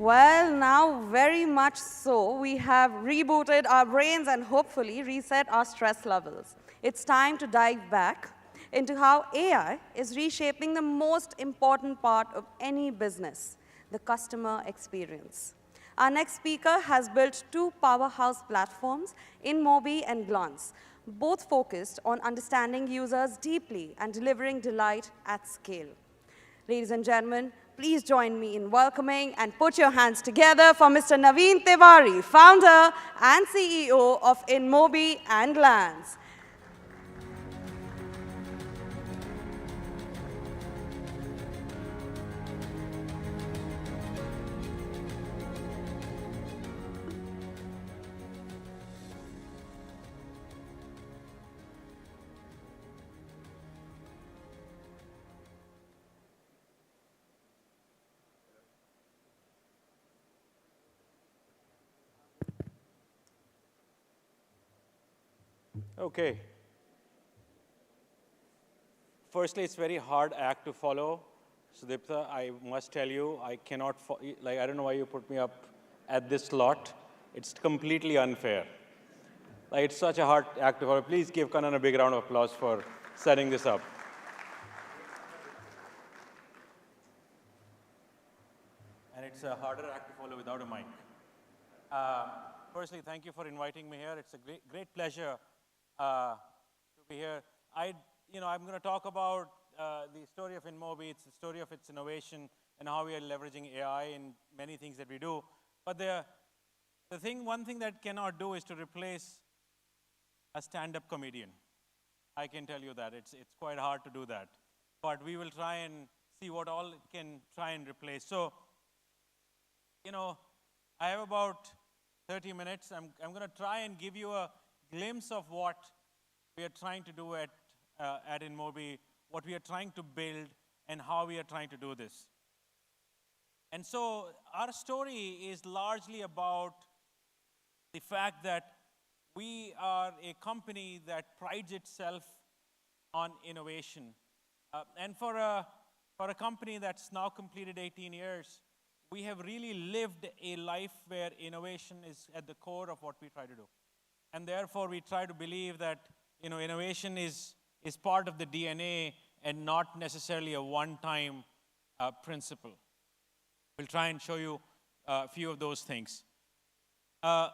Well, now very much so. We have rebooted our brains and hopefully reset our stress levels. It's time to dive back into how AI is reshaping the most important part of any business, the customer experience. Our next speaker has built two powerhouse platforms, InMobi and Glance, both focused on understanding users deeply and delivering delight at scale. Ladies and gentlemen, please join me in welcoming and put your hands together for Mr. Naveen Tiwari, founder and CEO of InMobi and Glance. Okay. Firstly, it's very hard act to follow. Sudipta, I must tell you, I cannot, I don't know why you put me up at this slot. It's completely unfair. It's such a hard act to follow. Please give Kanan a big round of applause for setting this up. And it's a harder act to follow without a mic. Firstly, thank you for inviting me here. It's a great pleasure to be here. I'm going to talk about the story of InMobi. It's the story of its innovation and how we are leveraging AI in many things that we do. But one thing that cannot do is to replace a stand-up comedian. I can tell you that. It's quite hard to do that. But we will try and see what all it can try and replace. So, I have about 30 minutes. I'm going to try and give you a glimpse of what we are trying to do at InMobi, what we are trying to build, and how we are trying to do this. And so our story is largely about the fact that we are a company that prides itself on innovation. And for a company that's now completed 18 years, we have really lived a life where innovation is at the core of what we try to do. And therefore, we try to believe that innovation is part of the DNA and not necessarily a one-time principle. We'll try and show you a few of those things. Let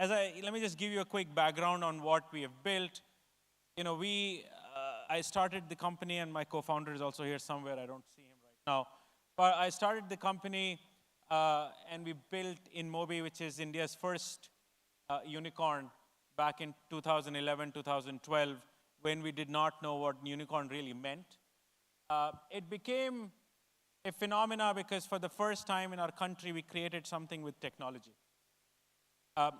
me just give you a quick background on what we have built. I started the company, and my co-founder is also here somewhere. I don't see him right now. But I started the company, and we built InMobi, which is India's first unicorn back in 2011, 2012, when we did not know what unicorn really meant. It became a phenomena because for the first time in our country, we created something with technology.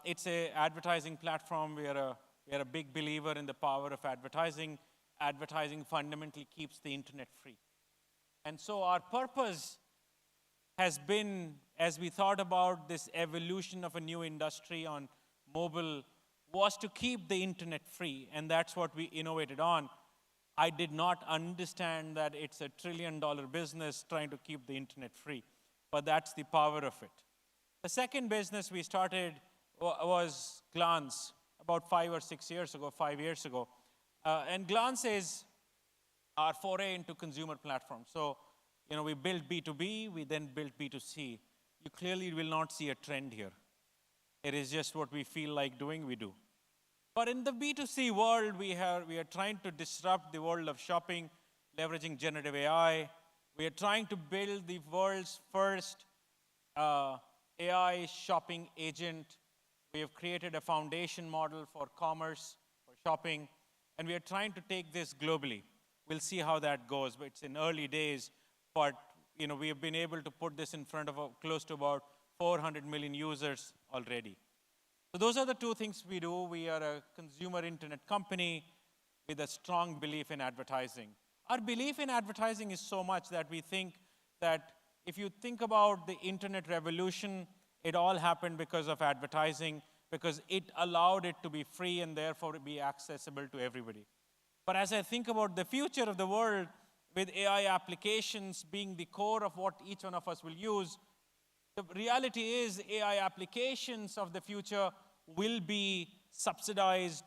It's an advertising platform. We are a big believer in the power of advertising. Advertising fundamentally keeps the internet free. And so our purpose has been, as we thought about this evolution of a new industry on mobile, was to keep the internet free, and that's what we innovated on. I did not understand that it's a $1 trillion business trying to keep the internet free, but that's the power of it. The second business we started was Glance about 5 years ago. And Glance is our foray into consumer platforms. So, we built B2B, we then built B2C. You clearly will not see a trend here. It is just what we feel like doing, we do. But in the B2C world, we are trying to disrupt the world of shopping, leveraging generative AI. We are trying to build the world's first AI shopping agent. We have created a foundation model for commerce, for shopping, and we are trying to take this globally. We'll see how that goes, but it's in early days. But we have been able to put this in front of close to about 400 million users already. So those are the two things we do. We are a consumer internet company with a strong belief in advertising. Our belief in advertising is so much that we think that if you think about the internet revolution, it all happened because of advertising, because it allowed it to be free and therefore be accessible to everybody. But as I think about the future of the world, with AI applications being the core of what each one of us will use, The reality is AI applications of the future will be subsidized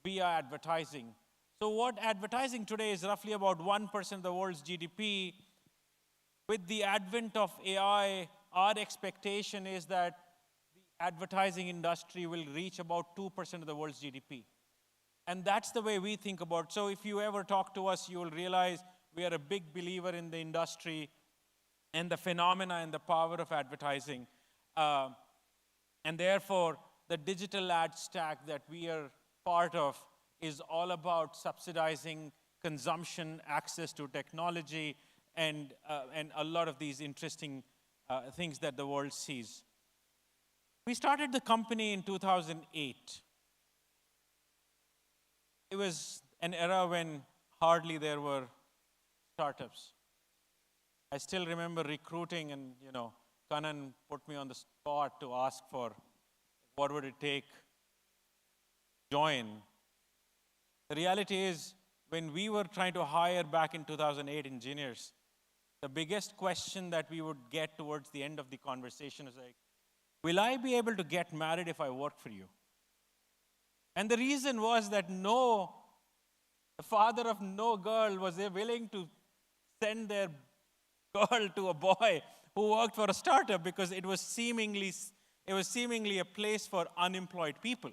via advertising. So what advertising today is roughly about 1% of the world's GDP. With the advent of AI, our expectation is that the advertising industry will reach about 2% of the world's GDP. And that's the way we think about it. So if you ever talk to us, you will realize we are a big believer in the industry and the phenomena and the power of advertising. And therefore, the digital ad stack that we are part of is all about subsidizing consumption, access to technology, and a lot of these interesting things that the world sees. We started the company in 2008. It was an era when hardly there were startups. I still remember recruiting, and Kanan put me on the spot to ask for what would it take to join. The reality is, when we were trying to hire back in 2008 engineers, the biggest question that we would get towards the end of the conversation is like, will I be able to get married if I work for you? And the reason was that the father of no girl was willing to send their girl to a boy who worked for a startup because it was seemingly a place for unemployed people.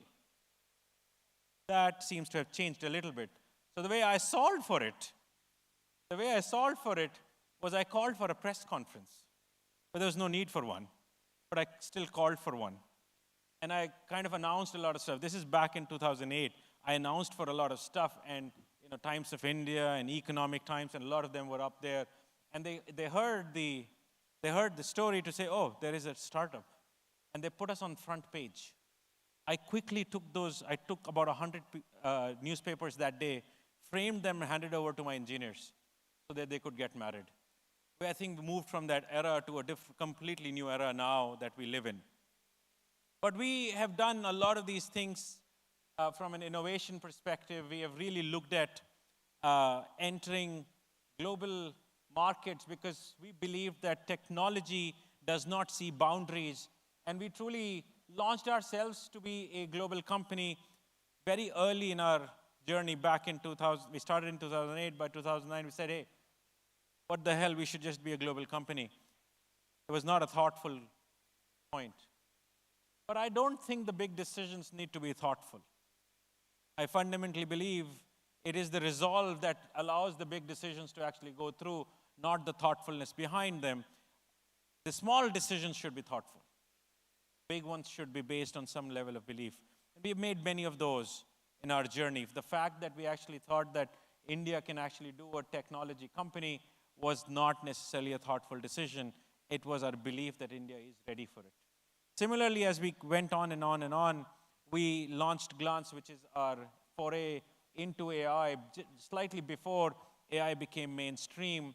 That seems to have changed a little bit. So the way I solved for it was I called for a press conference. But there was no need for one. But I still called for one. And I kind of announced a lot of stuff. This is back in 2008. I announced for a lot of stuff, and Times of India and Economic Times, and a lot of them were up there. And they heard the story to say, oh, there is a startup. And they put us on front page. I quickly took about 100 newspapers that day, framed them, and handed over to my engineers so that they could get married. I think we moved from that era to a completely new era now that we live in. But we have done a lot of these things from an innovation perspective. We have really looked at entering global markets because we believe that technology does not see boundaries. And we truly launched ourselves to be a global company very early in our journey back in 2000. We started in 2008. By 2009, we said, hey, what the hell, we should just be a global company. It was not a thoughtful point. But I don't think the big decisions need to be thoughtful. I fundamentally believe it is the resolve that allows the big decisions to actually go through, not the thoughtfulness behind them. The small decisions should be thoughtful. Big ones should be based on some level of belief. And we've made many of those in our journey. The fact that we actually thought that India can actually do a technology company was not necessarily a thoughtful decision. It was our belief that India is ready for it. Similarly, as we went on and on and on, we launched Glance, which is our foray into AI, slightly before AI became mainstream.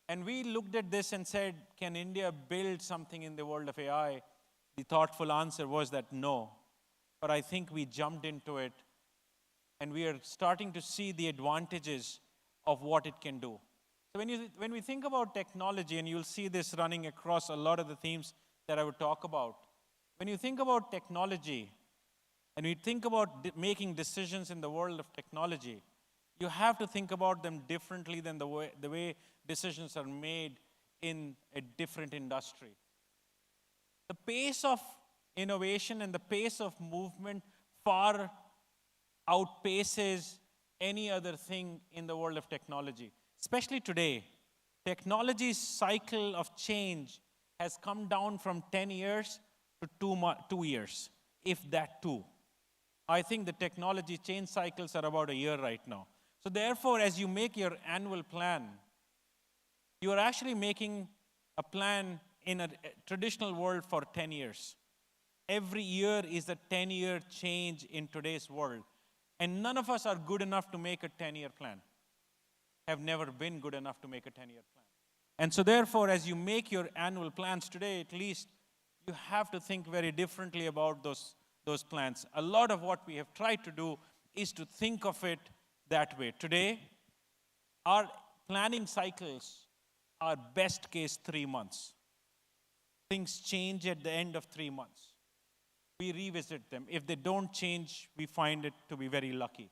And we looked at this and said, can India build something in the world of AI? The thoughtful answer was that no. But I think we jumped into it, and we are starting to see the advantages of what it can do. So when we think about technology, and you'll see this running across a lot of the themes that I would talk about. When you think about technology, and you think about making decisions in the world of technology, you have to think about them differently than the way decisions are made in a different industry. The pace of innovation and the pace of movement far outpaces any other thing in the world of technology. Especially today, technology's cycle of change has come down from 10 years to 2 years, if that too. I think the technology change cycles are about a year right now. So therefore, as you make your annual plan, you are actually making a plan in a traditional world for 10 years. Every year is a 10-year change in today's world. And none of us are good enough to make a 10-year plan. Have never been good enough to make a 10-year plan. And so therefore, as you make your annual plans today, at least, you have to think very differently about those plans. A lot of what we have tried to do is to think of it that way. Today, our planning cycles are best case 3 months. things change at the end of 3 months. We revisit them. If they don't change, we find it to be very lucky.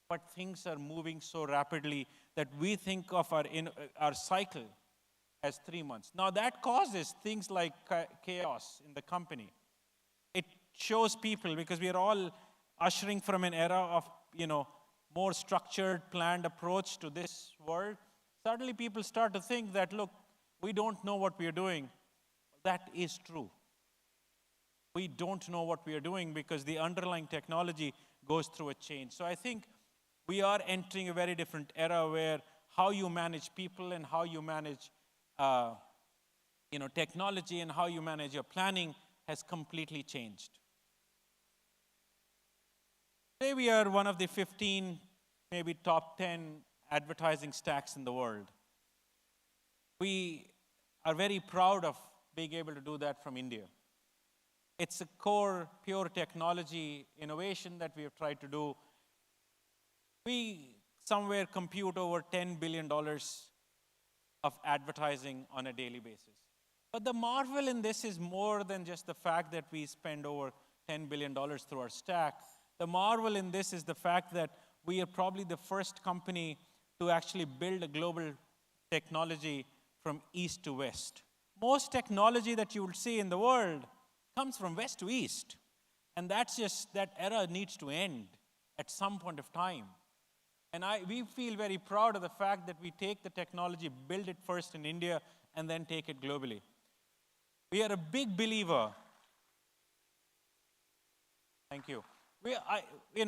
But things are moving so rapidly that we think of our cycle as 3 months. Now that causes things like chaos in the company. It shows people, because we are all ushering from an era of, more structured, planned approach to this world. Suddenly people start to think that, look, we don't know what we are doing. That is true. We don't know what we are doing because the underlying technology goes through a change. So I think we are entering a very different era where how you manage people and how you manage technology and how you manage your planning has completely changed. Today we are one of the 15, maybe top 10 advertising stacks in the world. We are very proud of being able to do that from India. It's a core, pure technology innovation that we have tried to do. We somewhere compute over $10 billion of advertising on a daily basis. But the marvel in this is more than just the fact that we spend over $10 billion through our stack. The marvel in this is the fact that we are probably the first company to actually build a global technology from east to west. Most technology that you will see in the world comes from west to east. And that era needs to end at some point of time. And we feel very proud of the fact that we take the technology, build it first in India, and then take it globally. We are a big believer. Thank you.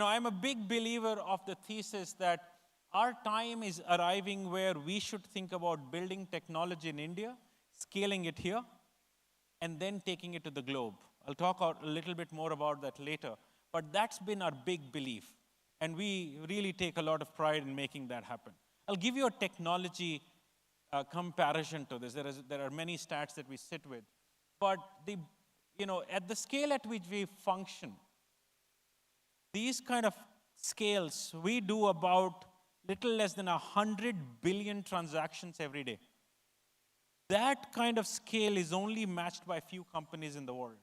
I'm a big believer of the thesis that our time is arriving where we should think about building technology in India, scaling it here, and then taking it to the globe. I'll talk a little bit more about that later. But that's been our big belief. And we really take a lot of pride in making that happen. I'll give you a technology comparison to this. There are many stats that we sit with. But at the scale at which we function, these kind of scales, we do about little less than 100 billion transactions every day. That kind of scale is only matched by a few companies in the world.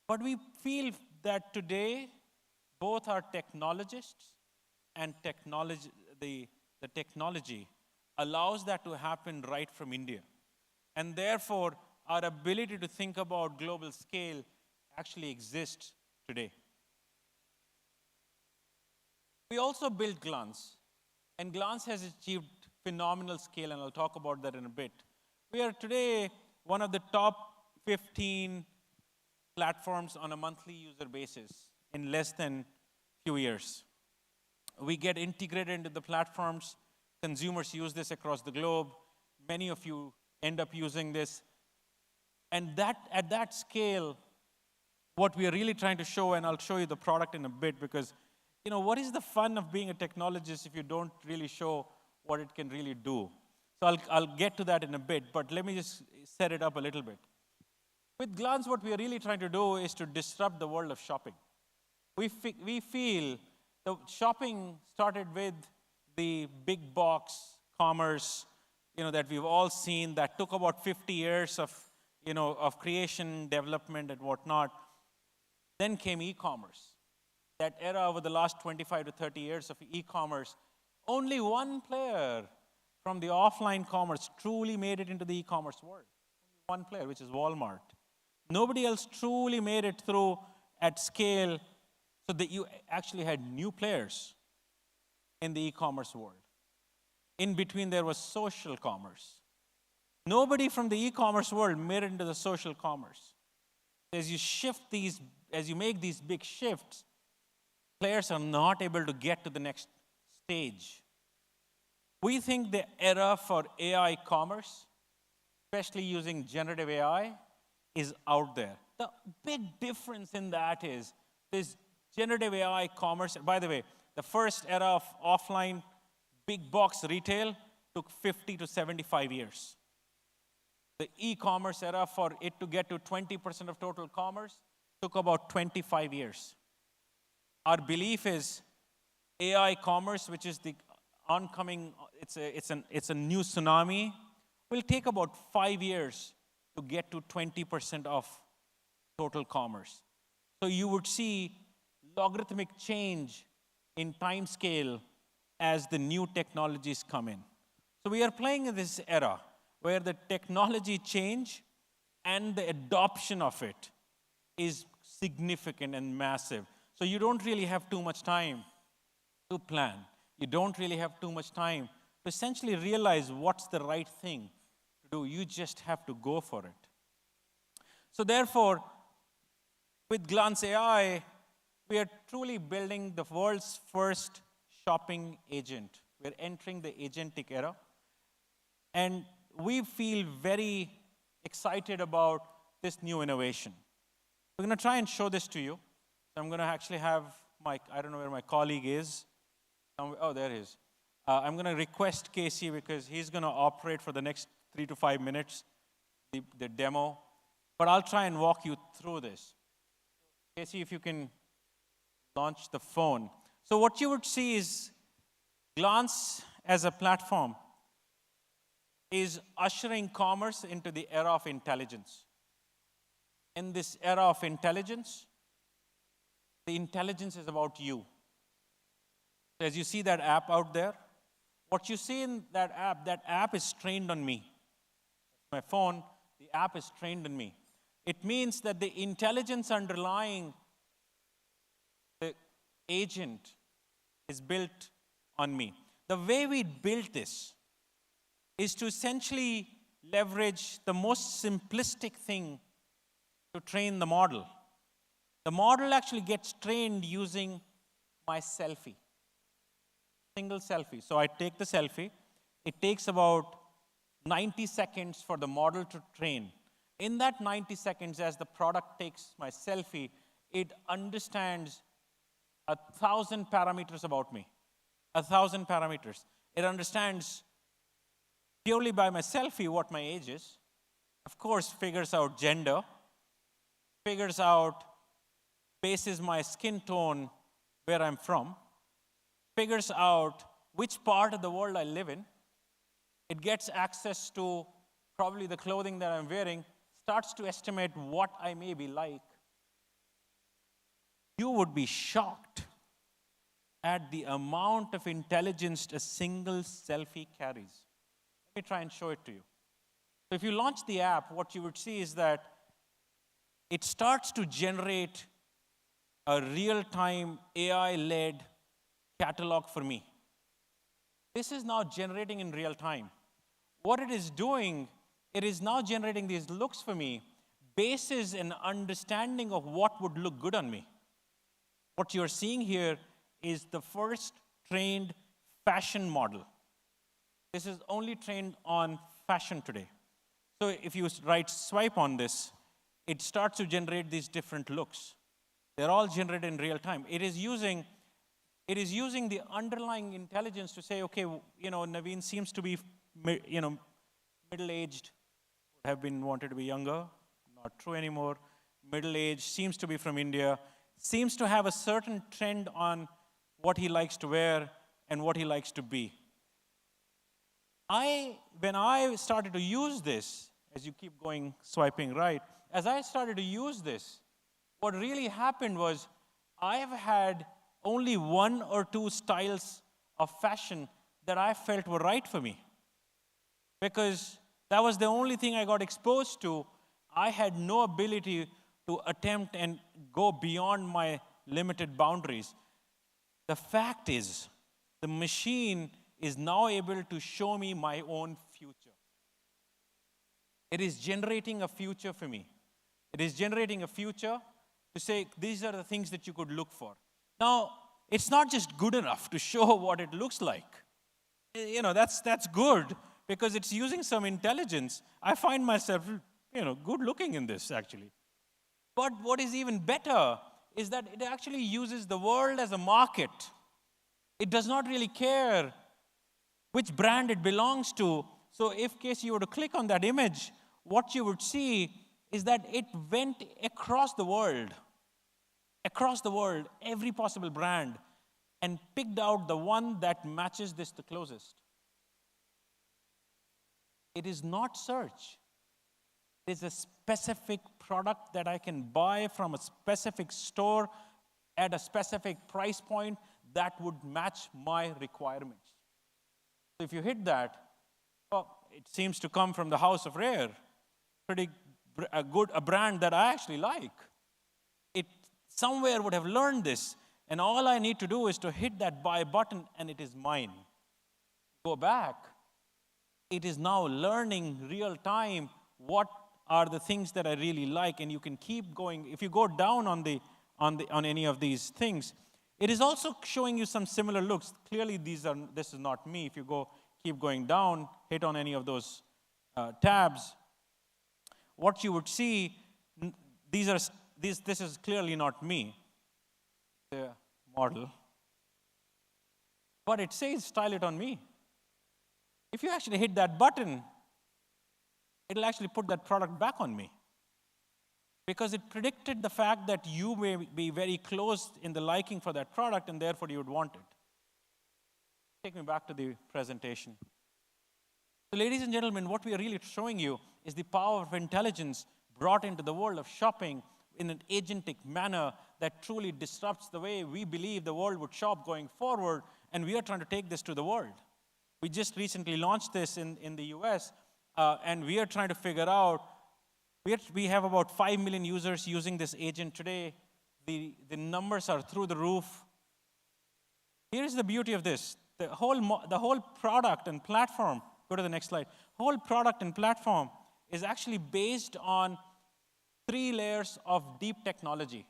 But we feel that today, both our technologists and the technology allows that to happen right from India. And therefore, our ability to think about global scale actually exists today. We also built Glance. And Glance has achieved phenomenal scale, and I'll talk about that in a bit. We are today one of the top 15 platforms on a monthly user basis in less than a few years. We get integrated into the platforms. Consumers use this across the globe. Many of you end up using this. And at that scale, what we are really trying to show, and I'll show you the product in a bit, because what is the fun of being a technologist if you don't really show what it can really do? So I'll get to that in a bit, but let me just set it up a little bit. With Glance, what we are really trying to do is to disrupt the world of shopping. We feel the shopping started with the big box commerce, that we've all seen, that took about 50 years of creation, development, and whatnot. Then came e-commerce. That era over the last 25 to 30 years of e-commerce, only one player from the offline commerce truly made it into the e-commerce world. Only one player, which is Walmart. Nobody else truly made it through at scale, so that you actually had new players in the e-commerce world. In between, there was social commerce. Nobody from the e-commerce world made it into the social commerce. As you make these big shifts, players are not able to get to the next stage. We think the era for AI commerce, especially using generative AI, is out there. The big difference in that is this generative AI commerce. By the way, the first era of offline big box retail took 50 to 75 years. The e-commerce era, for it to get to 20% of total commerce, took about 25 years. Our belief is AI commerce, which is the oncoming, it's a new tsunami, will take about 5 years to get to 20% of total commerce. So you would see logarithmic change in time scale as the new technologies come in. So we are playing in this era where the technology change and the adoption of it is significant and massive. So you don't really have too much time to plan. You don't really have too much time to essentially realize what's the right thing to do. You just have to go for it. So therefore, with Glance AI, we are truly building the world's first shopping agent. We're entering the agentic era. And we feel very excited about this new innovation. We're going to try and show this to you. So I'm going to actually have I don't know where my colleague is. Oh, there he is. I'm going to request Casey because he's going to operate for the next 3 to 5 minutes, the demo. But I'll try and walk you through this. Casey, if you can launch the phone. So what you would see is Glance as a platform is ushering commerce into the era of intelligence. In this era of intelligence, the intelligence is about you. So as you see that app out there, what you see in that app is trained on me. My phone, the app is trained on me. It means that the intelligence underlying the agent is built on me. The way we built this is to essentially leverage the most simplistic thing to train the model. The model actually gets trained using my selfie. Single selfie. So I take the selfie. It takes about 90 seconds for the model to train. In that 90 seconds, as the product takes my selfie, it understands 1,000 parameters about me. 1,000 parameters. It understands purely by my selfie what my age is. Of course, figures out gender. Figures out, bases my skin tone, where I'm from. Figures out which part of the world I live in. It gets access to probably the clothing that I'm wearing, starts to estimate what I may be like. You would be shocked at the amount of intelligence a single selfie carries. Let me try and show it to you. So if you launch the app, what you would see is that it starts to generate a real-time AI-led catalog for me. This is now generating in real time. What it is doing, it is now generating these looks for me, bases an understanding of what would look good on me. What you're seeing here is the first trained fashion model. This is only trained on fashion today. So if you swipe on this, it starts to generate these different looks. They're all generated in real time. It is using the underlying intelligence to say, okay, Naveen seems to be, middle-aged, would have been wanted to be younger, not true anymore. Middle-aged, seems to be from India, seems to have a certain trend on what he likes to wear and what he likes to be. When I started to use this, as you keep going, swiping right, as I started to use this, what really happened was I have had only 1 or 2 styles of fashion that I felt were right for me. Because that was the only thing I got exposed to. I had no ability to attempt and go beyond my limited boundaries. The fact is, the machine is now able to show me my own future. It is generating a future for me. It is generating a future to say, these are the things that you could look for. Now, it's not just good enough to show what it looks like. That's good because it's using some intelligence. I find myself, good looking in this, actually. But what is even better is that it actually uses the world as a market. It does not really care which brand it belongs to. So if case you were to click on that image, what you would see is that it went across the world, every possible brand, and picked out the one that matches this the closest. It is not search. It's a specific product that I can buy from a specific store at a specific price point that would match my requirements. So if you hit that, oh, it seems to come from the house of Rare, a brand that I actually like. It somewhere would have learned this, and all I need to do is to hit that buy button, and it is mine. Go back. It is now learning real time what are the things that I really like, and you can keep going. If you go down on any of these things, it is also showing you some similar looks. Clearly, this is not me. If you keep going down, hit on any of those tabs, what you would see, this is clearly not me, the model. But it says, style it on me. If you actually hit that button, it'll actually put that product back on me. Because it predicted the fact that you may be very close in the liking for that product, and therefore you would want it. Take me back to the presentation. So ladies and gentlemen, what we are really showing you is the power of intelligence brought into the world of shopping in an agentic manner that truly disrupts the way we believe the world would shop going forward, and we are trying to take this to the world. We just recently launched this in the US, and we are trying to figure out, we have about 5 million users using this agent today. The numbers are through the roof. Here's the beauty of this. The whole product and platform, go to the next slide, whole product and platform is actually based on 3 layers of deep technology.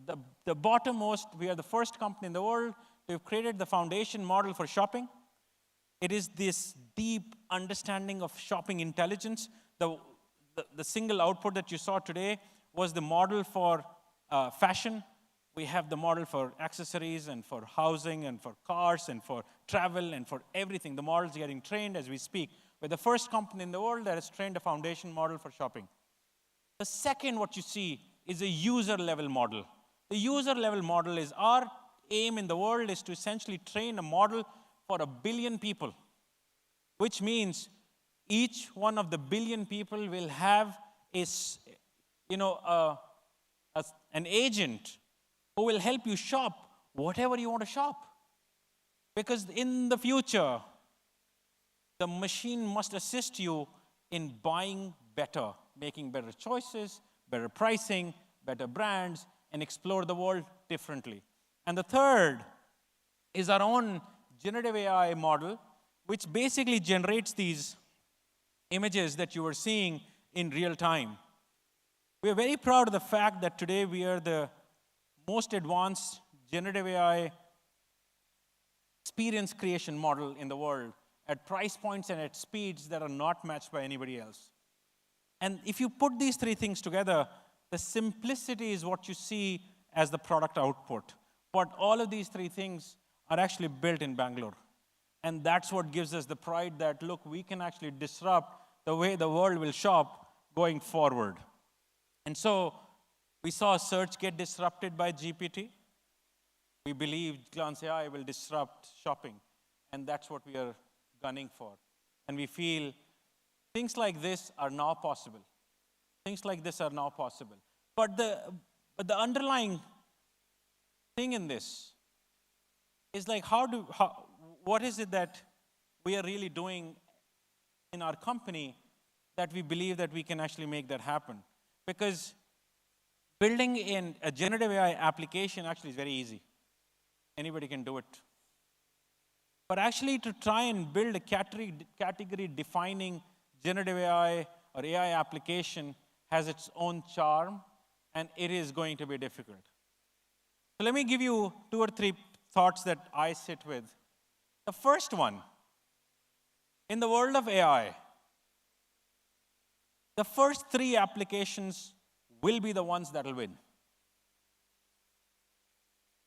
The bottommost, we are the first company in the world to have created the foundation model for shopping. It is this deep understanding of shopping intelligence. The single output that you saw today was the model for fashion. We have the model for accessories and for housing and for cars and for travel and for everything. The model's getting trained as we speak. We're the first company in the world that has trained a foundation model for shopping. The second, what you see, is a user-level model. The user-level model is our aim in the world is to essentially train a model for 1 billion people, which means each one of the 1 billion people will have an agent who will help you shop whatever you want to shop. Because in the future, the machine must assist you in buying better, making better choices, better pricing, better brands, and explore the world differently. And the third is our own generative AI model, which basically generates these images that you are seeing in real time. We are very proud of the fact that today we are the most advanced generative AI experience creation model in the world at price points and at speeds that are not matched by anybody else. And if you put these 3 things together, the simplicity is what you see as the product output. But all of these 3 things are actually built in Bangalore. And that's what gives us the pride that, look, we can actually disrupt the way the world will shop going forward. And so we saw search get disrupted by GPT. We believe Glance AI will disrupt shopping. And that's what we are gunning for. And we feel things like this are now possible. Things like this are now possible. But the underlying thing in this is like, what is it that we are really doing in our company that we believe that we can actually make that happen? Because building in a generative AI application actually is very easy. Anybody can do it. But actually to try and build a category-defining generative AI or AI application has its own charm, and it is going to be difficult. So let me give you 2 or 3 thoughts that I sit with. The first one, in the world of AI, the first 3 applications will be the ones that will win.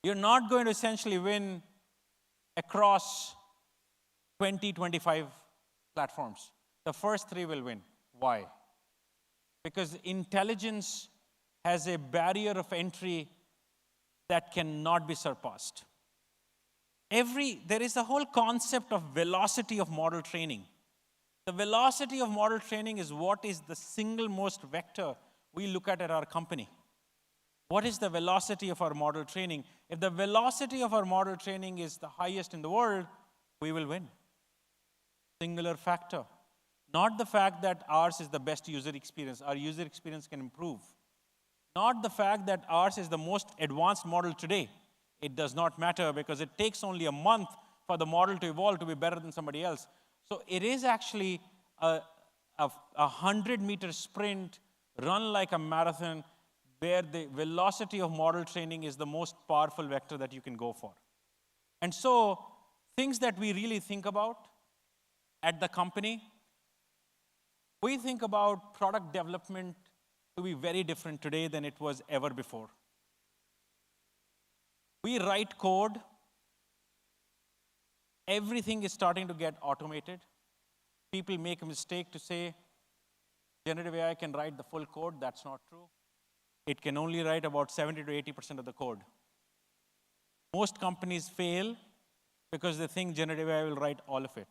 You're not going to essentially win across 20, 25 platforms. The first 3 will win. Why? Because intelligence has a barrier of entry that cannot be surpassed. There is a whole concept of velocity of model training. The velocity of model training is what is the single most vector we look at our company. What is the velocity of our model training? If the velocity of our model training is the highest in the world, we will win. Singular factor. Not the fact that ours is the best user experience. Our user experience can improve. Not the fact that ours is the most advanced model today. It does not matter because it takes only a month for the model to evolve to be better than somebody else. So it is actually a 100-meter sprint run like a marathon where the velocity of model training is the most powerful vector that you can go for. And so things that we really think about at the company, we think about product development to be very different today than it was ever before. We write code. Everything is starting to get automated. People make a mistake to say, generative AI can write the full code. That's not true. It can only write about 70 to 80% of the code. Most companies fail because they think generative AI will write all of it.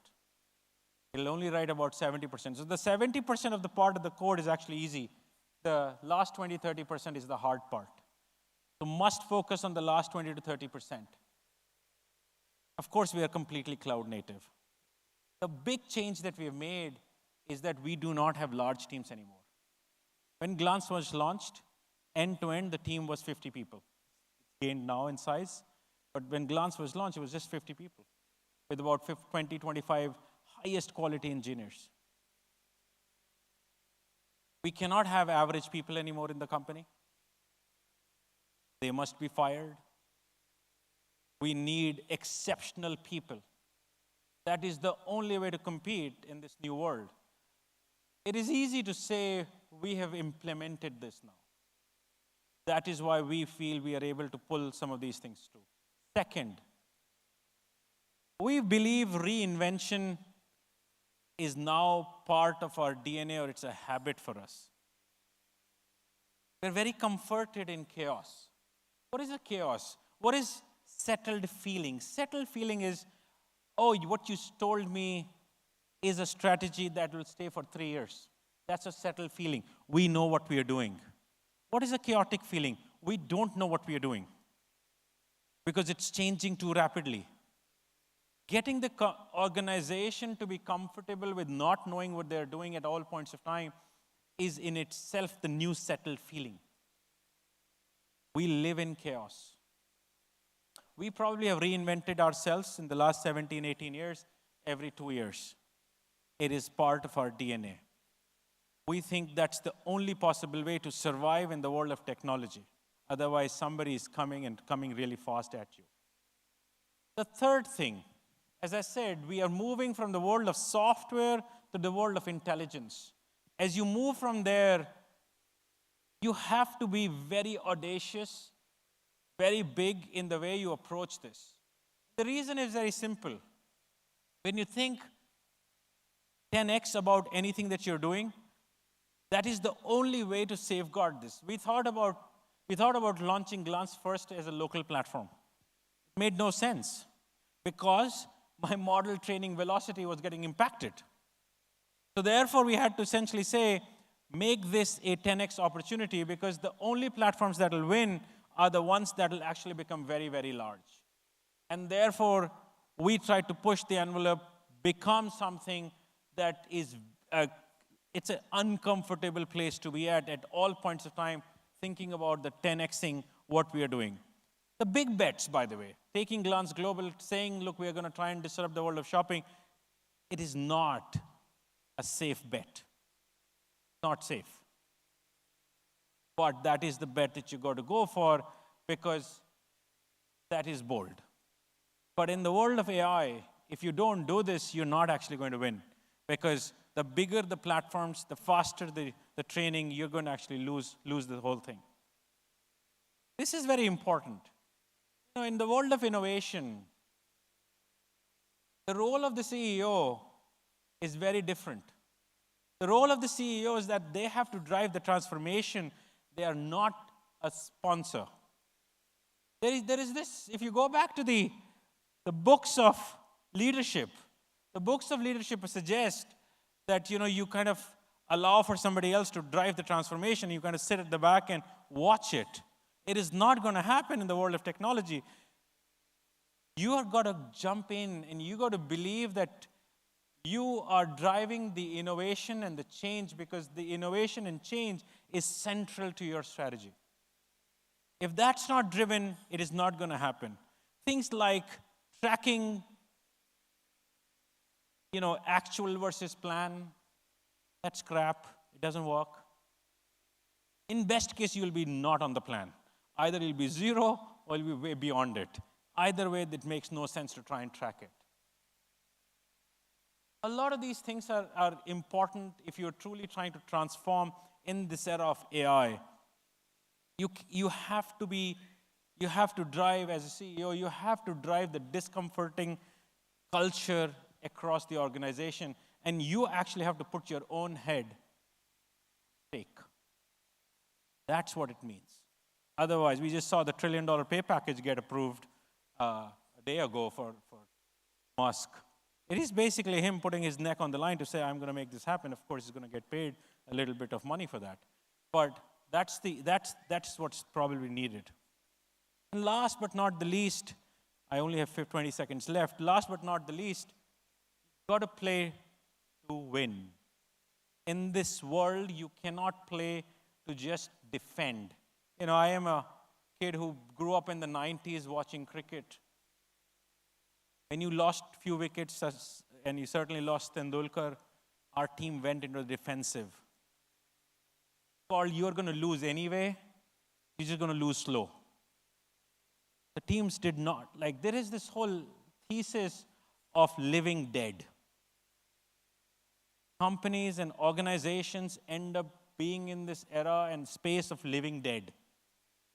It'll only write about 70%. So the 70% of the part of the code is actually easy. The last 20, 30% is the hard part. So must focus on the last 20 to 30%. Of course, we are completely cloud native. The big change that we have made is that we do not have large teams anymore. When Glance was launched, end-to-end, the team was 50 people. It's gained now in size. But when Glance was launched, it was just 50 people with about 20, 25 highest quality engineers. We cannot have average people anymore in the company. They must be fired. We need exceptional people. That is the only way to compete in this new world. It is easy to say we have implemented this now. That is why we feel we are able to pull some of these things through. Second, we believe reinvention is now part of our DNA, or it's a habit for us. We're very comforted in chaos. What is a chaos? What is settled feeling? Settled feeling is, oh, what you told me is a strategy that will stay for 3 years. That's a settled feeling. We know what we are doing. What is a chaotic feeling? We don't know what we are doing because it's changing too rapidly. Getting the organization to be comfortable with not knowing what they're doing at all points of time is in itself the new settled feeling. We live in chaos. We probably have reinvented ourselves in the last 17, 18 years, every 2 years. It is part of our DNA. We think that's the only possible way to survive in the world of technology. Otherwise, somebody is coming really fast at you. The third thing, as I said, we are moving from the world of software to the world of intelligence. As you move from there, you have to be very audacious, very big in the way you approach this. The reason is very simple. When you think 10x about anything that you're doing, that is the only way to safeguard this. We thought about launching Glance first as a local platform. It made no sense because my model training velocity was getting impacted. So therefore, we had to essentially say, make this a 10x opportunity because the only platforms that will win are the ones that will actually become very, very large. And therefore, we tried to push the envelope, become something that is, it's an uncomfortable place to be at all points of time, thinking about the 10xing what we are doing. The big bets, by the way, taking Glance global, saying, look, we are going to try and disrupt the world of shopping, it is not a safe bet. Not safe. But that is the bet that you got to go for because that is bold. But in the world of AI, if you don't do this, you're not actually going to win because the bigger the platforms, the faster the training, you're going to actually lose the whole thing. This is very important. You know, in the world of innovation, the role of the CEO is very different. The role of the CEO is that they have to drive the transformation. They are not a sponsor. There is this, if you go back to the books of leadership, the books of leadership suggest that you kind of allow for somebody else to drive the transformation. You kind of sit at the back and watch it. It is not going to happen in the world of technology. You have got to jump in, and you got to believe that you are driving the innovation and the change, because the innovation and change is central to your strategy. If that's not driven, it is not going to happen. Things like tracking, actual versus plan, that's crap. It doesn't work. In best case, you'll be not on the plan. Either you'll be zero or you'll be way beyond it. Either way, it makes no sense to try and track it. A lot of these things are important if you're truly trying to transform in this era of AI. You have to drive, as a CEO, you have to drive the discomforting culture across the organization, and you actually have to put your own head stake. That's what it means. Otherwise, we just saw the $1 trillion pay package get approved a day ago for Musk. It is basically him putting his neck on the line to say, I'm going to make this happen. Of course, he's going to get paid a little bit of money for that. But that's what's probably needed. And last but not the least, I only have 20 seconds left. Last but not the least, you've got to play to win. In this world, you cannot play to just defend. I am a kid who grew up in the 90s watching cricket. When you lost a few wickets, and you certainly lost Tendulkar, our team went into the defensive. You're going to lose anyway, you're just going to lose slow. The teams did not. There is this whole thesis of living dead. Companies and organizations end up being in this era and space of living dead.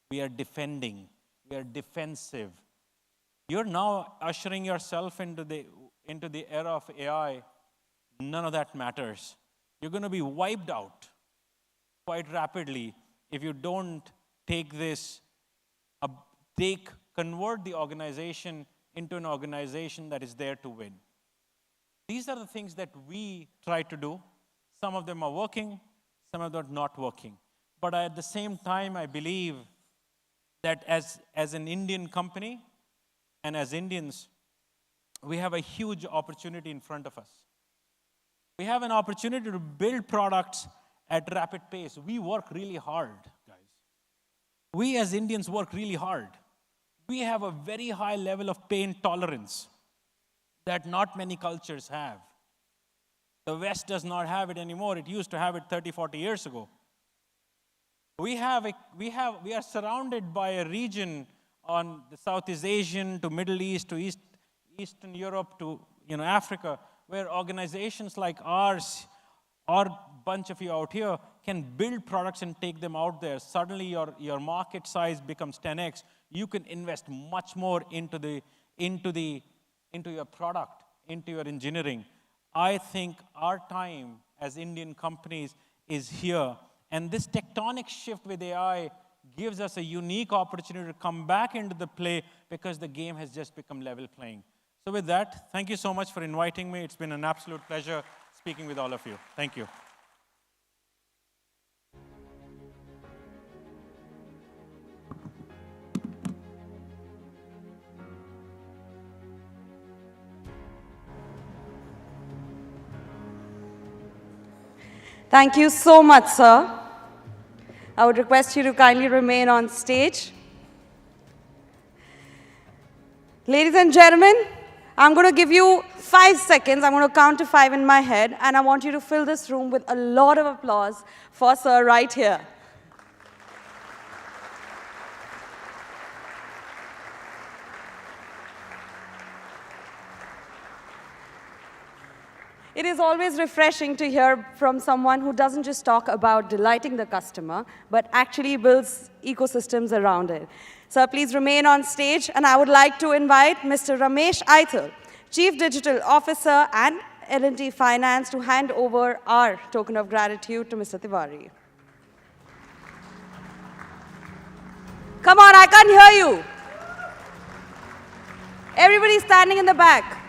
We are defending. We are defensive. You're now ushering yourself into the era of AI. None of that matters. You're going to be wiped out quite rapidly if you don't take this, convert the organization into an organization that is there to win. These are the things that we try to do. Some of them are working, some of them are not working. But at the same time, I believe that as an Indian company and as Indians, we have a huge opportunity in front of us. We have an opportunity to build products at rapid pace. We work really hard, guys. We as Indians work really hard. We have a very high level of pain tolerance that not many cultures have. The West does not have it anymore. It used to have it 30, 40 years ago. We are surrounded by a region on the Southeast Asian to Middle East to Eastern Europe to Africa, where organizations like ours, or a bunch of you out here, can build products and take them out there. Suddenly your market size becomes 10x. You can invest much more into your product, into your engineering. I think our time as Indian companies is here. And this tectonic shift with AI gives us a unique opportunity to come back into the play because the game has just become level playing. So with that, thank you so much for inviting me. It's been an absolute pleasure speaking with all of you. Thank you. Thank you so much, sir. I would request you to kindly remain on stage. Ladies and gentlemen, I'm going to give you 5 seconds. I'm going to count to 5 in my head, and I want you to fill this room with a lot of applause for sir right here. It is always refreshing to hear from someone who doesn't just talk about delighting the customer, but actually builds ecosystems around it. Sir, please remain on stage, and I would like to invite Mr. Ramesh Aithal, Chief Digital Officer and L&T Finance, to hand over our token of gratitude to Mr. Tiwari. Come on, I can't hear you. Everybody standing in the back.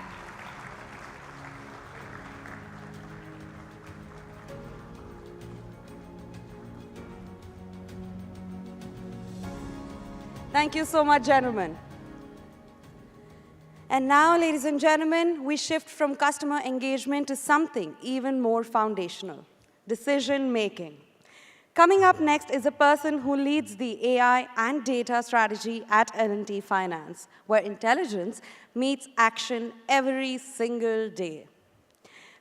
Thank you so much, gentlemen. And now, ladies and gentlemen, we shift from customer engagement to something even more foundational, decision making. Coming up next is a person who leads the AI and data strategy at L&T Finance, where intelligence meets action every single day.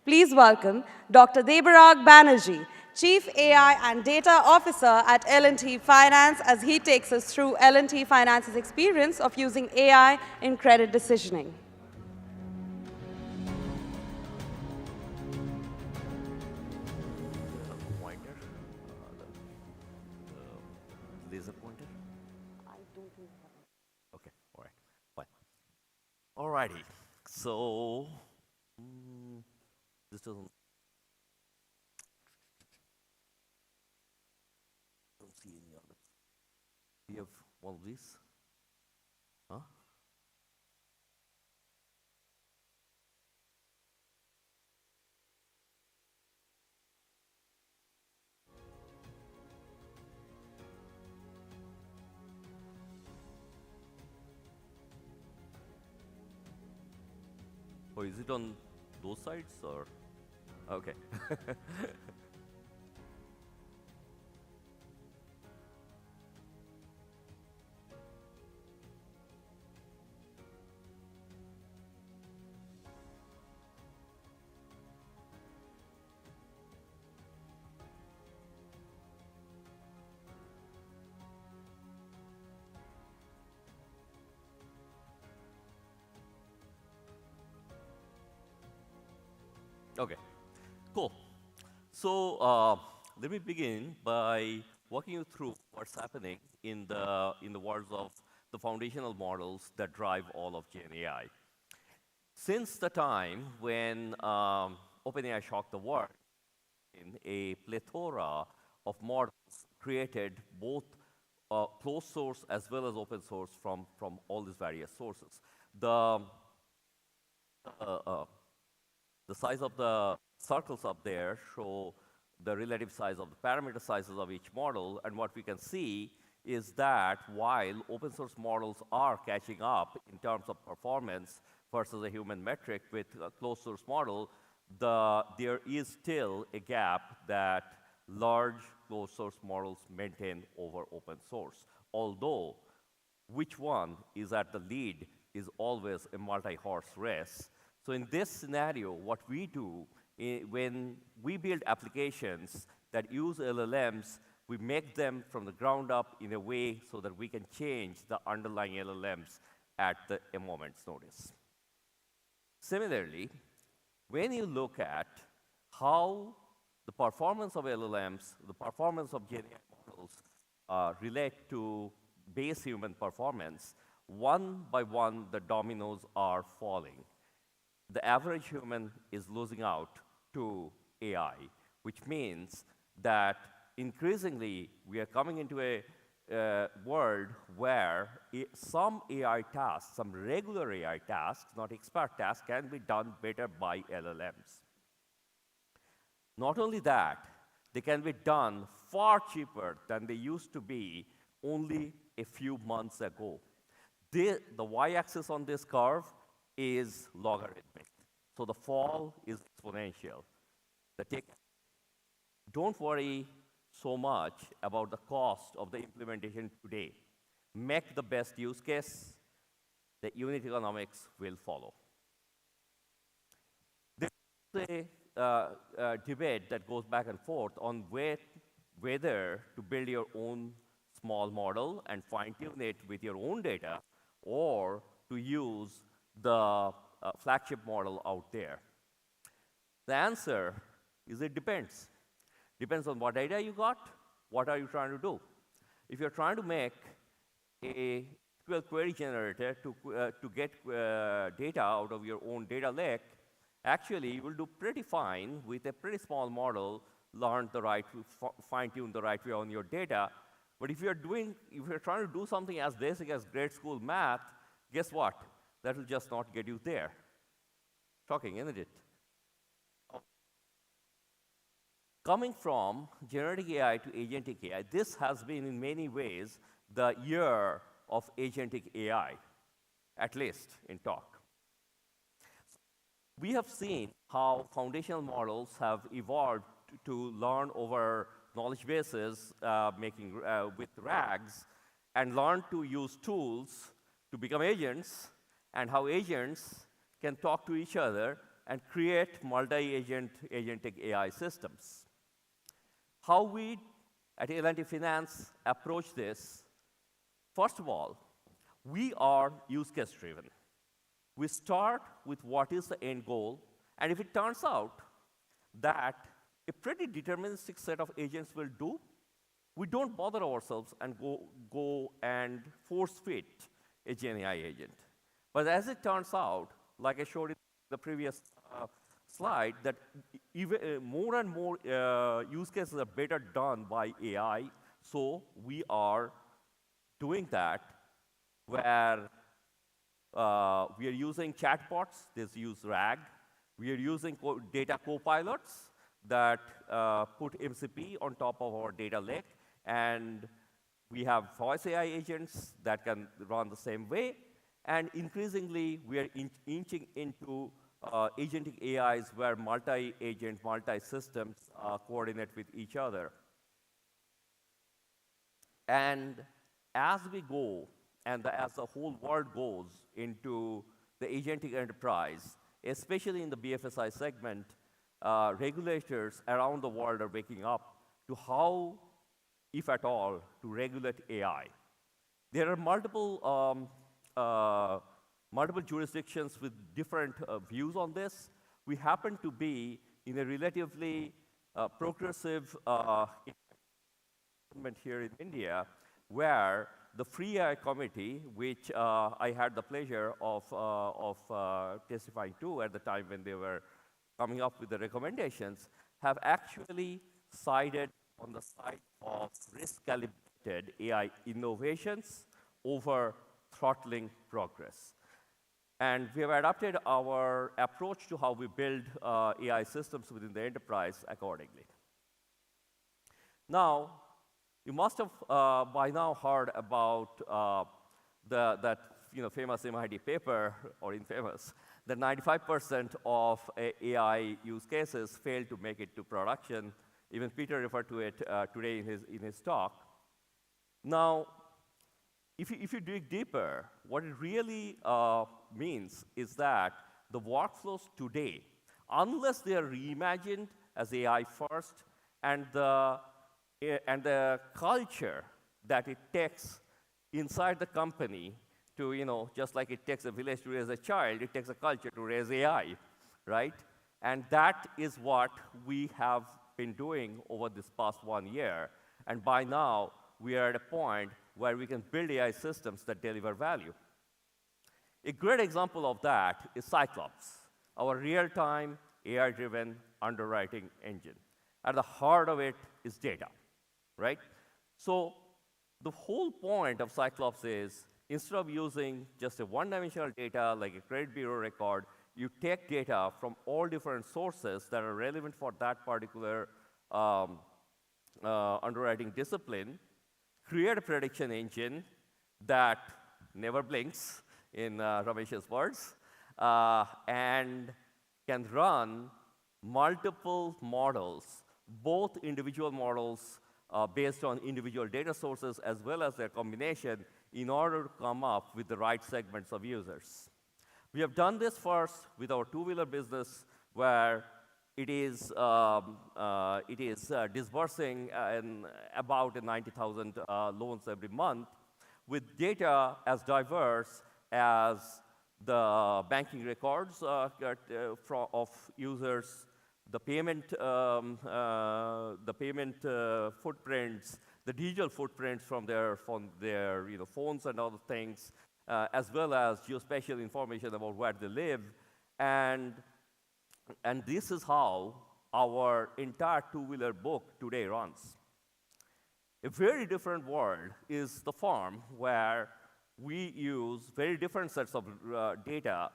Please welcome Dr. Debarag Banerjee, Chief AI and Data Officer at L&T Finance, as he takes us through L&T Finance's experience of using AI in credit decisioning. Pointer, the laser pointer. I don't think I have. Okay, all right, fine. All righty. So this doesn't. Don't see any other. We have one of these. Huh? Or is it on those sides or? Okay. Okay, cool. So let me begin by walking you through what's happening in the worlds of the foundational models that drive all of Gen AI. Since the time when OpenAI shocked the world, in a plethora of models created both closed source as well as open source from all these various sources. The uh, the size of the circles up there show the relative size of the parameter sizes of each model, and what we can see is that while open source models are catching up in terms of performance versus a human metric with a closed source model, there is still a gap that large closed source models maintain over open source. Although which one is at the lead is always a multi-horse race. So in this scenario, what we do when we build applications that use LLMs, we make them from the ground up in a way so that we can change the underlying LLMs at a moment's notice. Similarly, when you look at how the performance of LLMs, the performance of GenAI models relate to base human performance, one by one, the dominoes are falling. The average human is losing out to AI, which means that increasingly we are coming into a world where some AI tasks, some regular AI tasks, not expert tasks, can be done better by LLMs. Not only that, they can be done far cheaper than they used to be only a few months ago. The y-axis on this curve is logarithmic. So the fall is exponential. Don't worry so much about the cost of the implementation today. Make the best use case, the unit economics will follow. There's a debate that goes back and forth on whether to build your own small model and fine-tune it with your own data, or to use the flagship model out there. The answer is it depends. Depends on what data you got, what are you trying to do. If you're trying to make a SQL query generator to get data out of your own data lake, actually you will do pretty fine with a pretty small model, learn the right, fine-tune the right way on your data. But if you're trying to do something as basic as grade school math, guess what? That will just not get you there. Shocking, isn't it? Coming from generative AI to agentic AI, this has been in many ways the year of agentic AI, at least in talk. We have seen how foundational models have evolved to learn over knowledge bases, with RAGs, and learn to use tools to become agents, and how agents can talk to each other and create multi-agent agentic AI systems. How we at L&T Finance approach this, first of all, we are use case driven. We start with what is the end goal, and if it turns out that a pretty deterministic set of agents will do, we don't bother ourselves and go and force fit a GenAI agent. But as it turns out, like I showed in the previous slide, that even more and more use cases are better done by AI. So we are doing that where we are using chatbots. This use RAG. We are using data copilots that put MCP on top of our data lake. And we have voice AI agents that can run the same way. And increasingly, we are inching into agentic AIs where multi-agent, multi-systems coordinate with each other. And as we go, and as the whole world goes into the agentic enterprise, especially in the BFSI segment, regulators around the world are waking up to how, if at all, to regulate AI. There are multiple jurisdictions with different views on this. We happen to be in a relatively progressive environment here in India, where the Free AI Committee, which I had the pleasure of testifying to at the time when they were coming up with the recommendations, have actually sided on the side of risk-calibrated AI innovations over throttling progress. And we have adapted our approach to how we build AI systems within the enterprise accordingly. Now, you must have by now heard about that famous MIT paper, or infamous, that 95% of AI use cases fail to make it to production. Even Peter referred to it today in his talk. Now, if you dig deeper, what it really means is that the workflows today, unless they are reimagined as AI first, and the culture that it takes inside the company to, just like it takes a village to raise a child, it takes a culture to raise AI, right? And that is what we have been doing over this past 1 year. And by now, we are at a point where we can build AI systems that deliver value. A great example of that is Cyclops, our real-time AI-driven underwriting engine. At the heart of it is data, right? So the whole point of Cyclops is, instead of using just a one-dimensional data like a credit bureau record, you take data from all different sources that are relevant for that particular underwriting discipline, create a prediction engine that never blinks, in Ramesh's words, and can run multiple models, both individual models based on individual data sources as well as their combination, in order to come up with the right segments of users. We have done this first with our two-wheeler business, where it is disbursing about 90,000 loans every month, with data as diverse as the banking records of users, the payment footprints, the digital footprints from their phones and other things, as well as geospatial information about where they live. And this is how our entire two-wheeler book today runs. A very different world is the farm, where we use very different sets of data,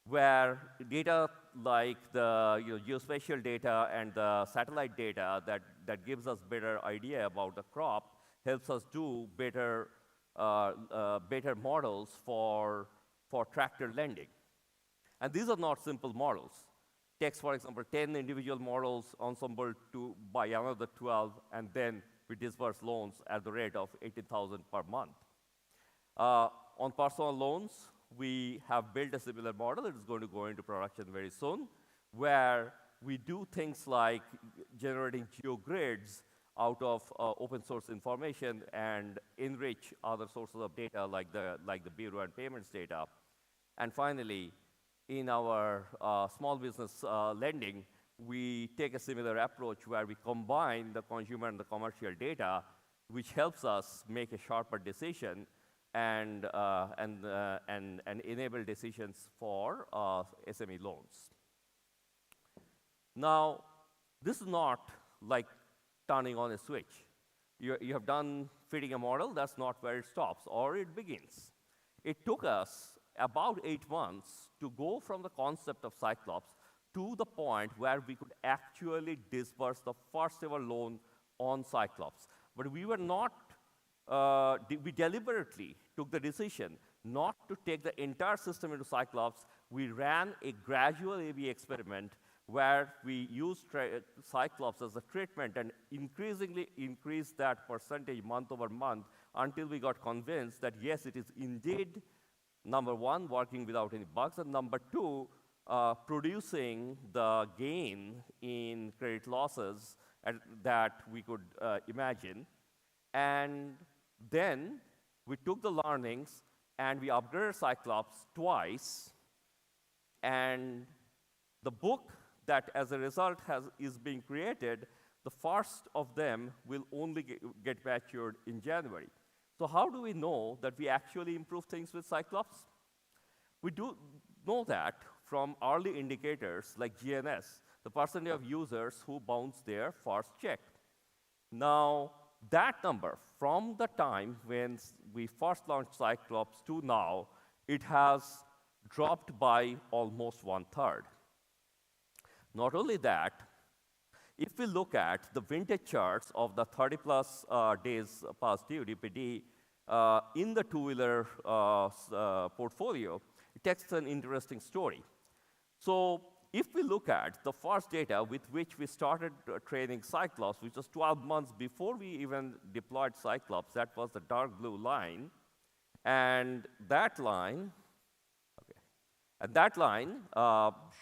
where data like the geospatial data and the satellite data that gives us better idea about the crop helps us do better better models for tractor lending. And these are not simple models. Takes, for example, 10 individual models ensembled by another 12, and then we disburse loans at the rate of 18,000 per month. On personal loans, we have built a similar model. It is going to go into production very soon, where we do things like generating geogrids out of open source information and enrich other sources of data like the bureau and payments data. And finally, in our small business lending, we take a similar approach where we combine the consumer and the commercial data, which helps us make a sharper decision and enable decisions for SME loans. Now, this is not like turning on a switch. You have done fitting a model, that's not where it stops, or it begins. It took us about 8 months to go from the concept of Cyclops to the point where we could actually disburse the first ever loan on Cyclops. But we were not, we deliberately took the decision not to take the entire system into Cyclops. We ran a gradual A/B experiment where we used Cyclops as a treatment and increasingly increased that percentage month over month until we got convinced that yes, it is indeed, number one, working without any bugs, and number two, producing the gain in credit losses that we could imagine. And then we took the learnings and we upgraded Cyclops twice. And the book that as a result is being created, the first of them will only get matured in January. So how do we know that we actually improve things with Cyclops? We do know that from early indicators like GNS, the percentage of users who bounce their first check. Now, that number, from the time when we first launched Cyclops to now, it has dropped by almost 1/3. Not only that, if we look at the vintage charts of the 30+ days past due, DPD, in the two-wheeler portfolio, it tells an interesting story. So if we look at the first data with which we started training Cyclops, which was 12 months before we even deployed Cyclops, that was the dark blue line. And that line,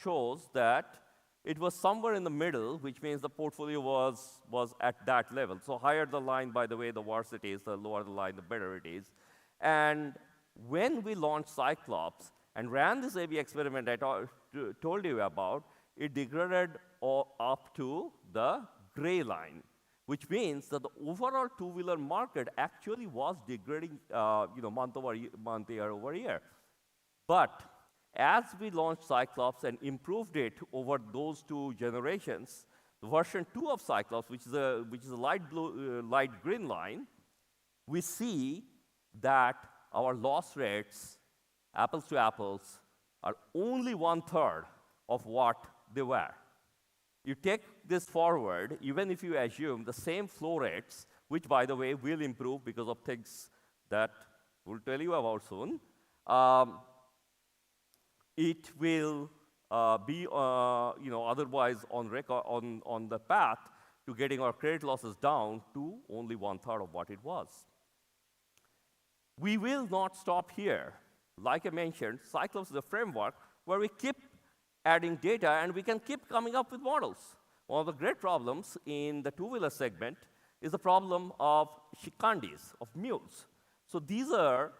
shows that it was somewhere in the middle, which means the portfolio was at that level. So higher the line, by the way, the worse it is, the lower the line, the better it is. And when we launched Cyclops and ran this A/B experiment I told you about, it degraded up to the gray line, which means that the overall two-wheeler market actually was degrading month over month, year over year. But as we launched Cyclops and improved it over those two generations, the version 2 of Cyclops, which is a light blue, light green line, we see that our loss rates, apples to apples, are only 1/3 of what they were. You take this forward, even if you assume the same flow rates, which, by the way, will improve because of things that we'll tell you about soon, it will be otherwise on the path to getting our credit losses down to only 1/3 of what it was. We will not stop here. Like I mentioned, Cyclops is a framework where we keep adding data and we can keep coming up with models. One of the great problems in the two-wheeler segment is the problem of shikandis, of mules. So these are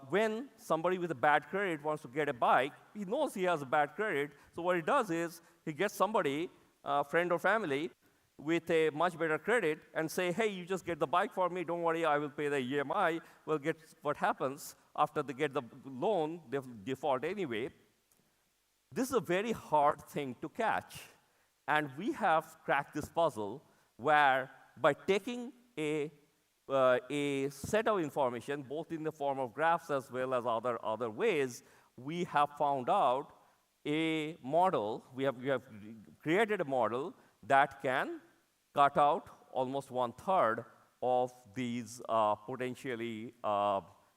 when somebody with a bad credit wants to get a bike, he knows he has a bad credit, so what he does is he gets somebody, a friend or family, with a much better credit and say, hey, you just get the bike for me, don't worry, I will pay the EMI. Well, guess what happens after they get the loan, they default anyway. This is a very hard thing to catch. And we have cracked this puzzle where by taking a set of information, both in the form of graphs as well as other ways, we have found out a model, we have created a model that can cut out almost 1/3 of these potentially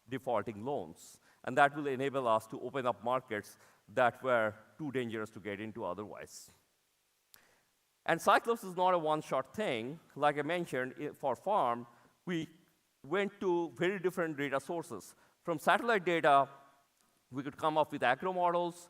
defaulting loans. And that will enable us to open up markets that were too dangerous to get into otherwise. And Cyclops is not a one-shot thing. Like I mentioned, for farm, we went to very different data sources. From satellite data, we could come up with agro models.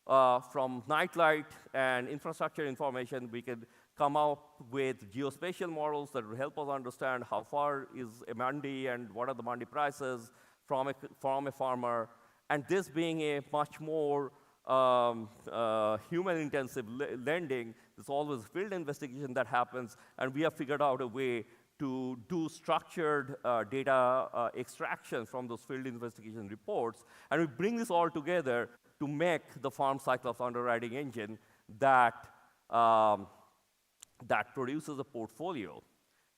From nightlight and infrastructure information, we could come up with geospatial models that will help us understand how far is a mandi and what are the mandi prices from a farmer. And this being a much more human-intensive lending, there's always field investigation that happens, and we have figured out a way to do structured data extraction from those field investigation reports, and we bring this all together to make the Farm Cyclops underwriting engine that, that produces a portfolio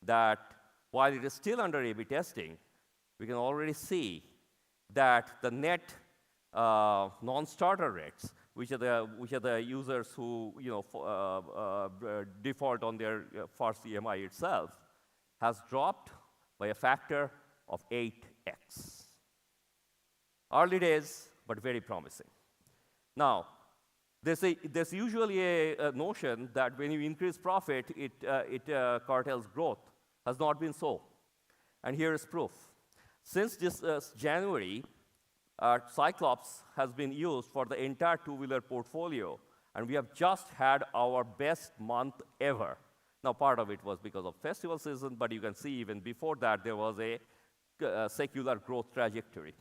that, while it is still under A/B testing, we can already see that the net non-starter rates, which are the users who default on their first EMI itself, has dropped by a factor of 8x. Early days, but very promising. Now, there's usually a notion that when you increase profit, it curtails growth. Has not been so. And here is proof. Since this January, Cyclops has been used for the entire two-wheeler portfolio, and we have just had our best month ever. Now, part of it was because of festival season, but you can see even before that, there was a secular growth trajectory.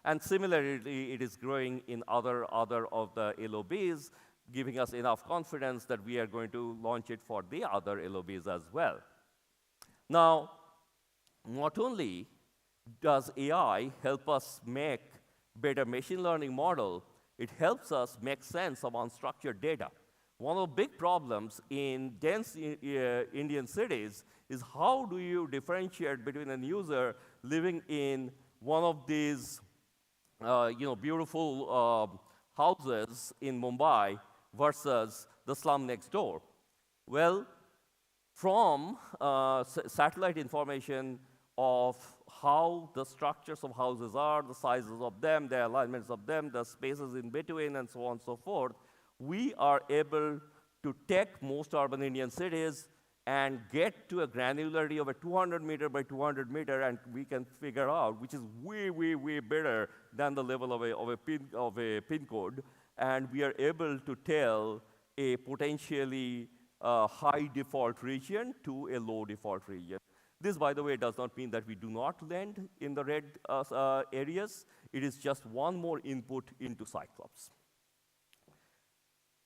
And similarly, it is growing in other of the LOBs, giving us enough confidence that we are going to launch it for the other LOBs as well. Now, not only does AI help us make better machine learning model, it helps us make sense of unstructured data. One of the big problems in dense Indian cities is how do you differentiate between a user living in one of these beautiful houses in Mumbai versus the slum next door? Well, from satellite information of how the structures of houses are, the sizes of them, the alignments of them, the spaces in between, and so on and so forth, we are able to take most urban Indian cities and get to a granularity of a 200 meter by 200 meter, and we can figure out, which is way, way, way better than the level of a pin code, and we are able to tell a potentially high default region to a low default region. This, by the way, does not mean that we do not lend in the red areas. It is just one more input into Cyclops.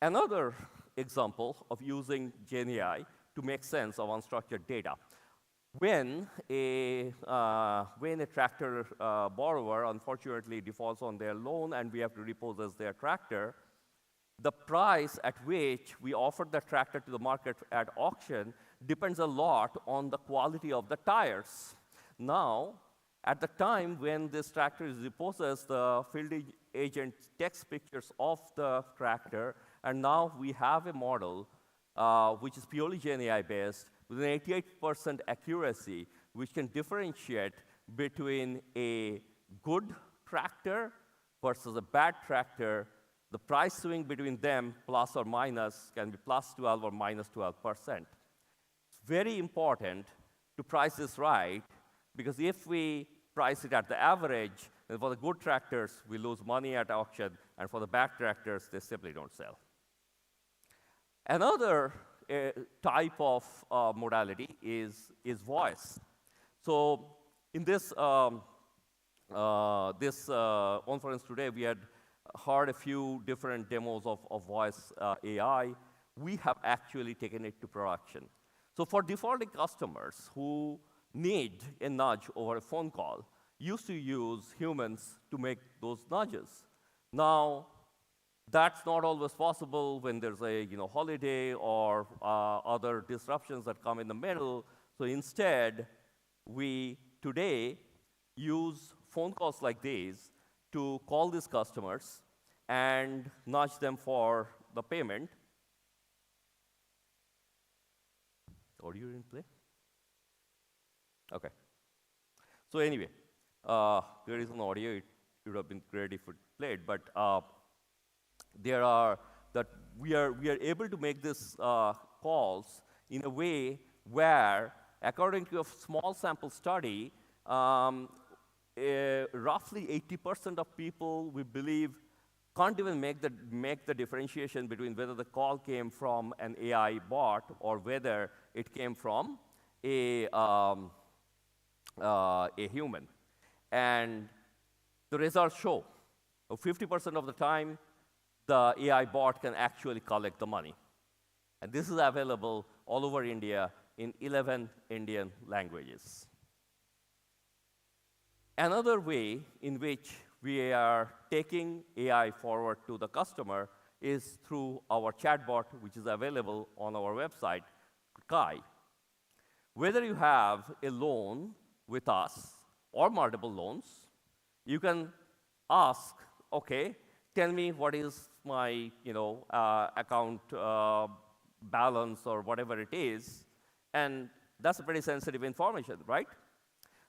Another example of using GenAI to make sense of unstructured data. When a tractor borrower unfortunately defaults on their loan and we have to repossess their tractor, the price at which we offer the tractor to the market at auction depends a lot on the quality of the tires. Now, at the time when this tractor is repossessed, the field agent takes pictures of the tractor, and now we have a model which is purely GenAI based with an 88% accuracy, which can differentiate between a good tractor versus a bad tractor. The price swing between them, plus or minus, can be plus 12 or minus 12%. It's very important to price this right, because if we price it at the average, then for the good tractors, we lose money at auction, and for the bad tractors, they simply don't sell. Another type of modality is voice. So in this conference today, we had heard a few different demos of voice AI. We have actually taken it to production. So for defaulting customers who need a nudge over a phone call, used to use humans to make those nudges. Now, that's not always possible when there's a holiday or other disruptions that come in the middle. So instead, we today use phone calls like these to call these customers and nudge them for the payment. Audio in play? Okay. So anyway, there is an audio. It would have been great if it played, but there are that we are able to make this calls in a way where, according to a small sample study, roughly 80% of people, we believe, can't even make the differentiation between whether the call came from an AI bot or whether it came from a human. And the results show 50% of the time, the AI bot can actually collect the money. And this is available all over India in 11 Indian languages. Another way in which we are taking AI forward to the customer is through our chatbot, which is available on our website, Kai. Whether you have a loan with us or multiple loans, you can ask, okay, tell me what is my account balance or whatever it is, and that's a pretty sensitive information, right?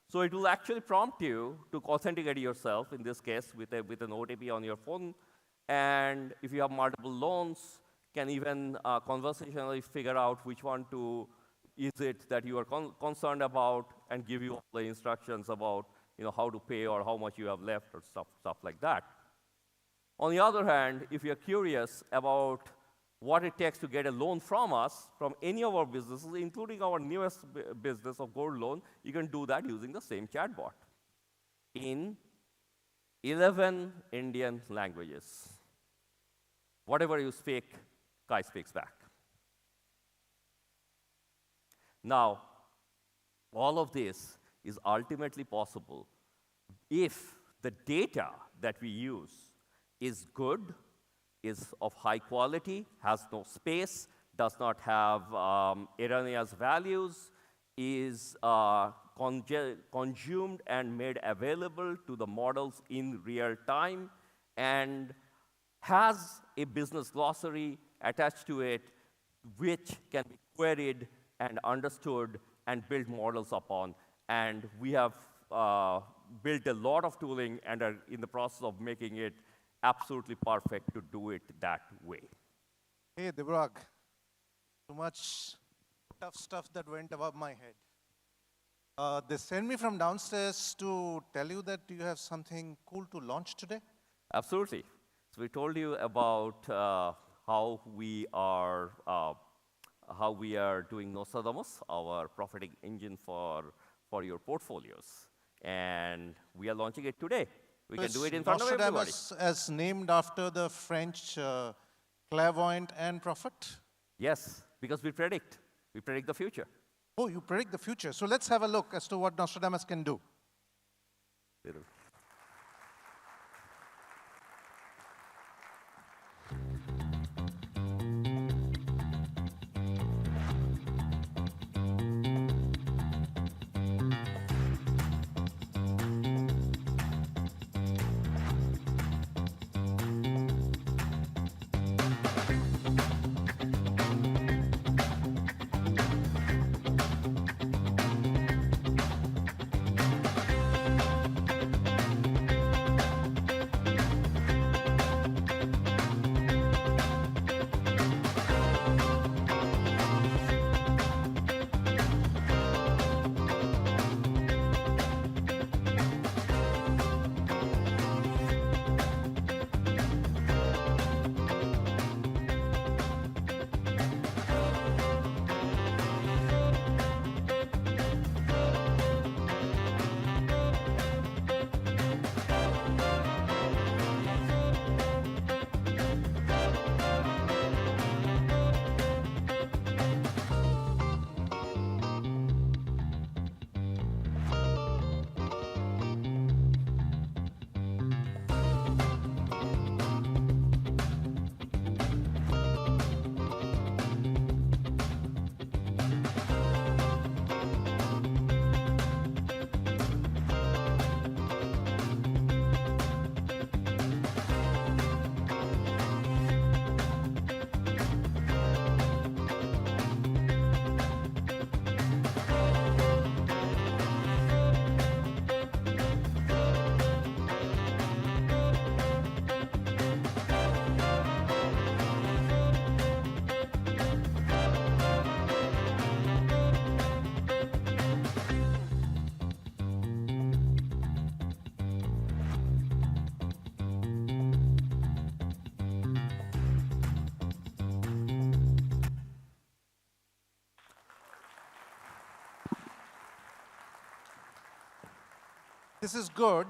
So it will actually prompt you to authenticate yourself, in this case, with an OTP on your phone. And if you have multiple loans, can even conversationally figure out which one is it that you are concerned about and give you all the instructions about how to pay or how much you have left or stuff like that. On the other hand, if you're curious about what it takes to get a loan from us, from any of our businesses, including our newest business of gold loan, you can do that using the same chatbot in 11 Indian languages. Whatever you speak, Kai speaks back. Now, all of this is ultimately possible if the data that we use is good, is of high quality, has no space, does not have erroneous values, is consumed and made available to the models in real time, and has a business glossary attached to it, which can be queried and understood and build models upon. And we have built a lot of tooling and are in the process of making it absolutely perfect to do it that way. Hey, Debrag, too much tough stuff that went above my head. They sent me from downstairs to tell you that you have something cool to launch today? Absolutely. So we told you about how we are doing Nostradamus, our profiting engine for your portfolios. And we are launching it today. We can do it in front of everybody. Nostradamus as named after the French clairvoyant and prophet? Yes, because we predict the future. Oh, you predict the future. So let's have a look as to what Nostradamus can do. This is good,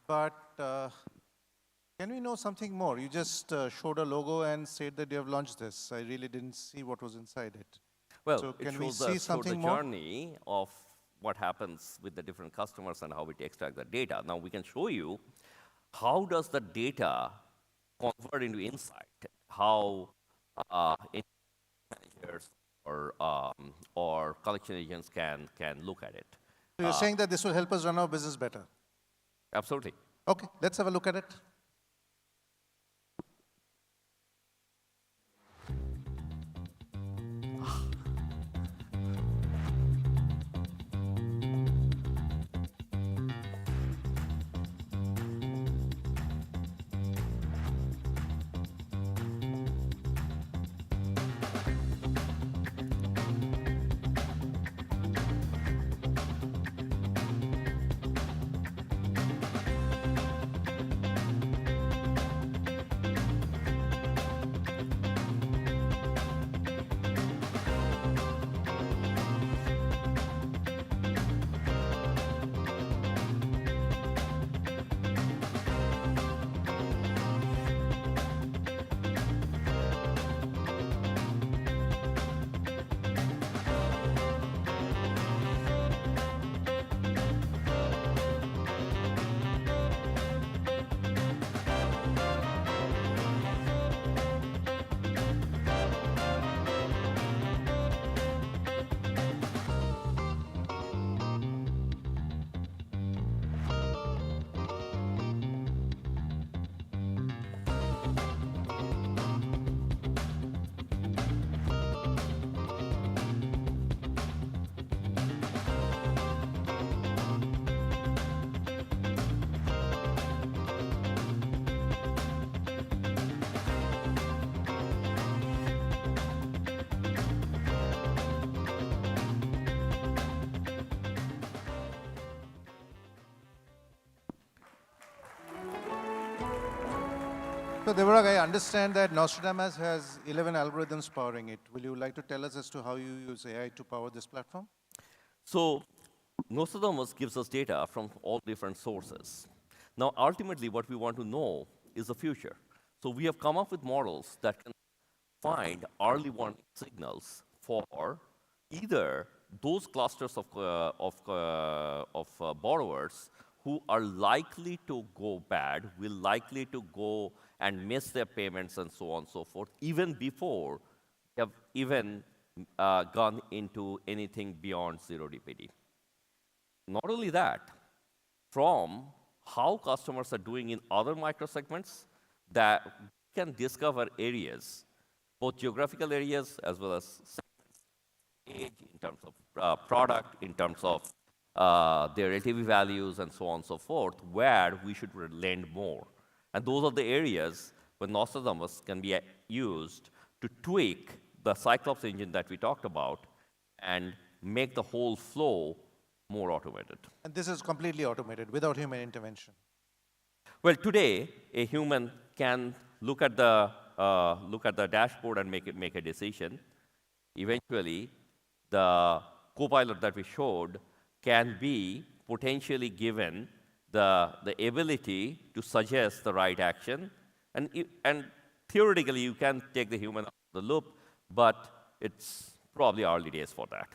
but can we know something more? You just showed a logo and said that you have launched this. I really didn't see what was inside it. Well, So it can we shows see the something more? journey of what happens with the different customers and how we extract the data. Now we can show you how does the data convert into insight, how managers or collection agents can look at it. So you're saying that this will help us run our business better? Absolutely. Okay, let's have a look at it. So Devarag, I understand that Nostradamus has 11 algorithms powering it. Will you like to tell us as to how you use AI to power this platform? So Nostradamus gives us data from all different sources. Now, ultimately, what we want to know is the future. So we have come up with models that can find early warning signals for either those clusters of borrowers who are likely to go bad, will likely to go and miss their payments and so on and so forth, even before they have even gone into anything beyond 0 DPD. Not only that, from how customers are doing in other microsegments, that we can discover areas, both geographical areas as well as age, in terms of product, in terms of their LTV values, and so on and so forth, where we should lend more. And those are the areas where Nostradamus can be used to tweak the Cyclops engine that we talked about and make the whole flow more automated. And this is completely automated, without human intervention. Well, today, a human can look at the dashboard and make a decision. Eventually, the copilot that we showed can be potentially given the ability to suggest the right action. And theoretically, you can take the human out of the loop, but it's probably early days for that.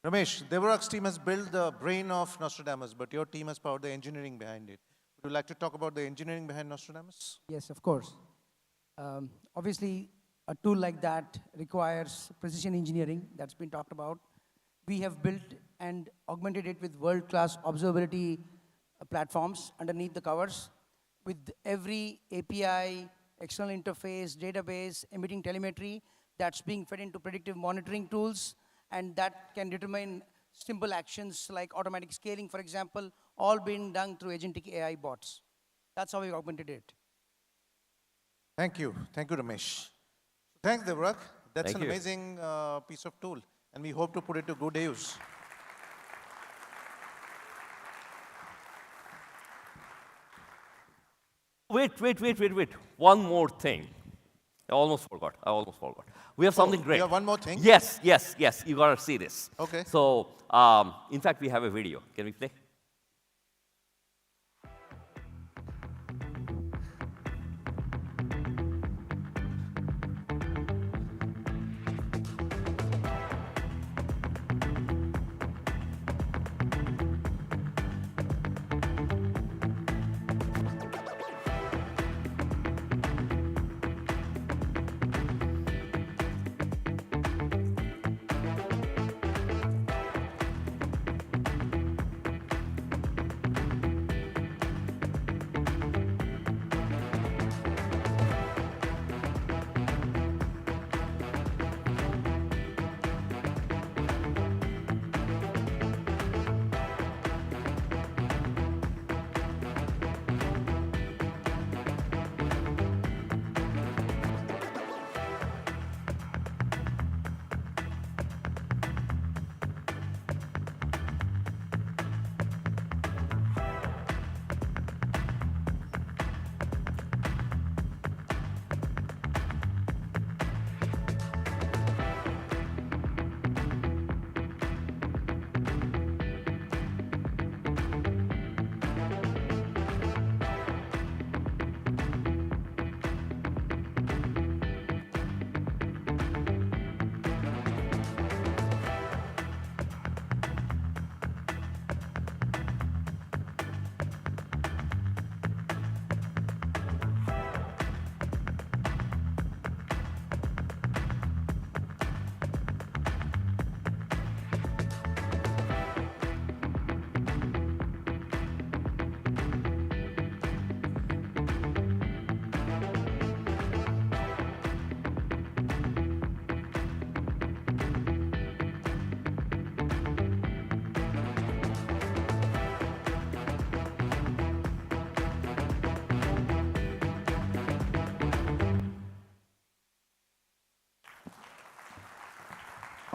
Ramesh, Devarag's team has built the brain of Nostradamus, but your team has powered the engineering behind it. Would you like to talk about the engineering behind Nostradamus? Yes, of course. Obviously, a tool like that requires precision engineering that's been talked about. We have built and augmented it with world-class observability platforms underneath the covers, with every API, external interface, database, emitting telemetry that's being fed into predictive monitoring tools, and that can determine simple actions like automatic scaling, for example, all being done through agentic AI bots. That's how we augmented it. Thank you. Thank you, Ramesh. Thanks, Devarag. That's Thank an you. amazing piece of tool, and we hope to put it to good use. Wait. One more thing. I almost forgot. We have something great. You have one more thing? Yes. You gotta see this. Okay. So, in fact, we have a video. Can we play?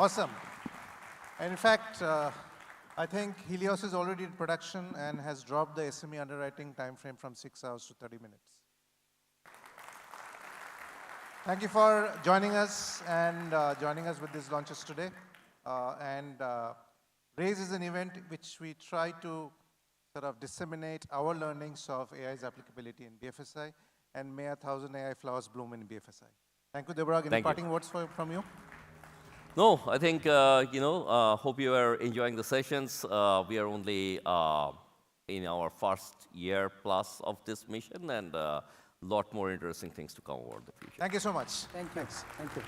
Awesome. In fact, I think Helios is already in production and has dropped the SME underwriting time frame from 6 hours to 30 minutes. Thank you for joining us and joining us with these launches today. RAISE is an event which we try to sort of disseminate our learnings of AI's applicability in BFSI, and may 1,000 AI flowers bloom in BFSI. Thank you, Deborah. Any parting words from you? No, I think, hope you are enjoying the sessions. We are only in our first year plus of this mission, and a lot more interesting things to come over the future. Thank you so much. Thank you. Thanks. Thank you.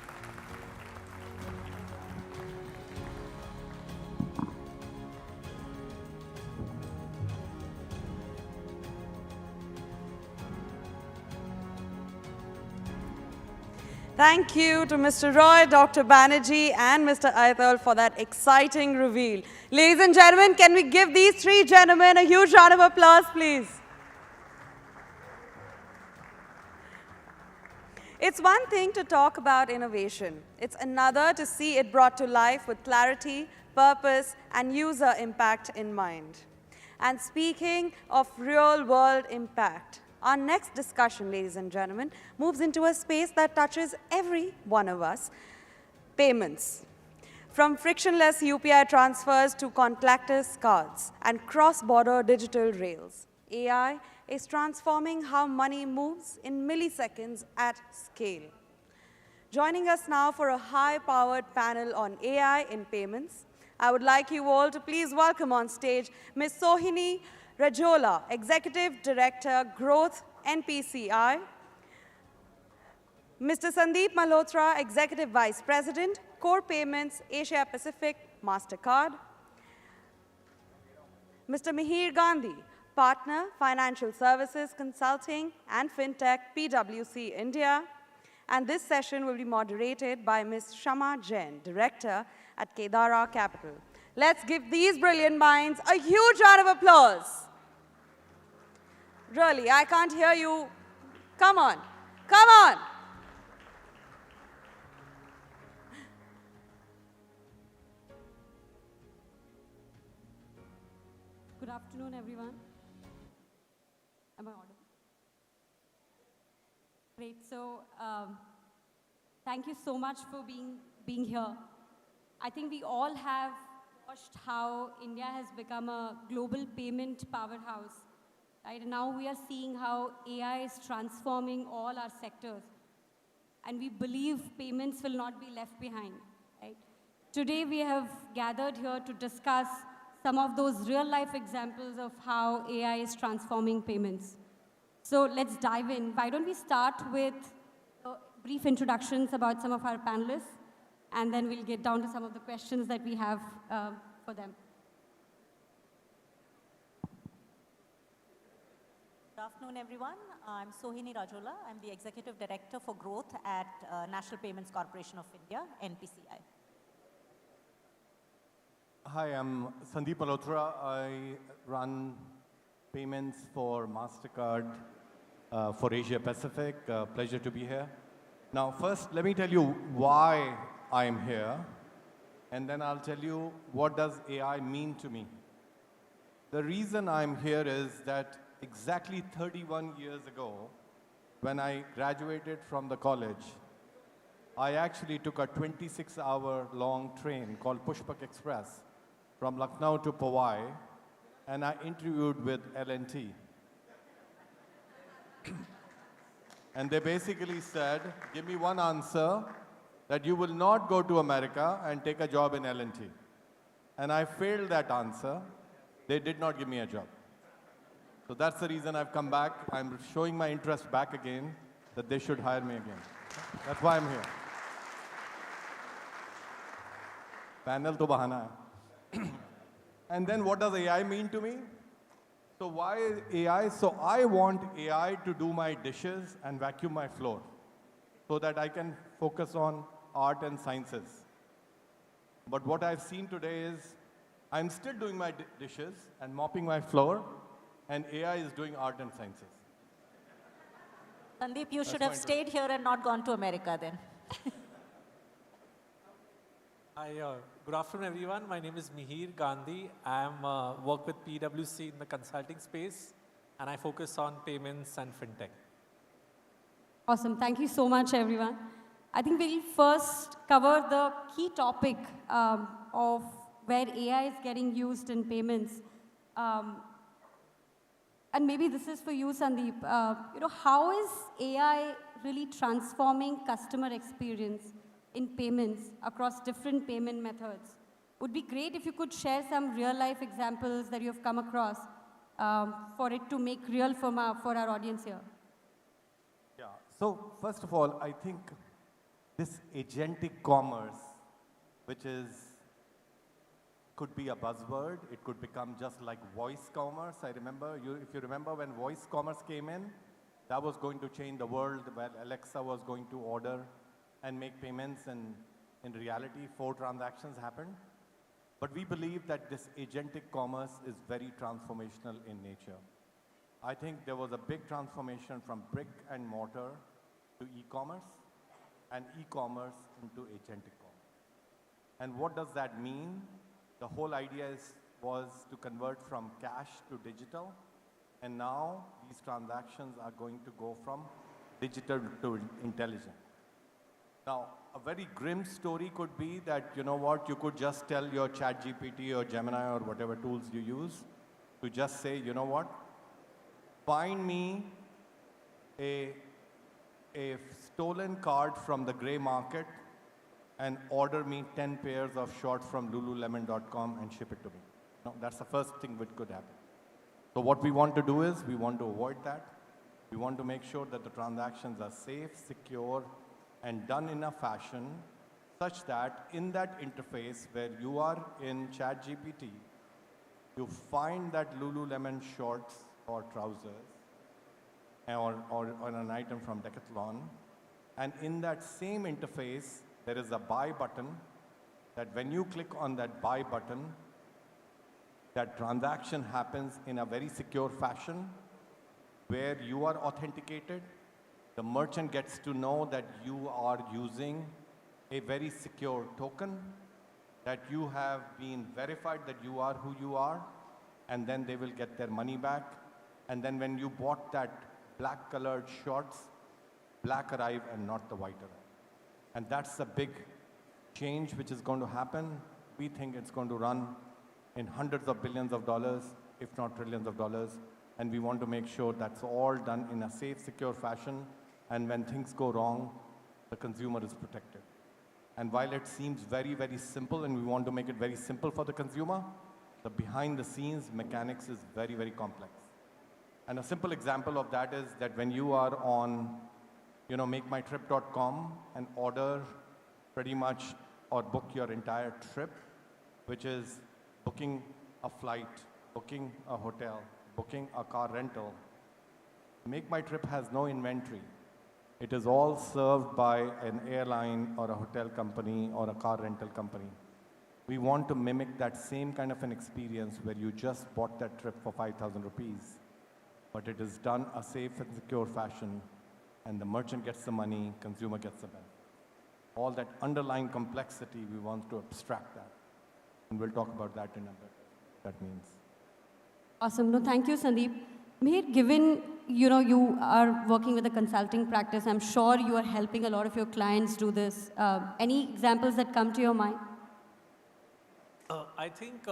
Thank you to Mr. Roy, Dr. Banerjee, and Mr. Aital for that exciting reveal. Ladies and gentlemen, can we give these three gentlemen a huge round of applause, please? It's one thing to talk about innovation. It's another to see it brought to life with clarity, purpose, and user impact in mind. And speaking of real-world impact, our next discussion, ladies and gentlemen, moves into a space that touches every one of us, payments. From frictionless UPI transfers to contactless cards and cross-border digital rails, AI is transforming how money moves in milliseconds at scale. Joining us now for a high-powered panel on AI in payments, I would like you all to please welcome on stage Ms. Sohini Rajola, Executive Director, Growth, NPCI. Mr. Sandeep Malhotra, Executive Vice President, Core Payments, Asia Pacific, MasterCard. Mr. Mihir Gandhi, Partner, Financial Services Consulting and FinTech, PwC India. And this session will be moderated by Ms. Shama Jain, Director at Kedara Capital. Let's give these brilliant minds a huge round of applause. Really, I can't hear you. Come on, come on. Good afternoon, everyone. Am I audible? Great. So, thank you so much for being here. I think we all have watched how India has become a global payment powerhouse, right? And now we are seeing how AI is transforming all our sectors. And we believe payments will not be left behind, right? Today, we have gathered here to discuss some of those real-life examples of how AI is transforming payments. So let's dive in. Why don't we start with brief introductions about some of our panelists, and then we'll get down to some of the questions that we have for them. Good afternoon, everyone. I'm Sohini Rajola. I'm the Executive Director for Growth at National Payments Corporation of India, NPCI. Hi, I'm Sandeep Malhotra. I run payments for MasterCard for Asia Pacific. Pleasure to be here. Now, first, let me tell you why I'm here, and then I'll tell you what does AI mean to me. The reason I'm here is that exactly 31 years ago, when I graduated from the college, I actually took a 26-hour-long train called Pushpak Express from Lucknow to Powai, and I interviewed with L&T. And they basically said, give me one answer that you will not go to America and take a job in L&T. And I failed that answer. They did not give me a job. So that's the reason I've come back. I'm showing my interest back again, that they should hire me again. That's why I'm here. Panel to bahana hai. And then what does AI mean to me? So why AI? So I want AI to do my dishes and vacuum my floor so that I can focus on art and sciences. But what I've seen today is I'm still doing my dishes and mopping my floor, and AI is doing art and sciences. Sandeep, you should have stayed here and not gone to America then. Hi, good afternoon, everyone. My name is Mihir Gandhi. I am work with PwC in the consulting space, and I focus on payments and fintech. Awesome. Thank you so much, everyone. I think we'll first cover the key topic of where AI is getting used in payments. Um, and maybe this is for you, Sandeep. How is AI really transforming customer experience in payments across different payment methods? Would be great if you could share some real-life examples that you've come across for it to make real for our audience here. Yeah. So first of all, I think this agentic commerce, which could be a buzzword, it could become just like voice commerce. I remember, if you remember when voice commerce came in, that was going to change the world, where Alexa was going to order and make payments, and in reality, 4 transactions happened. But we believe that this agentic commerce is very transformational in nature. I think there was a big transformation from brick and mortar to e-commerce, and e-commerce into agentic commerce. And what does that mean? The whole idea was to convert from cash to digital, and now these transactions are going to go from digital to intelligent. Now, a very grim story could be that, you know what, you could just tell your ChatGPT or Gemini or whatever tools you use to just say, you know what, find me a stolen card from the gray market and order me 10 pairs of shorts from lululemon.com and ship it to me. No, that's the first thing which could happen. So what we want to do is we want to avoid that. We want to make sure that the transactions are safe, secure, and done in a fashion such that in that interface where you are in ChatGPT, you find that Lululemon shorts or trousers or an item from Decathlon, and in that same interface, there is a buy button that when you click on that buy button, that transaction happens in a very secure fashion where you are authenticated. The merchant gets to know that you are using a very secure token, that you have been verified that you are who you are, and then they will get their money back. And then when you bought that black colored shorts, black arrive and not the white arrive. And that's a big change which is going to happen. We think it's going to run in hundreds of billions of dollars, if not trillions of dollars. And we want to make sure that's all done in a safe, secure fashion. And when things go wrong, the consumer is protected. And while it seems very, very simple, and we want to make it very simple for the consumer, the behind the scenes mechanics is very, very complex. And a simple example of that is that when you are on makemytrip.com and order pretty much or book your entire trip, which is booking a flight, booking a hotel, booking a car rental, Make My Trip has no inventory. It is all served by an airline or a hotel company or a car rental company. We want to mimic that same kind of an experience where you just bought that trip for 5,000 rupees, but it is done a safe and secure fashion, and the merchant gets the money, consumer gets the benefit. All that underlying complexity, we want to abstract that. And we'll talk about that in a bit. That means. Awesome. No, thank you, Sandeep. Mihir, given you are working with a consulting practice, I'm sure you are helping a lot of your clients do this. Any examples that come to your mind? I think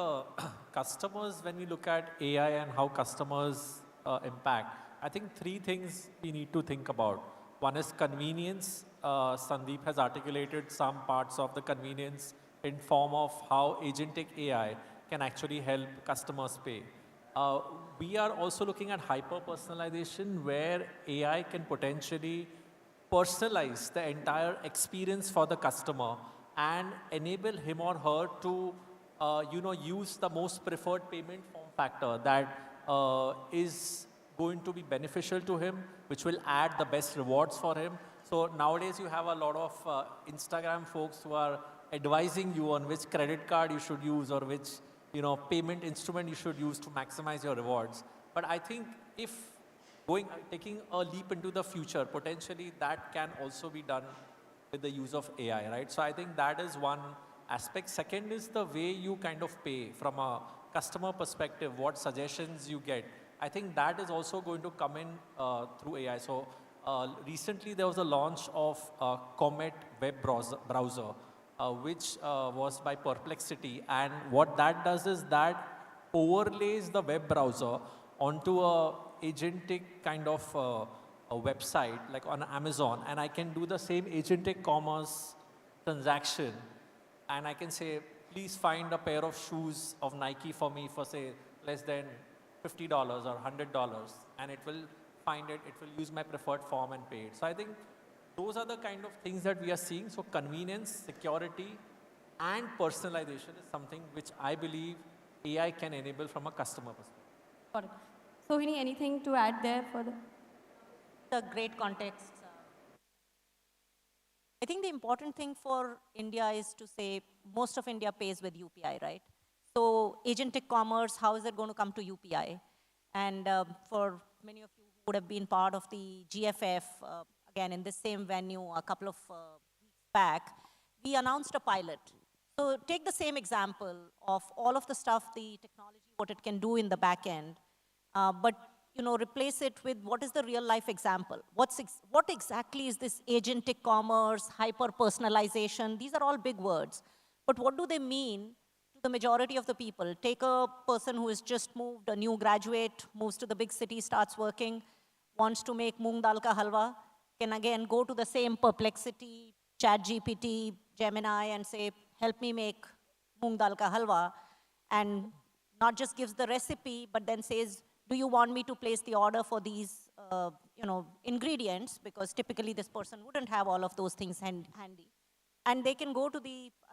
customers, when we look at AI and how customers impact, I think 3 things we need to think about. One is convenience. Sandeep has articulated some parts of the convenience in form of how agentic AI can actually help customers pay. We are also looking at hyper-personalization, where AI can potentially personalize the entire experience for the customer and enable him or her to use the most preferred payment form factor that is going to be beneficial to him, which will add the best rewards for him. So nowadays you have a lot of Instagram folks who are advising you on which credit card you should use or which payment instrument you should use to maximize your rewards. But I think if taking a leap into the future, potentially that can also be done with the use of AI, right? So I think that is one aspect. Second is the way you kind of pay from a customer perspective, what suggestions you get. I think that is also going to come in through AI. So recently there was a launch of Comet web browser which was by Perplexity. And what that does is that overlays the web browser onto a agentic kind of a website like on Amazon, and I can do the same agentic commerce transaction, and I can say, please find a pair of shoes of Nike for me for say less than $50 or $100, and it will find it, it will use my preferred form and pay it. So I think those are the kind of things that we are seeing. So convenience, security, and personalization is something which I believe AI can enable from a customer perspective. Got it. Sohini, anything to add there further? The great context. I think the important thing for India is to say most of India pays with UPI, right? So agentic commerce, how is it going to come to UPI? And for many of you who would have been part of the GFF, again, in this same venue a couple of weeks back, we announced a pilot. So take the same example of all of the stuff, the technology, what it can do in the back end, but replace it with what is the real life example? What exactly is this agentic commerce, hyper-personalization? These are all big words. But what do they mean to the majority of the people? Take a person who has just moved, a new graduate, moves to the big city, starts working, wants to make moong dal ka halwa, can again go to the same Perplexity, ChatGPT, Gemini, and say, help me make moong dal ka halwa, and not just gives the recipe, but then says, do you want me to place the order for these ingredients? Because typically this person wouldn't have all of those things handy. And they can go to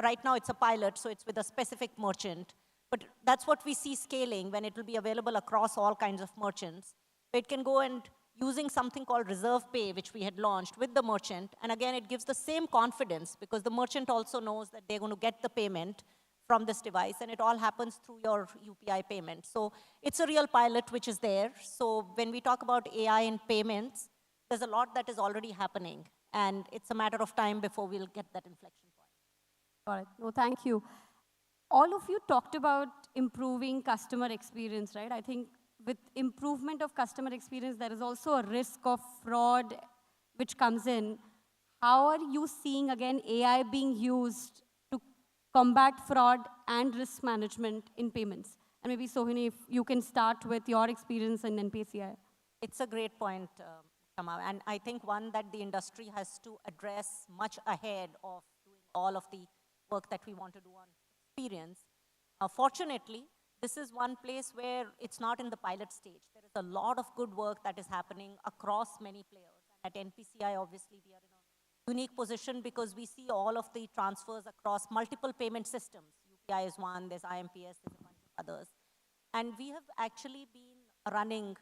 right now it's a pilot, so it's with a specific merchant. But that's what we see scaling when it will be available across all kinds of merchants. It can go and using something called Reserve Pay, which we had launched with the merchant. And again, it gives the same confidence because the merchant also knows that they're going to get the payment from this device, and it all happens through your UPI payment. So it's a real pilot which is there. So when we talk about AI in payments, there's a lot that is already happening, and it's a matter of time before we'll get that inflection point. Got it. No, thank you. All of you talked about improving customer experience, right? I think with improvement of customer experience, there is also a risk of fraud which comes in. How are you seeing, again, AI being used combat fraud and risk management in payments? And maybe, Sohini, if you can start with your experience in NPCI. It's a great point, Shama. And I think one that the industry has to address much ahead of doing all of the work that we want to do on experience. Fortunately, this is one place where it's not in the pilot stage. There is a lot of good work that is happening across many players. And at NPCI, obviously, we are in a unique position because we see all of the transfers across multiple payment systems. UPI is one, there's IMPS, there's a bunch of others. And we have actually been running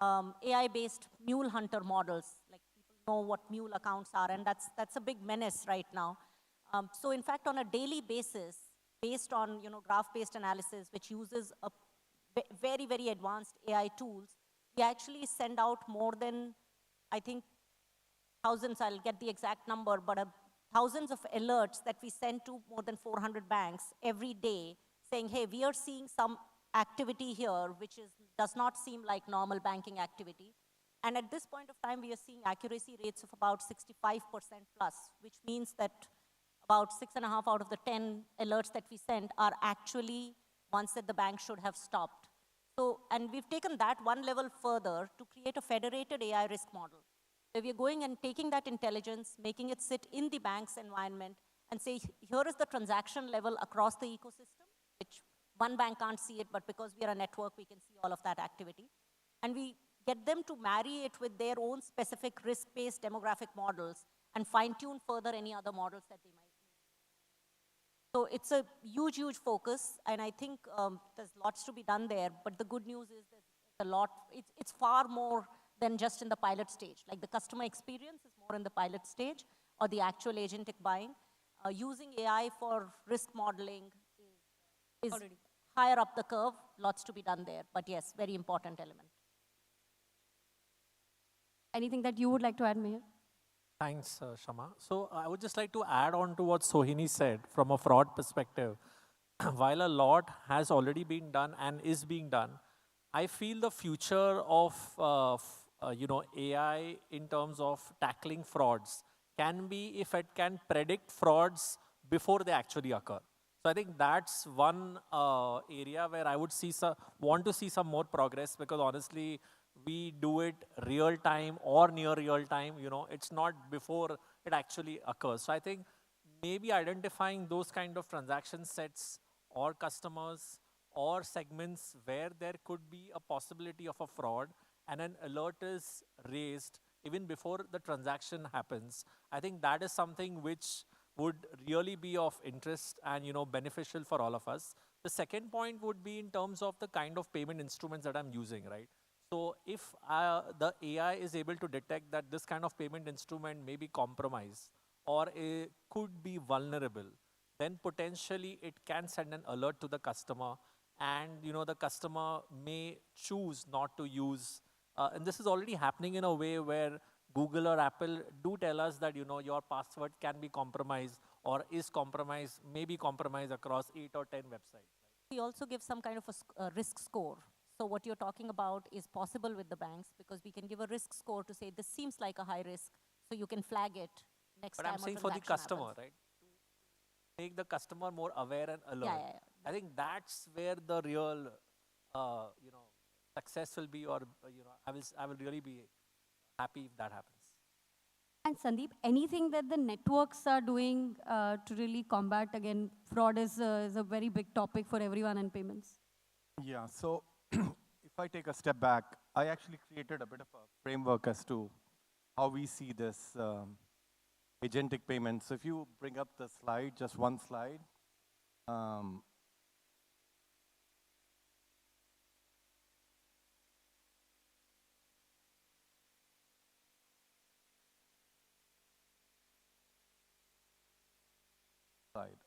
AI-based mule hunter models, like people know what mule accounts are, and that's a big menace right now. So in fact, on a daily basis, based on graph-based analysis, which uses a very, very advanced AI tools, we actually send out more than, I think, thousands, I'll get the exact number, but thousands of alerts that we send to more than 400 banks every day saying, hey, we are seeing some activity here which does not seem like normal banking activity. And at this point of time, we are seeing accuracy rates of about 65% plus, which means that about 6.5 out of the 10 alerts that we send are actually ones that the bank should have stopped. So, and we've taken that one level further to create a federated AI risk model. So we are going and taking that intelligence, making it sit in the bank's environment, and say, here is the transaction level across the ecosystem, which one bank can't see it, but because we are a network, we can see all of that activity. And we get them to marry it with their own specific risk-based demographic models and fine-tune further any other models that they might need. So it's a huge, huge focus, and I think there's lots to be done there, but the good news is there's a lot, it's far more than just in the pilot stage. Like the customer experience is more in the pilot stage, or the actual agentic buying. Using AI for risk modeling is higher up the curve, lots to be done there, but yes, very important element. Anything that you would like to add, Meher? Thanks, Shama. So I would just like to add on to what Sohini said from a fraud perspective. While a lot has already been done and is being done, I feel the future of AI in terms of tackling frauds can be if it can predict frauds before they actually occur. So I think that's one area where I would want to see some more progress, because honestly, we do it real time or near real time. It's not before it actually occurs. So I think maybe identifying those kind of transaction sets or customers or segments where there could be a possibility of a fraud and an alert is raised even before the transaction happens. I think that is something which would really be of interest and beneficial for all of us. The second point would be in terms of the kind of payment instruments that I'm using, right? So if the AI is able to detect that this kind of payment instrument may be compromised or it could be vulnerable, then potentially it can send an alert to the customer, and the customer may choose not to use. And this is already happening in a way where Google or Apple do tell us that your password can be compromised or is compromised, may be compromised across 8 or 10 websites. We also give some kind of a risk score. So what you're talking about is possible with the banks, because we can give a risk score to say this seems like a high risk, so you can flag it next But time. I'm saying for the customer, right? To make the customer more aware and alert. I think that's where the real, success will be, or I will really be happy if that happens. And Sandeep, anything that the networks are doing to really combat, again, fraud is a very big topic for everyone in payments. Yeah, so if I take a step back, I actually created a bit of a framework as to how we see this agentic payment. So if you bring up the slide, just one slide.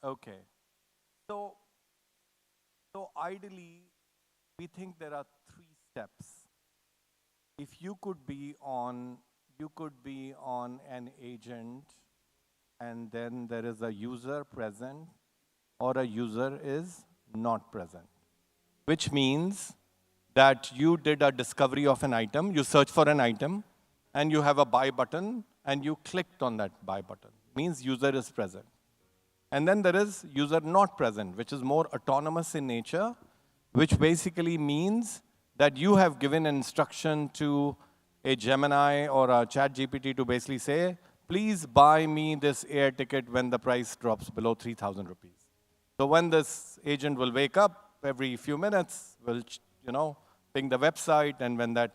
Okay. So ideally, we think there are 3 steps. If you could be on an agent, and then there is a user present or a user is not present, which means that you did a discovery of an item, you search for an item, and you have a buy button, and you clicked on that buy button. Means user is present. And then there is user not present, which is more autonomous in nature, which basically means that you have given an instruction to a Gemini or a ChatGPT to basically say, please buy me this air ticket when the price drops below 3,000 rupees. So when this agent will wake up every few minutes, will ping the website, and when that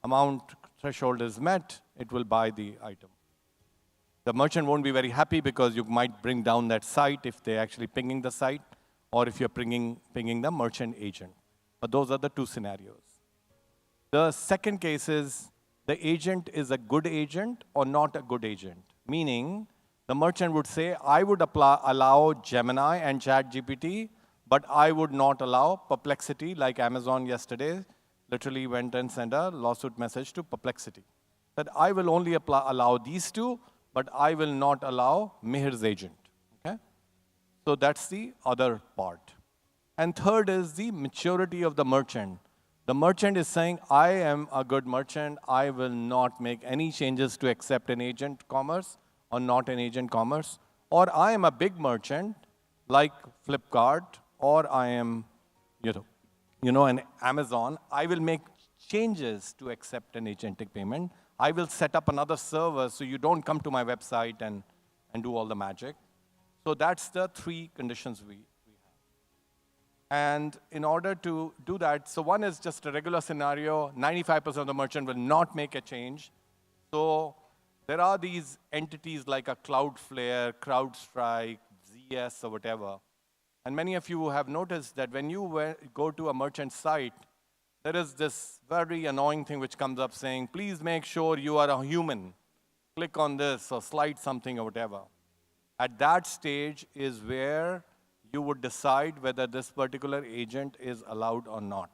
amount threshold is met, it will buy the item. The merchant won't be very happy because you might bring down that site if they're actually pinging the site, or if you're pinging the merchant agent. But those are the 2 scenarios. The second case is the agent is a good agent or not a good agent. Meaning, the merchant would say, I would allow Gemini and ChatGPT, but I would not allow Perplexity, like Amazon yesterday literally went and sent a lawsuit message to Perplexity. That I will only allow these 2, but I will not allow Meher's agent. Okay? So that's the other part. And third is the maturity of the merchant. The merchant is saying, I am a good merchant. I will not make any changes to accept an agent commerce or not an agent commerce. Or I am a big merchant like Flipkart, or I am, an Amazon. I will make changes to accept an agentic payment. I will set up another server so you don't come to my website and do all the magic. So that's the 3 conditions we have. And in order to do that, so one is just a regular scenario, 95% of the merchant will not make a change. So there are these entities like a Cloudflare, CrowdStrike, ZS, or whatever. And many of you have noticed that when you go to a merchant site, there is this very annoying thing which comes up saying, please make sure you are a human. Click on this or slide something or whatever. At that stage is where you would decide whether this particular agent is allowed or not.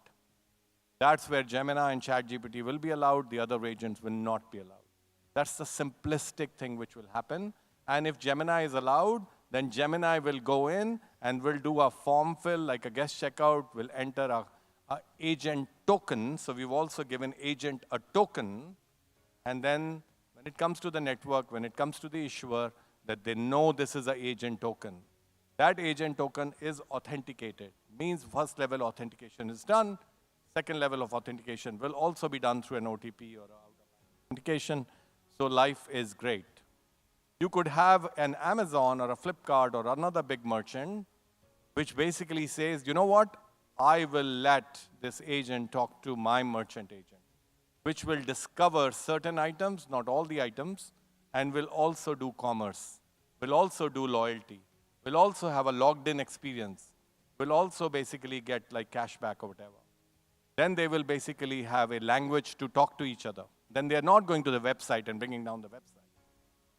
That's where Gemini and ChatGPT will be allowed, the other agents will not be allowed. That's the simplistic thing which will happen. And if Gemini is allowed, then Gemini will go in and will do a form fill, like a guest checkout, will enter a agent token. So we've also given agent a token. And then when it comes to the network, when it comes to the issuer, that they know this is an agent token. That agent token is authenticated. Means first level authentication is done. Second level of authentication will also be done through an OTP or authentication. So life is great. You could have an Amazon or a Flipkart or another big merchant, which basically says, you know what? I will let this agent talk to my merchant agent, which will discover certain items, not all the items, and will also do commerce, will also do loyalty, will also have a logged in experience, will also basically get like cashback or whatever. Then they will basically have a language to talk to each other. Then they are not going to the website and bringing down the website.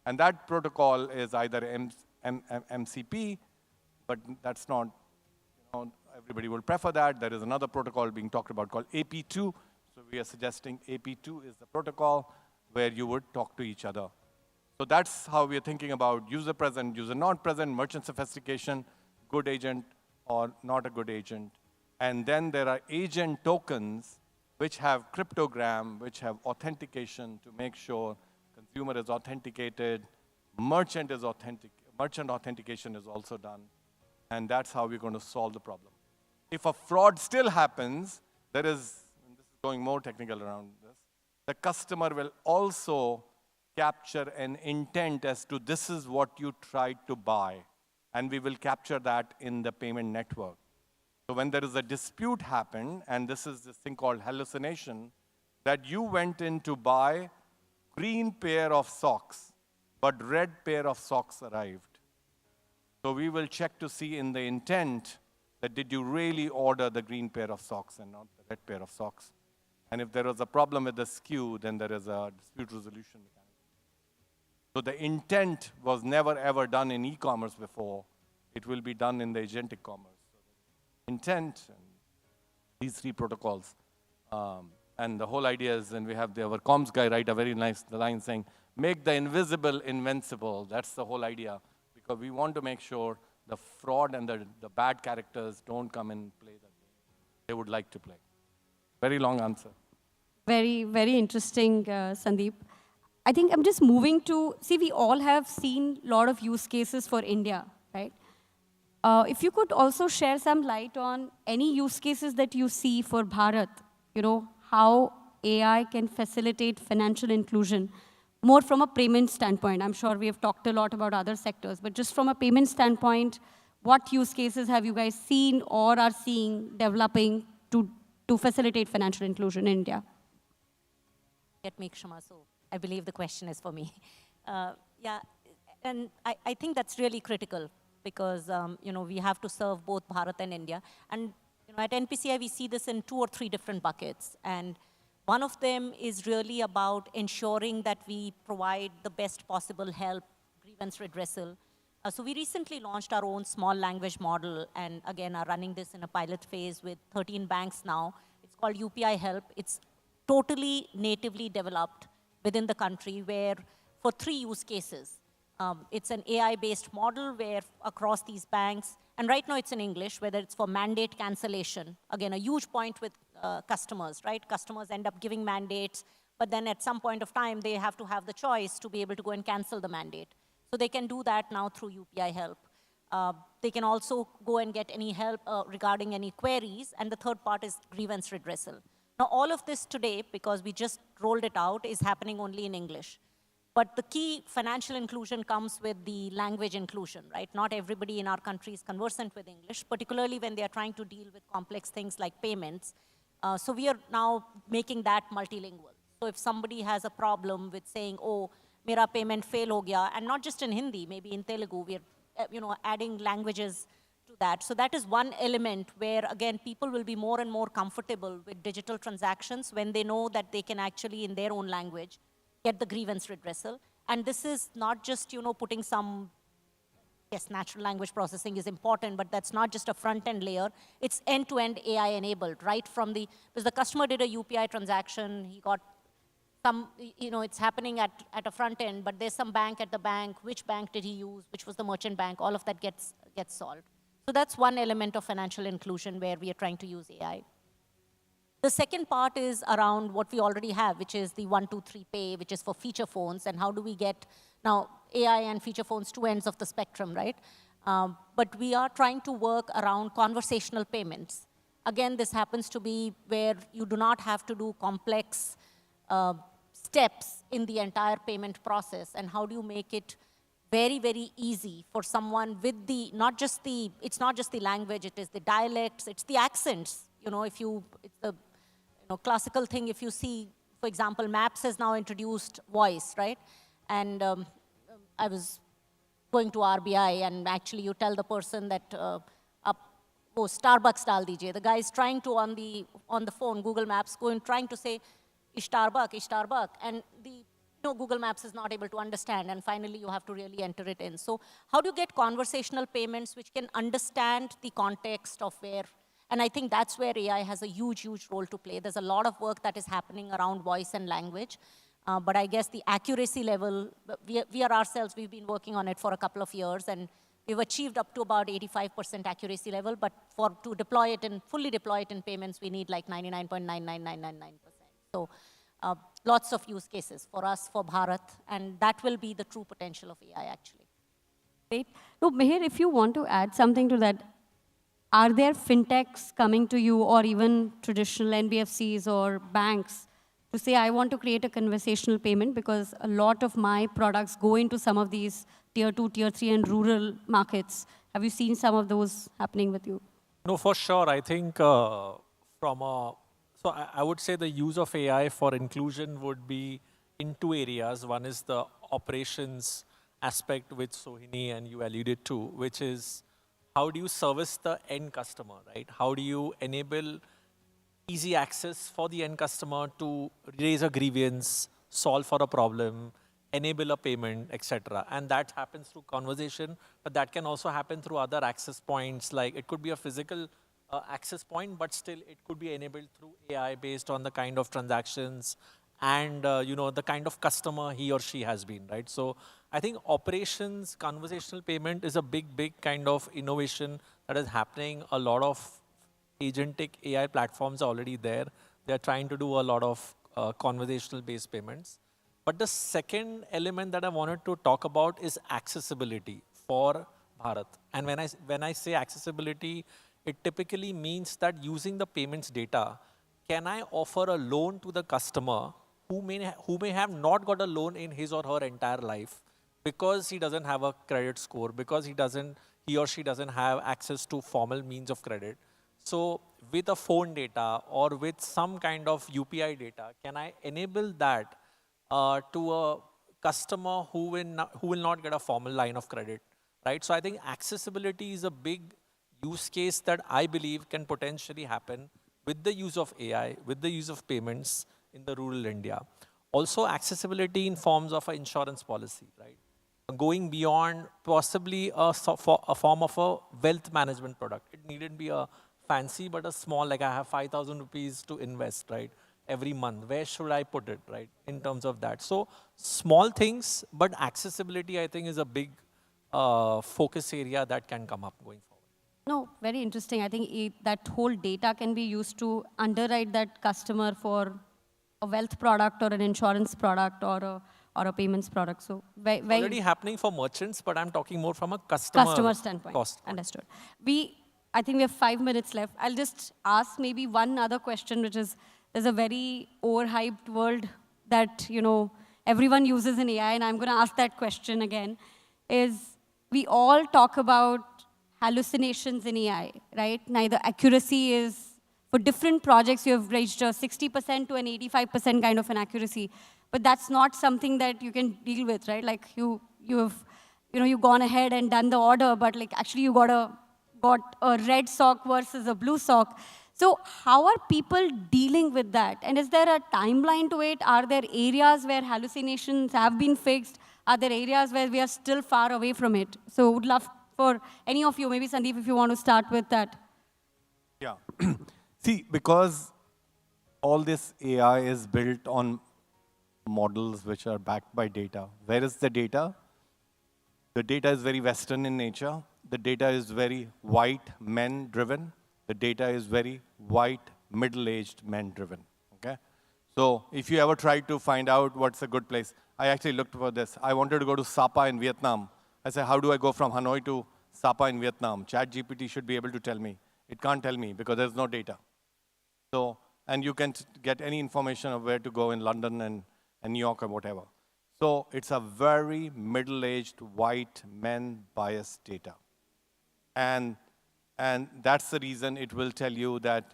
And that protocol is either MCP, but that's not, everybody will prefer that. There is another protocol being talked about called AP2. So we are suggesting AP2 is the protocol where you would talk to each other. So that's how we are thinking about user present, user not present, merchant sophistication, good agent or not a good agent. And then there are agent tokens which have cryptogram, which have authentication to make sure consumer is authenticated, merchant authentication is also done. And that's how we're going to solve the problem. If a fraud still happens, there is, and this is going more technical around this, the customer will also capture an intent as to this is what you tried to buy. And we will capture that in the payment network. So when there is a dispute happen, and this is this thing called hallucination, that you went in to buy green pair of socks, but red pair of socks arrived. So we will check to see in the intent that did you really order the green pair of socks and not the red pair of socks. And if there was a problem with the SKU, then there is a dispute resolution mechanism. So the intent was never ever done in e-commerce before. It will be done in the agentic commerce. Intent, and these three protocols. And the whole idea is, and we have our comms guy write a very nice line saying, make the invisible invincible. That's the whole idea. Because we want to make sure the fraud and the bad characters don't come and play the game they would like to play. Very long answer. Very, very interesting, Sandeep. I think I'm just moving to, see, we all have seen a lot of use cases for India, right? If you could also share some light on any use cases that you see for Bharat, how AI can facilitate financial inclusion, more from a payment standpoint. I'm sure we have talked a lot about other sectors, but just from a payment standpoint, what use cases have you guys seen or are seeing developing to facilitate financial inclusion in India? Get me, Kshama, so I believe the question is for me. Yeah, and I think that's really critical because we have to serve both Bharat and India. And at NPCI, we see this in 2 or 3 different buckets. And one of them is really about ensuring that we provide the best possible help, grievance redressal. So we recently launched our own small language model and again are running this in a pilot phase with 13 banks now. It's called UPI Help. It's totally natively developed within the country where for 3 use cases. It's an AI-based model where across these banks, and right now it's in English, whether it's for mandate cancellation. Again, a huge point with customers, right? Customers end up giving mandates, but then at some point of time, they have to have the choice to be able to go and cancel the mandate. So they can do that now through UPI Help. They can also go and get any help regarding any queries, and the third part is grievance redressal. Now, all of this today, because we just rolled it out, is happening only in English. But the key financial inclusion comes with the language inclusion, right? Not everybody in our country is conversant with English, particularly when they are trying to deal with complex things like payments. So we are now making that multilingual. So if somebody has a problem with saying, oh, mera payment fail ho gaya, and not just in Hindi, maybe in Telugu, we are adding languages to that. So that is one element where, again, people will be more and more comfortable with digital transactions when they know that they can actually, in their own language, get the grievance redressal. And this is not just, putting some, yes, natural language processing is important, but that's not just a front-end layer. It's end-to-end AI enabled, right from because the customer did a UPI transaction, he got it's happening at a front end, but there's some bank at the bank. Which bank did he use? Which was the merchant bank? All of that gets solved. So that's one element of financial inclusion where we are trying to use AI. The second part is around what we already have, which is the 123 Pay, which is for feature phones. And how do we get, now AI and feature phones, two ends of the spectrum, right? But we are trying to work around conversational payments. Again, this happens to be where you do not have to do complex steps in the entire payment process. And how do you make it very, very easy for someone with the, it's not just the language, it is the dialects, it's the accents. It's the classical thing. If you see, for example, Maps has now introduced voice, right? And I was going to RBI, and actually you tell the person that, Starbucks dal dijiye. The guy is trying to, on the phone, Google Maps, trying to say, Starbucks, and Google Maps is not able to understand, and finally you have to really enter it in. So how do you get conversational payments which can understand the context of where, and I think that's where AI has a huge, huge role to play. There's a lot of work that is happening around voice and language, but I guess the accuracy level, we are ourselves, we've been working on it for a couple of years, and we've achieved up to about 85% accuracy level, but to deploy it and fully deploy it in payments, we need like 99.99999%. So lots of use cases for us, for Bharat, and that will be the true potential of AI, actually. Great. No, Meher, if you want to add something to that, are there fintechs coming to you, or even traditional NBFCs or banks, to say, I want to create a conversational payment because a lot of my products go into some of these tier 2, tier 3, and rural markets? Have you seen some of those happening with you? No, for sure. I think so I would say the use of AI for inclusion would be in two areas. One is the operations aspect, which Sohini and you alluded to, which is how do you service the end customer, right? How do you enable easy access for the end customer to raise a grievance, solve for a problem, enable a payment, etc. And that happens through conversation, but that can also happen through other access points. Like it could be a physical access point, but still it could be enabled through AI based on the kind of transactions and the kind of customer he or she has been, right? So I think operations, conversational payment is a big kind of innovation that is happening. A lot of agentic AI platforms are already there. They're trying to do a lot of conversational based payments. But the second element that I wanted to talk about is accessibility for Bharat. And when I say accessibility, it typically means that using the payments data, can I offer a loan to the customer who may have not got a loan in his or her entire life because he doesn't have a credit score, because he or she doesn't have access to formal means of credit. So with a phone data or with some kind of UPI data, can I enable that to a customer who will not get a formal line of credit, right? So I think accessibility is a big use case that I believe can potentially happen with the use of AI, with the use of payments in the rural India. Also accessibility in forms of an insurance policy, right? Going beyond possibly a form of a wealth management product. It needn't be a fancy, but a small, like I have 5,000 rupees to invest, right? Every month, where should I put it, right? In terms of that. So small things, but accessibility, I think, is a big focus area that can come up going forward. No, very interesting. I think that whole data can be used to underwrite that customer for a wealth product or an insurance product or a payments product. So very already happening for merchants, but I'm talking more from a customer standpoint. Cost. Understood. I think we have 5 minutes left. I'll just ask maybe one other question, which is, there's a very overhyped world that, everyone uses in AI, and I'm going to ask that question again, is we all talk about hallucinations in AI, right? Neither accuracy is, for different projects, you have reached a 60% to an 85% kind of an accuracy, but that's not something that you can deal with, right? Like you've gone ahead and done the order, but like actually you got a red sock versus a blue sock. So how are people dealing with that? And is there a timeline to it? Are there areas where hallucinations have been fixed? Are there areas where we are still far away from it? So would love for any of you, maybe Sandeep, if you want to start with that. Yeah. See, because all this AI is built on models which are backed by data. Where is the data? The data is very Western in nature. The data is very white, men-driven. The data is very white, middle-aged, men-driven, okay? So if you ever try to find out what's a good place, I actually looked for this. I wanted to go to Sapa in Vietnam. I said, how do I go from Hanoi to Sapa in Vietnam? ChatGPT should be able to tell me. It can't tell me because there's no data. So, and you can get any information of where to go in London and New York or whatever. So it's a very middle-aged, white, men-biased data. And that's the reason it will tell you that,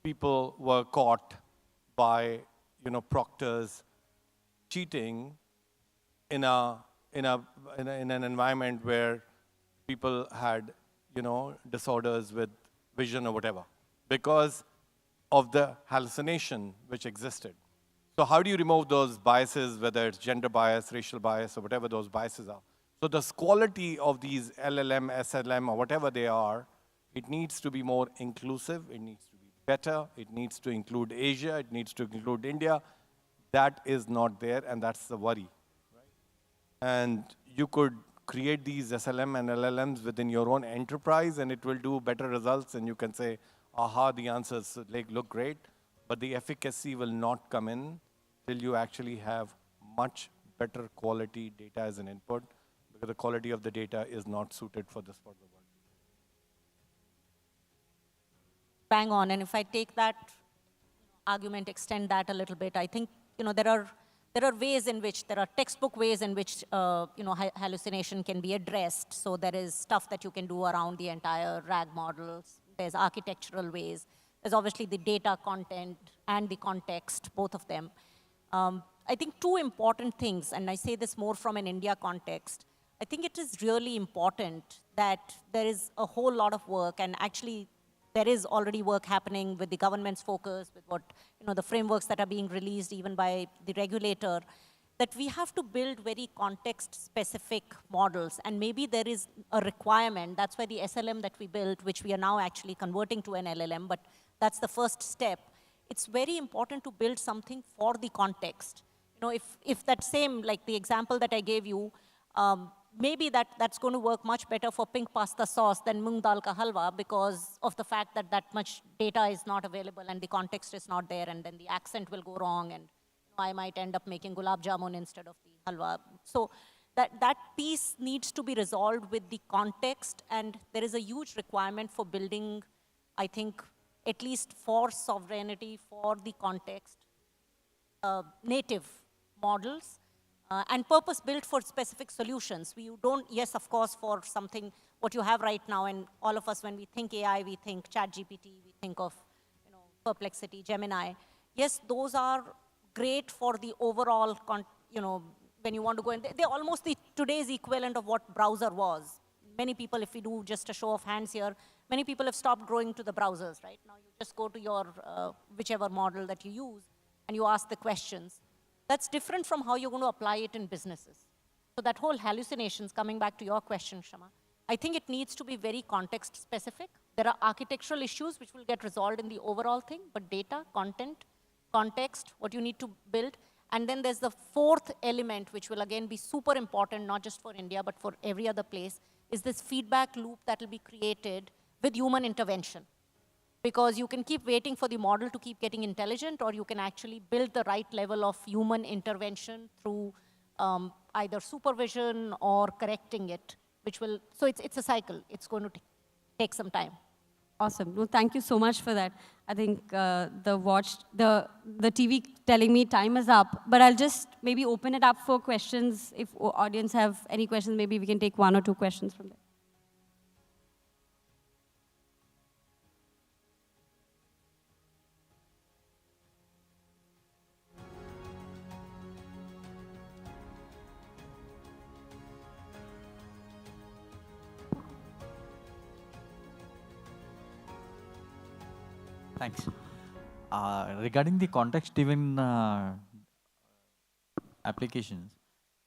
people were caught by, proctors cheating in an environment where people had, disorders with vision or whatever, because of the hallucination which existed. So how do you remove those biases, whether it's gender bias, racial bias, or whatever those biases are? So the quality of these LLM, SLM, or whatever they are, it needs to be more inclusive, it needs to be better, it needs to include Asia, it needs to include India. That is not there, and that's the worry. Right? And you could create these SLM and LLMs within your own enterprise, and it will do better results, and you can say, aha, the answers look great, but the efficacy will not come in till you actually have much better quality data as an input, because the quality of the data is not suited for this part of the world. Bang on, and if I take that argument, extend that a little bit, I think, there are ways in which, there are textbook ways in which, hallucination can be addressed. So there is stuff that you can do around the entire RAG models. There's architectural ways. There's obviously the data content and the context, both of them. I think two important things, and I say this more from an India context, I think it is really important that there is a whole lot of work, and actually there is already work happening with the government's focus, with what, the frameworks that are being released even by the regulator, that we have to build very context-specific models. And maybe there is a requirement. That's why the SLM that we built, which we are now actually converting to an LLM, but that's the first step. It's very important to build something for the context. If that same, like the example that I gave you, maybe that's going to work much better for pink pasta sauce than moong dal ka halwa, because of the fact that that much data is not available and the context is not there, and then the accent will go wrong, and I might end up making gulab jamun instead of the halwa. So that piece needs to be resolved with the context, and there is a huge requirement for building, I think, at least for sovereignty, for the context, native models, and purpose-built for specific solutions. We don't, yes, of course, for something, what you have right now, and all of us, when we think AI, we think ChatGPT, we think of, Perplexity, Gemini. Yes, those are great for the overall, when you want to go in, they're almost today's equivalent of what browser was. Many people, if we do just a show of hands here, many people have stopped going to the browsers, right? Now you just go to your, whichever model that you use, and you ask the questions. That's different from how you're going to apply it in businesses. So that whole hallucinations, coming back to your question, Shama, I think it needs to be very context specific. There are architectural issues which will get resolved in the overall thing, but data, content, context, what you need to build. And then there's the fourth element, which will again be super important, not just for India, but for every other place, is this feedback loop that will be created with human intervention. Because you can keep waiting for the model to keep getting intelligent, or you can actually build the right level of human intervention through either supervision or correcting it, which will, so it's a cycle. It's going to take some time. Awesome. No, thank you so much for that. I think the TV telling me time is up, but I'll just maybe open it up for questions. If audience have any questions, maybe we can take one or two questions from there. Thanks. Regarding the context-driven applications,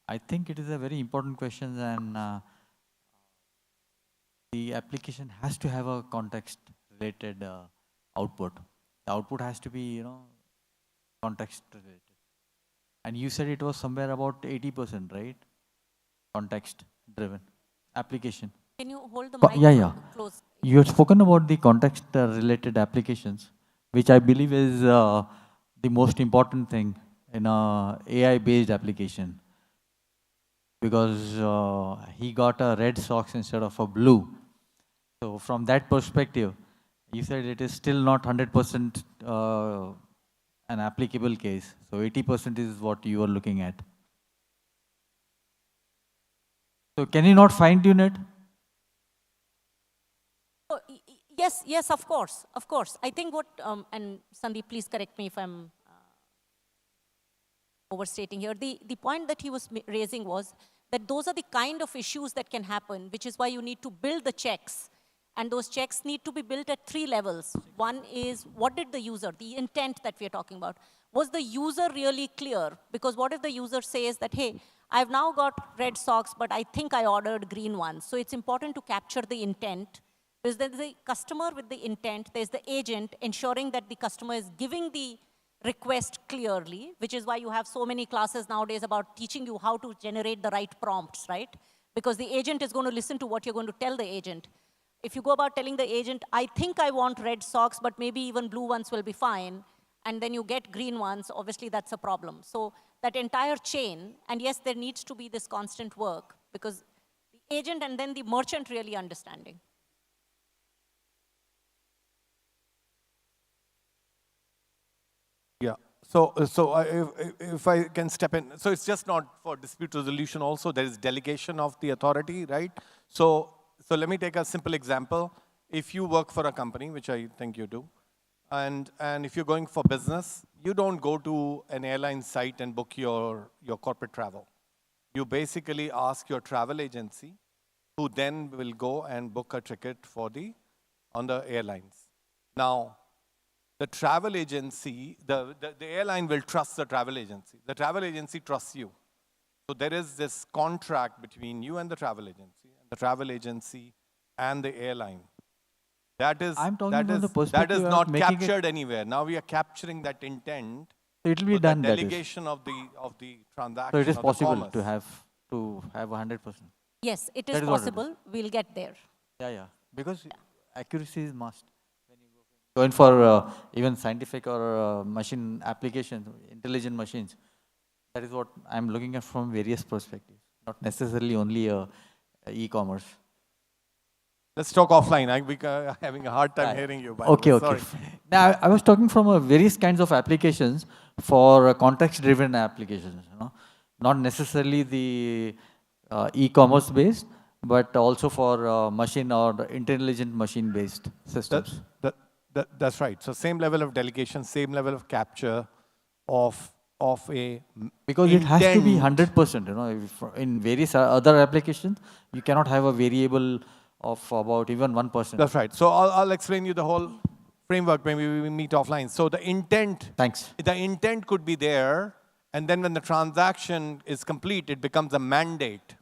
I think it is a very important question, and the application has to have a context-related output. The output has to be, context-related. And you said it was somewhere about 80%, right? Context-driven application. Can you hold the mic close? You have spoken about the context-related applications, which I believe is the most important thing in a AI-based application. Because he got a red socks instead of a blue. So from that perspective, you said it is still not 100% an applicable case. So 80% is what you are looking at. So can you not fine-tune it? Oh, yes, yes, of course, of course. I think what, and Sandeep, please correct me if I'm overstating here. The point that he was raising was that those are the kind of issues that can happen, which is why you need to build the checks. And those checks need to be built at 3 levels. One is, what did the user, the intent that we are talking about, was the user really clear? Because what if the user says that, hey, I've now got red socks, but I think I ordered green ones. So it's important to capture the intent. Because there's the customer with the intent, there's the agent ensuring that the customer is giving the request clearly, which is why you have so many classes nowadays about teaching you how to generate the right prompts, right? Because the agent is going to listen to what you're going to tell the agent. If you go about telling the agent, I think I want red socks, but maybe even blue ones will be fine, and then you get green ones, obviously that's a problem. So that entire chain, and yes, there needs to be this constant work, because the agent and then the merchant really understanding. Yeah. So if I can step in, so it's just not for dispute resolution also, there is delegation of the authority, right? So let me take a simple example. If you work for a company, which I think you do, and if you're going for business, you don't go to an airline site and book your corporate travel. You basically ask your travel agency, who then will go and book a ticket on the airlines. Now, the travel agency, the airline will trust the travel agency. The travel agency trusts you. So there is this contract between you and the travel agency and the airline. That is not captured anywhere. Now we are capturing that intent. So it will be done. The delegation of the transaction. So it is possible to have 100%. Yes, it is possible. We'll get there. Yeah. Because accuracy is must. Going for even scientific or machine applications, intelligent machines, that is what I'm looking at from various perspectives, not necessarily only e-commerce. Let's talk offline. I'm having a hard time hearing you. Okay. Now, I was talking from various kinds of applications for context-driven applications. Not necessarily the e-commerce based, but also for machine or intelligent machine-based systems. That's right. So same level of delegation, same level of capture of a because it has to be 100%. In various other applications, you cannot have a variable of about even 1%. That's right. So I'll explain you the whole framework. Maybe we meet offline. So the intent. Thanks. The intent could be there, and then when the transaction is complete, it becomes a mandate.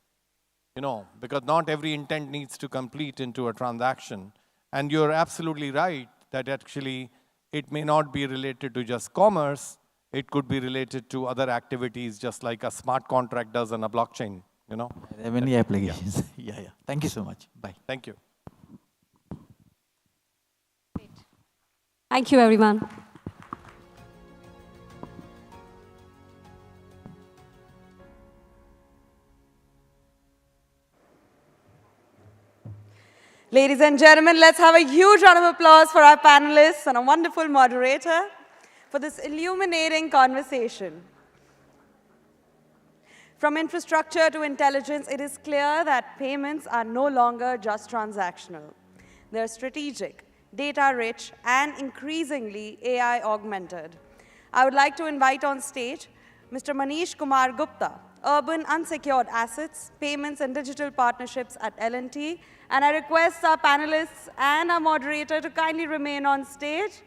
Because not every intent needs to complete into a transaction. And you're absolutely right that actually it may not be related to just commerce. It could be related to other activities, just like a smart contract does on a blockchain. There are many applications. Yeah. Thank you so much. Bye. Thank you. Thank you, everyone. Ladies and gentlemen, let's have a huge round of applause for our panelists and a wonderful moderator for this illuminating conversation. From infrastructure to intelligence, it is clear that payments are no longer just transactional. They're strategic, data-rich, and increasingly AI-augmented. I would like to invite on stage Mr. Manish Kumar Gupta, Urban Unsecured Assets, Payments and Digital Partnerships at L&T. And I request our panelists and our moderator to kindly remain on stage.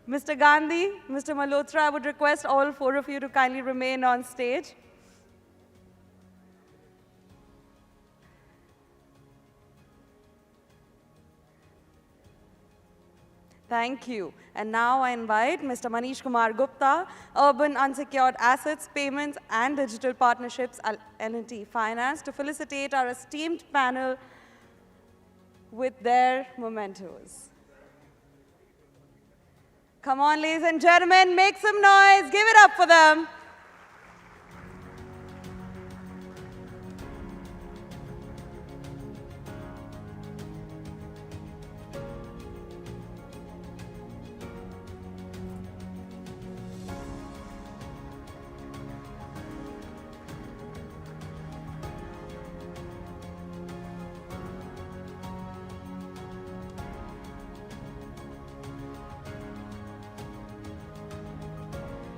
Mr. Gandhi, Mr. Malhotra, I would request all 4 of you to kindly remain on stage. Thank you. And now I invite Mr. Manish Kumar Gupta, Urban Unsecured Assets, Payments and Digital Partnerships at L&T Finance, to felicitate our esteemed panel with their mementos. Come on, ladies and gentlemen, make some noise. Give it up for them.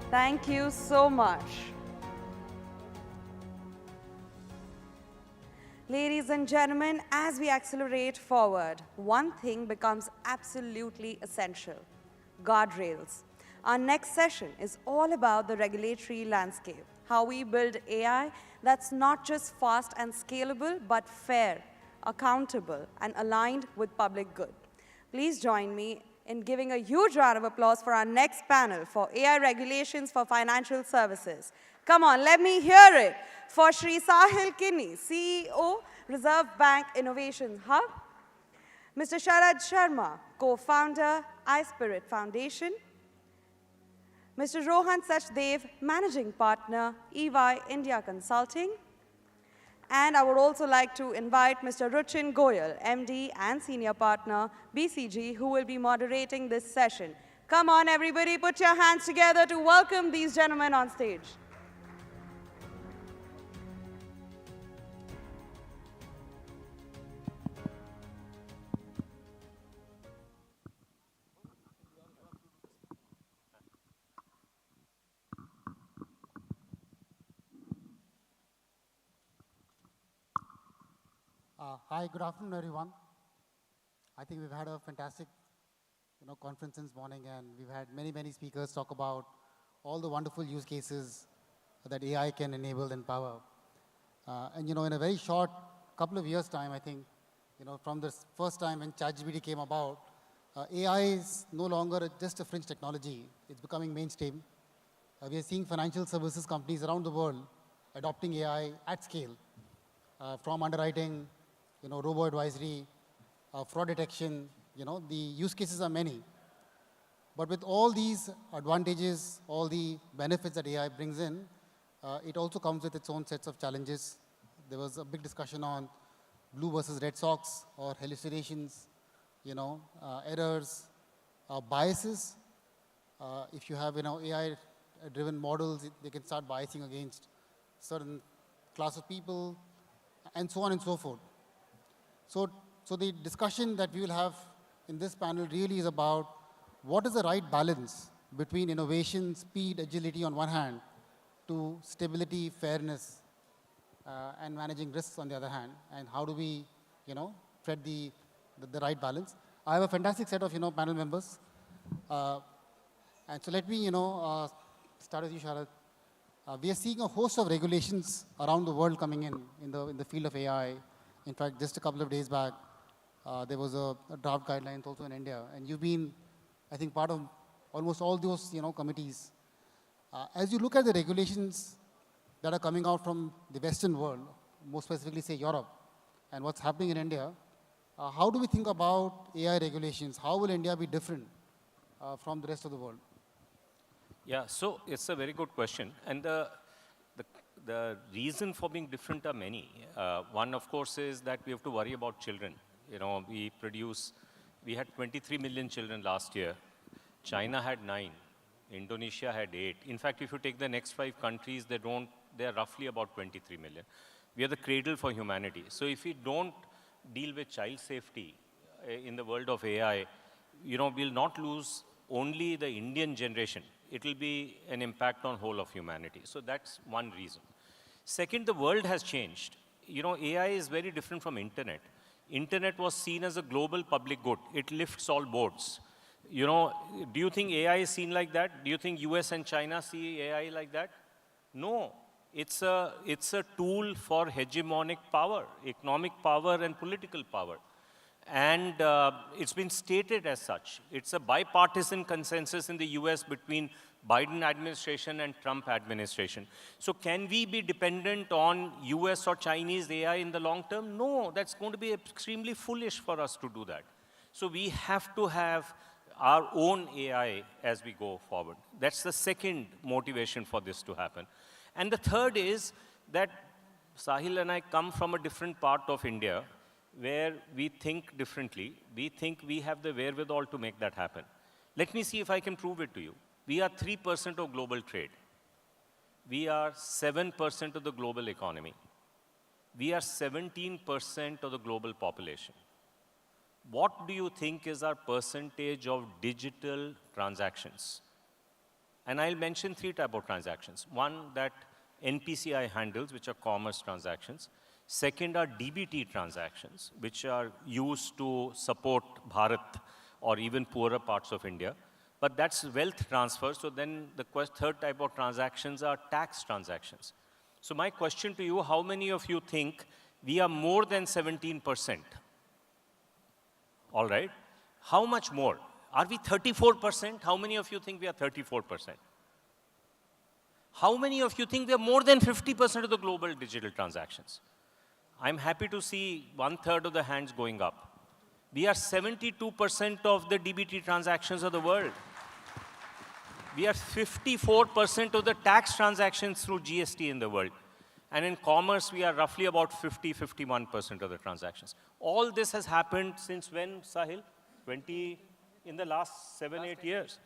Thank you so much. Ladies and gentlemen, as we accelerate forward, one thing becomes absolutely essential: guardrails. Our next session is all about the regulatory landscape, how we build AI that's not just fast and scalable, but fair, accountable, and aligned with public good. Please join me in giving a huge round of applause for our next panel for AI regulations for financial services. Come on, let me hear it for Shri Sahil Kinney, CEO, Reserve Bank Innovation Hub, Mr. Sharad Sharma, co-founder, iSpirit Foundation, Mr. Rohan Sachdev, managing partner, EY India Consulting, and I would also like to invite Mr. Ruchin Goyal, MD and Senior Partner, BCG, who will be moderating this session. Come on, everybody, put your hands together to welcome these gentlemen on stage. Hi, good afternoon, everyone. I think we've had a fantastic, conference this morning, and we've had many speakers talk about all the wonderful use cases that AI can enable and power. And in a very short couple of years' time, I think, from the first time when ChatGPT came about, AI is no longer just a fringe technology. It's becoming mainstream. We are seeing financial services companies around the world adopting AI at scale, from underwriting, robo-advisory, fraud detection, the use cases are many. But with all these advantages, all the benefits that AI brings in, it also comes with its own sets of challenges. There was a big discussion on blue versus red socks or hallucinations, errors, biases. If you have, AI-driven models, they can start biasing against certain class of people, and so on and so forth. So the discussion that we will have in this panel really is about what is the right balance between innovation, speed, agility on one hand, to stability, fairness, and managing risks on the other hand, and how do we, tread the right balance. I have a fantastic set of, panel members. And so let me, start with you, Sharad. We are seeing a host of regulations around the world coming in the field of AI. In fact, just a couple of days back, there was a draft guidelines also in India, and you've been, I think, part of almost all those, committees. As you look at the regulations that are coming out from the Western world, more specifically, say, Europe, and what's happening in India, how do we think about AI regulations? How will India be different from the rest of the world? Yeah, so it's a very good question. And the reason for being different are many. One, of course, is that we have to worry about children. We had 23 million children last year. China had 9. Indonesia had 8. In fact, if you take the next 5 countries, they're roughly about 23 million. We are the cradle for humanity. So if we don't deal with child safety in the world of AI, we'll not lose only the Indian generation. It will be an impact on whole of humanity. So that's one reason. Second, the world has changed. AI is very different from internet. Internet was seen as a global public good. It lifts all boats. Do you think AI is seen like that? Do you think US and China see AI like that? No. It's a tool for hegemonic power, economic power and political power. And it's been stated as such. It's a bipartisan consensus in the US between Biden administration and Trump administration. So can we be dependent on US or Chinese AI in the long term? No, that's going to be extremely foolish for us to do that. So we have to have our own AI as we go forward. That's the second motivation for this to happen. And the third is that Sahil and I come from a different part of India where we think differently. We think we have the wherewithal to make that happen. Let me see if I can prove it to you. We are 3% of global trade. We are 7% of the global economy. We are 17% of the global population. What do you think is our percentage of digital transactions? And I'll mention 3 types of transactions. One that NPCI handles, which are commerce transactions. Second are DBT transactions, which are used to support Bharat or even poorer parts of India. But that's wealth transfer. So then the third type of transactions are tax transactions. So my question to you, how many of you think we are more than 17%? All right. How much more? Are we 34%? How many of you think we are 34%? How many of you think we are more than 50% of the global digital transactions? I'm happy to see 1/3 of the hands going up. We are 72% of the DBT transactions of the world. We are 54% of the tax transactions through GST in the world. And in commerce, we are roughly about 51% of the transactions. All this has happened since when, Sahil? In the last 7, 8 years.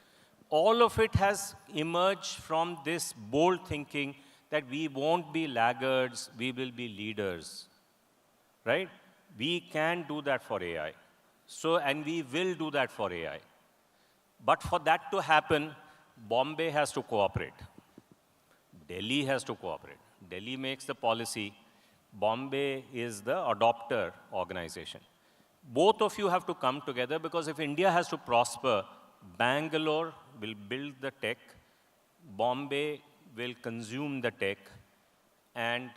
All of it has emerged from this bold thinking that we won't be laggards, we will be leaders, right? We can do that for AI. So, and we will do that for AI. But for that to happen, Bombay has to cooperate. Delhi has to cooperate. Delhi makes the policy. Bombay is the adopter organization. Both of you have to come together because if India has to prosper, Bangalore will build the tech, Bombay will consume the tech, and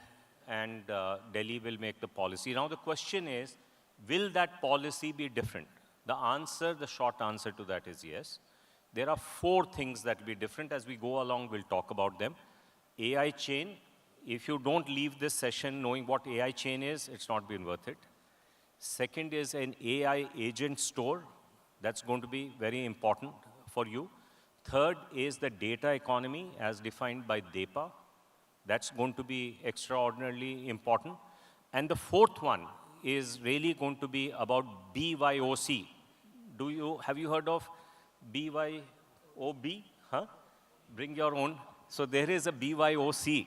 Delhi will make the policy. Now the question is, will that policy be different? The short answer to that is yes. There are 4 things that will be different. As we go along, we'll talk about them. AI chain. If you don't leave this session knowing what AI chain is, it's not been worth it. Second is an AI agent store. That's going to be very important for you. Third is the data economy as defined by DEPA. That's going to be extraordinarily important. And the fourth one is really going to be about BYOC. Have you heard of BYOB? Huh? Bring your own. So there is a BYOC.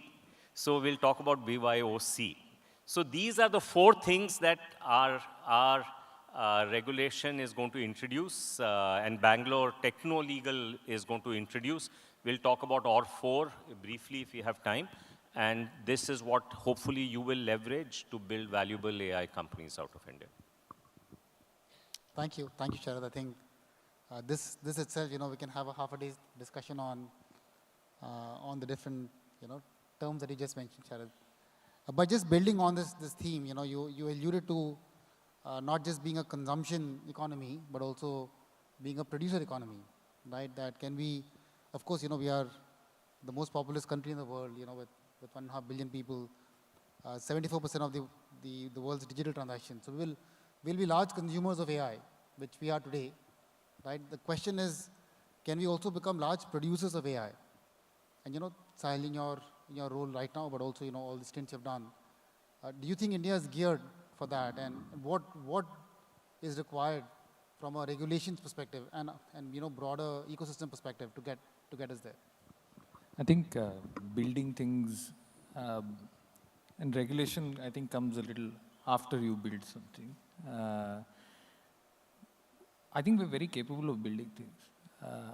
So we'll talk about BYOC. So these are the 4 things that our regulation is going to introduce, and Bangalore Techno-Legal is going to introduce. We'll talk about all 4 briefly if we have time. And this is what hopefully you will leverage to build valuable AI companies out of India. Thank you, Sharad. I think this itself, we can have a half a day discussion on the different, terms that you just mentioned, Sharad. But just building on this theme, you alluded to not just being a consumption economy, but also being a producer economy, right? That can be, of course, we are the most populous country in the world, with 1.5 billion people, 74% of the world's digital transactions. So we'll be large consumers of AI, which we are today, right? The question is, can we also become large producers of AI? And Sahil, in your role right now, but also all the stints you've done, do you think India is geared for that? And what is required from a regulations perspective and broader ecosystem perspective to get us there? I think building things and regulation, I think, comes a little after you build something. I think we're very capable of building things,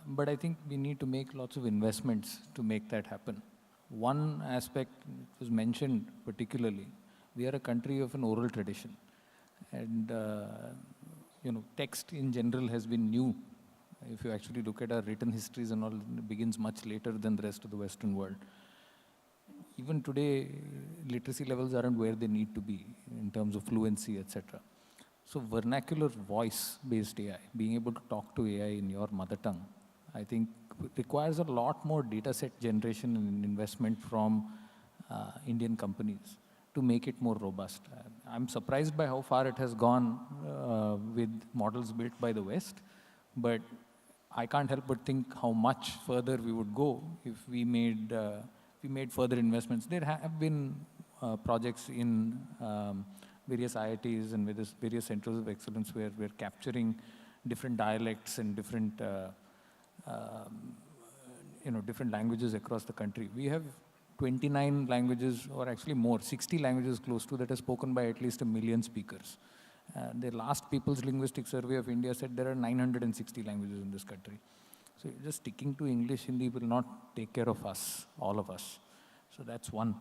but I think we need to make lots of investments to make that happen. One aspect was mentioned particularly, we are a country of an oral tradition, and text in general has been new. If you actually look at our written histories and all, it begins much later than the rest of the Western world. Even today, literacy levels aren't where they need to be in terms of fluency, etc. So vernacular voice-based AI, being able to talk to AI in your mother tongue, I think requires a lot more data set generation and investment from Indian companies to make it more robust. I'm surprised by how far it has gone with models built by the West, but I can't help but think how much further we would go if we made further investments. There have been projects in various IITs and various centers of excellence where we're capturing different dialects and different different languages across the country. We have 29 languages, or actually more, 60 languages close to, that are spoken by at least 1 million speakers. The last People's Linguistic Survey of India said there are 960 languages in this country. So just sticking to English, Hindi will not take care of us, all of us. So that's one.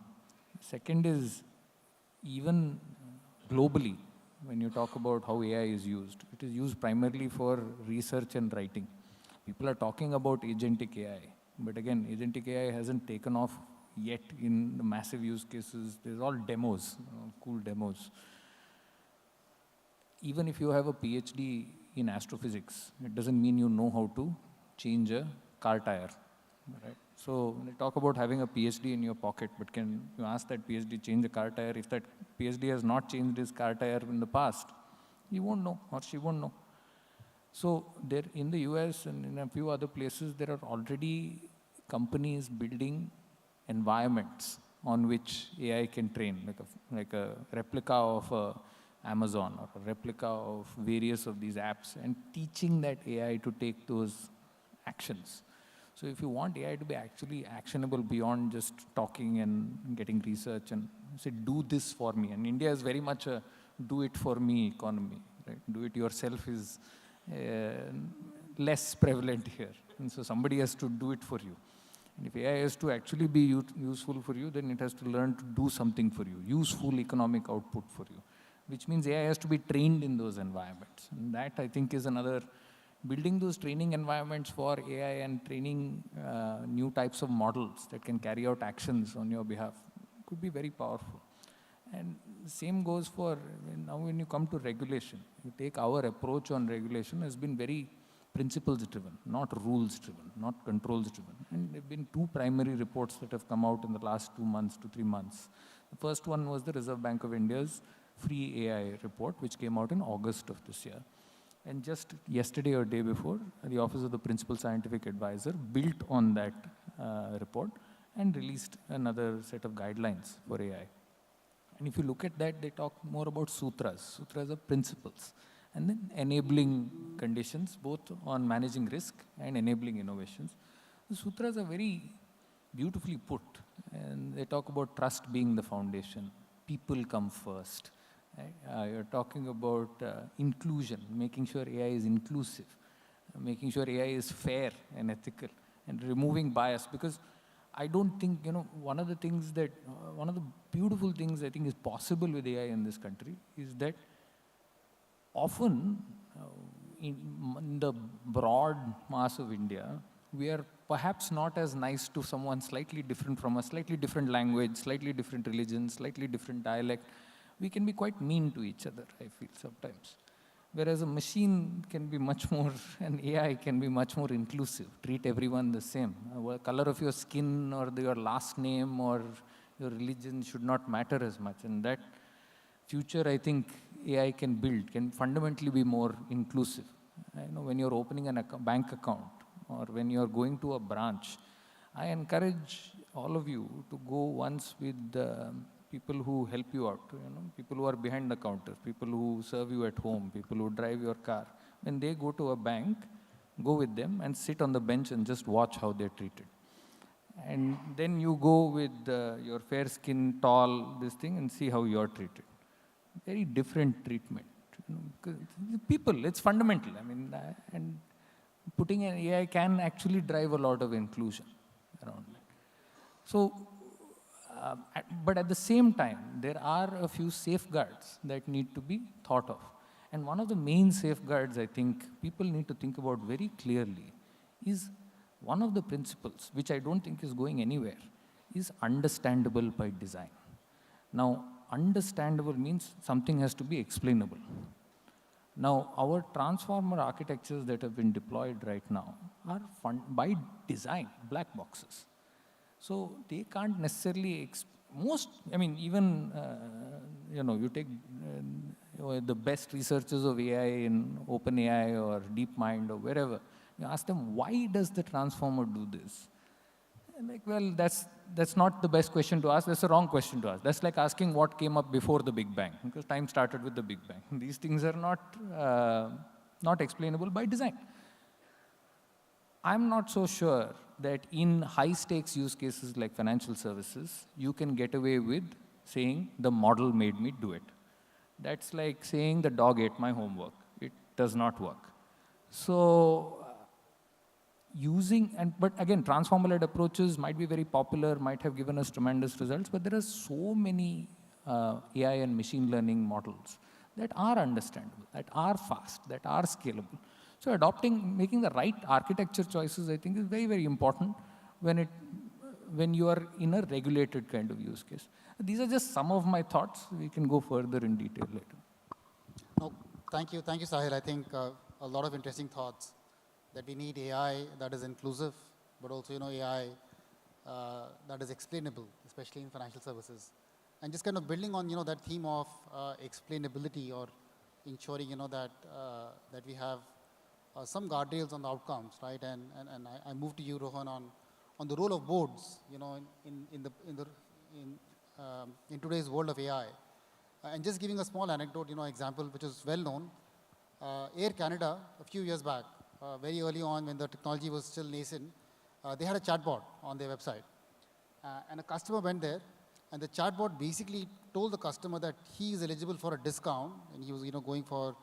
Second is, even globally, when you talk about how AI is used, it is used primarily for research and writing. People are talking about agentic AI, but again, agentic AI hasn't taken off yet in the massive use cases. There's all demos, cool demos. Even if you have a PhD in astrophysics, it doesn't mean you know how to change a car tire, right? So when they talk about having a PhD in your pocket, but can you ask that PhD change a car tire? If that PhD has not changed his car tire in the past, he won't know, or she won't know. So there, in the US and in a few other places, there are already companies building environments on which AI can train, like a replica of Amazon or a replica of various of these apps, and teaching that AI to take those actions. So if you want AI to be actually actionable beyond just talking and getting research and say, do this for me. And India is very much a do it for me economy, right? Do it yourself is less prevalent here. And so somebody has to do it for you. And if AI has to actually be useful for you, then it has to learn to do something for you, useful economic output for you, which means AI has to be trained in those environments. And that, I think, is another, building those training environments for AI and training new types of models that can carry out actions on your behalf could be very powerful. And the same goes for, now when you come to regulation, you take our approach on regulation has been very principles-driven, not rules-driven, not controls-driven. And there have been 2 primary reports that have come out in the last 2 months to 3 months. The first one was the Reserve Bank of India's Free AI report, which came out in August of this year. And just yesterday or day before, the Office of the Principal Scientific Advisor built on that report and released another set of guidelines for AI. And if you look at that, they talk more about sutras. Sutras are principles. And then enabling conditions, both on managing risk and enabling innovations. The sutras are very beautifully put. And they talk about trust being the foundation. People come first. Right? You're talking about inclusion, making sure AI is inclusive, making sure AI is fair and ethical, and removing bias. Because I don't think, one of the things that, one of the beautiful things I think is possible with AI in this country is that often in the broad mass of India, we are perhaps not as nice to someone slightly different from us, slightly different language, slightly different religion, slightly different dialect. We can be quite mean to each other, I feel, sometimes. Whereas a machine can be much more, and AI can be much more inclusive, treat everyone the same. The color of your skin or your last name or your religion should not matter as much. And that future, I think, AI can build, can fundamentally be more inclusive. When you're opening a bank account or when you're going to a branch, I encourage all of you to go once with people who help you out, people who are behind the counter, people who serve you at home, people who drive your car. When they go to a bank, go with them and sit on the bench and just watch how they're treated. And then you go with your fair skin, tall, this thing, and see how you're treated. Very different treatment. People, it's fundamental. And putting an AI can actually drive a lot of inclusion around it. So, but at the same time, there are a few safeguards that need to be thought of. And one of the main safeguards I think people need to think about very clearly is one of the principles, which I don't think is going anywhere, is understandable by design. Now, understandable means something has to be explainable. Now, our transformer architectures that have been deployed right now are by design, black boxes. So they can't necessarily, I mean, even, you take the best researchers of AI in OpenAI or DeepMind or wherever, you ask them, why does the transformer do this? And like, well, that's not the best question to ask. That's the wrong question to ask. That's like asking what came up before the Big Bang, because time started with the Big Bang. These things are not explainable by design. I'm not so sure that in high-stakes use cases like financial services, you can get away with saying the model made me do it. That's like saying the dog ate my homework. It does not work. So but again, transformer-led approaches might be very popular, might have given us tremendous results, but there are so many AI and machine learning models that are understandable, that are fast, that are scalable. So making the right architecture choices, I think, is very, very important when you are in a regulated kind of use case. These are just some of my thoughts. We can go further in detail later. No, thank you, Sahil. I think a lot of interesting thoughts. That we need AI that is inclusive, but also AI that is explainable, especially in financial services. And just kind of building on that theme of explainability, or ensuring that we have some guardrails on the outcomes, right? And I move to you, Rohan, on the role of boards, in today's world of AI. And just giving a small anecdote, example which is well known. Air Canada, a few years back, very early on when the technology was still nascent, they had a chatbot on their website. And a customer went there, and the chatbot basically told the customer that he is eligible for a discount, and he was going for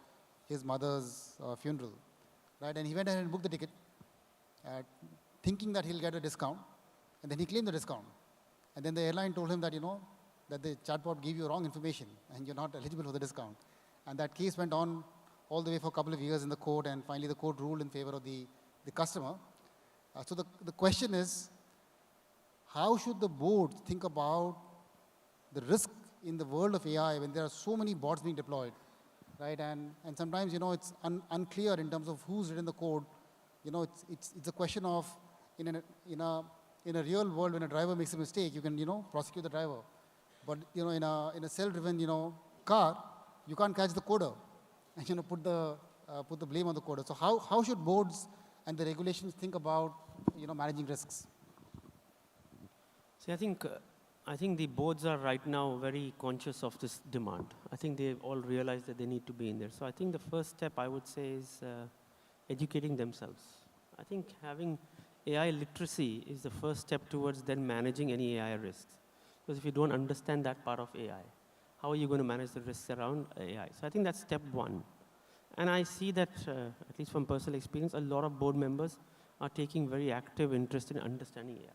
his mother's funeral. Right? And he went ahead and booked the ticket, thinking that he'll get a discount, and then he claimed the discount. And then the airline told him that, that the chatbot gave you wrong information, and you're not eligible for the discount. And that case went on all the way for a couple of years in the court, and finally the court ruled in favor of the customer. So the question is, how should the board think about the risk in the world of AI when there are so many bots being deployed, right? And sometimes, it's unclear in terms of who's written the code. It's a question of, in a real world, when a driver makes a mistake, you can, prosecute the driver. But, in a self-driven, car, you can't catch the coder and, put the blame on the coder. So how should boards and the regulations think about, managing risks? See, I think the boards are right now very conscious of this demand. I think they all realize that they need to be in there. So I think the first step, I would say, is educating themselves. I think having AI literacy is the first step towards then managing any AI risks. Because if you don't understand that part of AI, how are you going to manage the risks around AI? So I think that's step one. And I see that, at least from personal experience, a lot of board members are taking very active interest in understanding AI.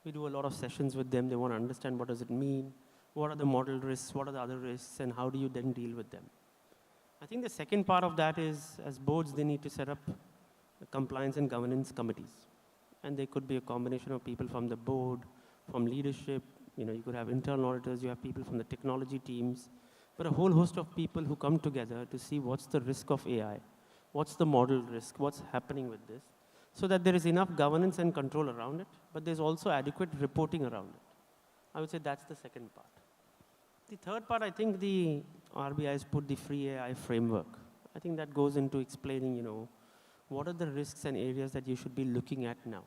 We do a lot of sessions with them. They want to understand what does it mean, what are the model risks, what are the other risks, and how do you then deal with them. I think the second part of that is, as boards, they need to set up compliance and governance committees. And they could be a combination of people from the board, from leadership. You could have internal auditors, you have people from the technology teams, but a whole host of people who come together to see what's the risk of AI, what's the model risk, what's happening with this, so that there is enough governance and control around it, but there's also adequate reporting around it. I would say that's the second part. The third part, I think the RBI has put the free AI framework. I think that goes into explaining, what are the risks and areas that you should be looking at now.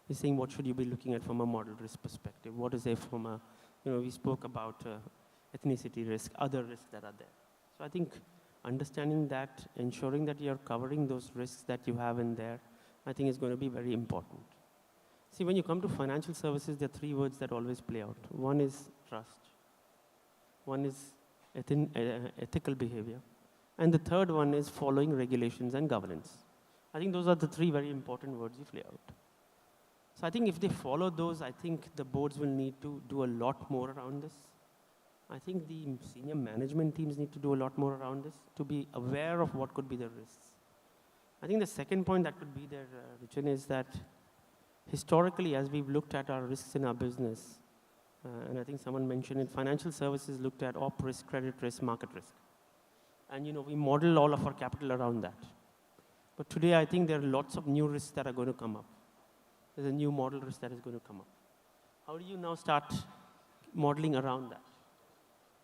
He's saying what should you be looking at from a model risk perspective? What is there from a, we spoke about ethnicity risk, other risks that are there. So I think understanding that, ensuring that you're covering those risks that you have in there, I think is going to be very important. See, when you come to financial services, there are three words that always play out. One is trust. One is ethical behavior. And the third one is following regulations and governance. I think those are the three very important words you play out. So I think if they follow those, I think the boards will need to do a lot more around this. I think the senior management teams need to do a lot more around this to be aware of what could be the risks. I think the second point that could be there, Richard, is that historically, as we've looked at our risks in our business, and I think someone mentioned it, financial services looked at op risk, credit risk, market risk. And we model all of our capital around that. But today, I think there are lots of new risks that are going to come up. There's a new model risk that is going to come up. How do you now start modeling around that?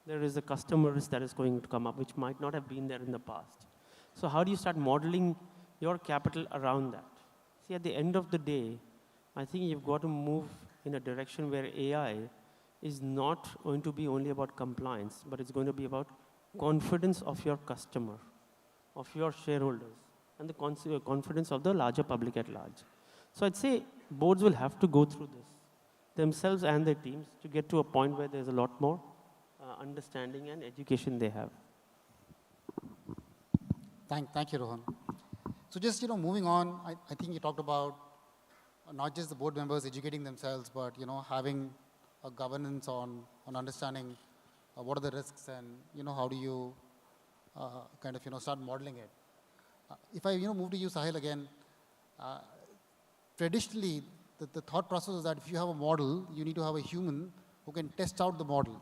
There is a customer risk that is going to come up, which might not have been there in the past. So how do you start modeling your capital around that? See, at the end of the day, I think you've got to move in a direction where AI is not going to be only about compliance, but it's going to be about confidence of your customer, of your shareholders, and the confidence of the larger public at large. So I'd say boards will have to go through this themselves and their teams to get to a point where there's a lot more understanding and education they have. Thank you, Rohan. So just, moving on, I think you talked about not just the board members educating themselves, but, having a governance on understanding what are the risks and, how do you kind of, start modeling it. If I, move to you, Sahil, again, traditionally, the thought process is that if you have a model, you need to have a human who can test out the model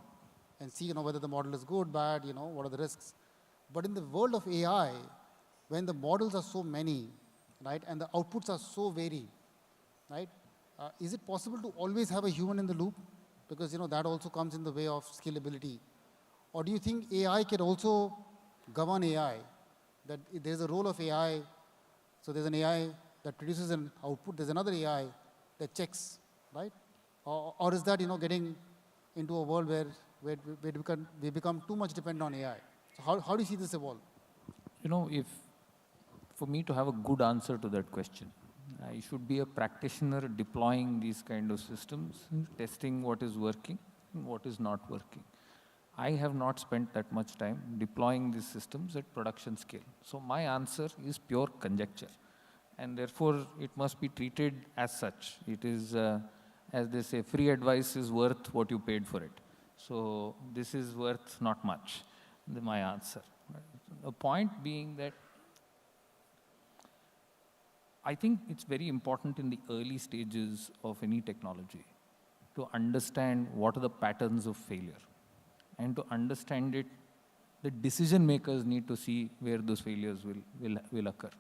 and see, whether the model is good, bad, what are the risks. But in the world of AI, when the models are so many, right, and the outputs are so varied, right, is it possible to always have a human in the loop? Because, that also comes in the way of scalability. Or do you think AI can also govern AI? That there's a role of AI, so there's an AI that produces an output, there's another AI that checks, right? Or is that, getting into a world where we become too much dependent on AI? So how do you see this evolve? For me to have a good answer to that question, I should be a practitioner deploying these kind of systems, testing what is working and what is not working. I have not spent that much time deploying these systems at production scale. So my answer is pure conjecture. And therefore, it must be treated as such. It is, as they say, free advice is worth what you paid for it. So this is worth not much, my answer. The point being that I think it's very important in the early stages of any technology to understand what are the patterns of failure. And to understand it, the decision makers need to see where those failures will occur.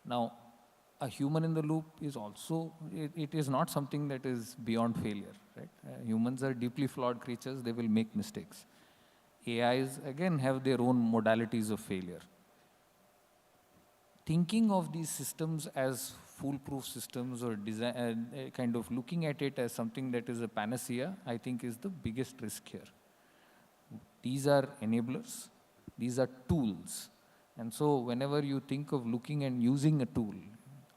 Now, a human in the loop is also, it is not something that is beyond failure, right? Humans are deeply flawed creatures, they will make mistakes. AIs, again, have their own modalities of failure. Thinking of these systems as foolproof systems or design, kind of looking at it as something that is a panacea, I think is the biggest risk here. These are enablers, these are tools. And so whenever you think of looking and using a tool,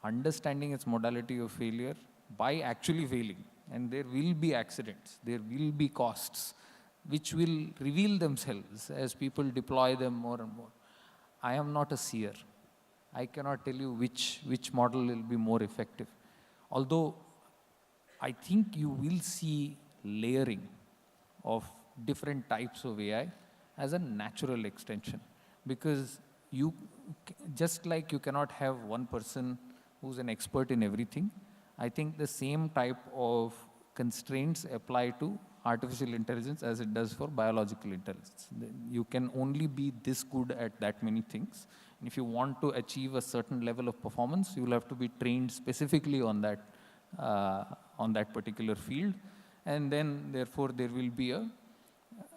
understanding its modality of failure by actually failing, and there will be accidents, there will be costs, which will reveal themselves as people deploy them more and more. I am not a seer. I cannot tell you which model will be more effective. Although I think you will see layering of different types of AI as a natural extension. Because you, just like you cannot have one person who's an expert in everything, I think the same type of constraints apply to artificial intelligence as it does for biological intelligence. You can only be this good at that many things. And if you want to achieve a certain level of performance, you will have to be trained specifically on that particular field. And then, therefore, there will be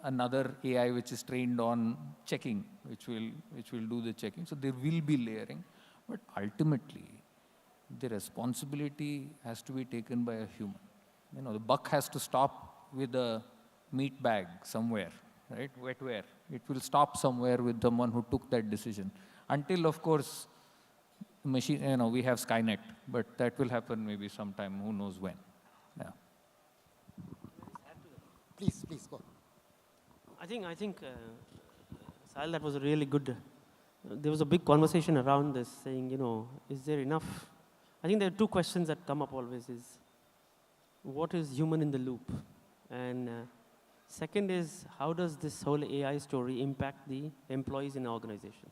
another AI which is trained on checking, which will do the checking. So there will be layering. But ultimately, the responsibility has to be taken by a human. The buck has to stop with a meat bag somewhere, right? Wetware. It will stop somewhere with the one who took that decision. Until, of course, machine, we have Skynet, but that will happen maybe sometime, who knows when. Yeah. Please go. I think, Sahil, that was a really good. There was a big conversation around this, saying, is there enough? I think there are two questions that come up always: is what is human in the loop, and second is how does this whole AI story impact the employees in the organization?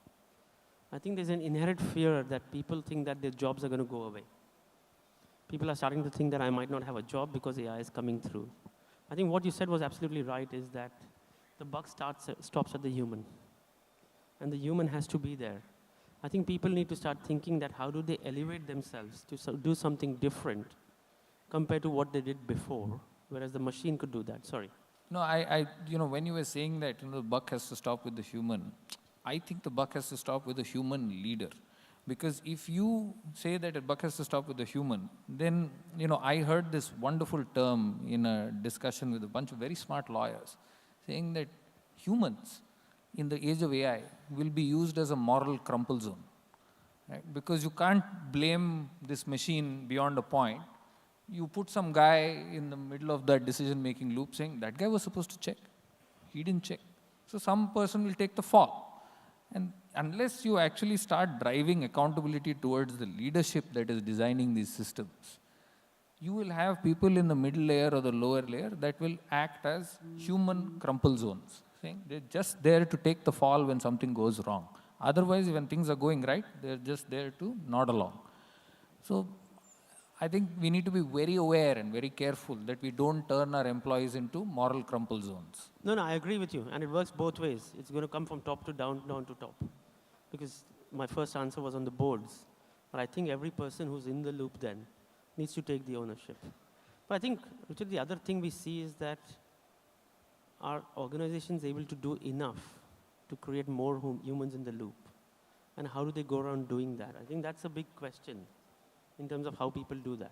I think there's an inherent fear that people think that their jobs are going to go away. People are starting to think that I might not have a job because AI is coming through. I think what you said was absolutely right, is that the buck stops at the human. and the human has to be there. I think people need to start thinking that how do they elevate themselves to do something different compared to what they did before, whereas the machine could do that. Sorry. No, when you were saying that, the buck has to stop with the human, I think the buck has to stop with the human leader. Because if you say that a buck has to stop with the human, then, I heard this wonderful term in a discussion with a bunch of very smart lawyers, saying that humans in the age of AI will be used as a moral crumple zone. Right? Because you can't blame this machine beyond a point. You put some guy in the middle of that decision-making loop saying, that guy was supposed to check. He didn't check. So some person will take the fall. And unless you actually start driving accountability towards the leadership that is designing these systems, you will have people in the middle layer or the lower layer that will act as human crumple zones, saying they're just there to take the fall when something goes wrong. Otherwise, when things are going right, they're just there to nod along. So I think we need to be very aware and very careful that we don't turn our employees into moral crumple zones. No, I agree with you, and it works both ways. It's going to come from top to down, down to top. Because my first answer was on the boards, but I think every person who's in the loop then needs to take the ownership. But I think, Richard, the other thing we see is that are organizations able to do enough to create more humans in the loop? And how do they go around doing that? I think that's a big question in terms of how people do that.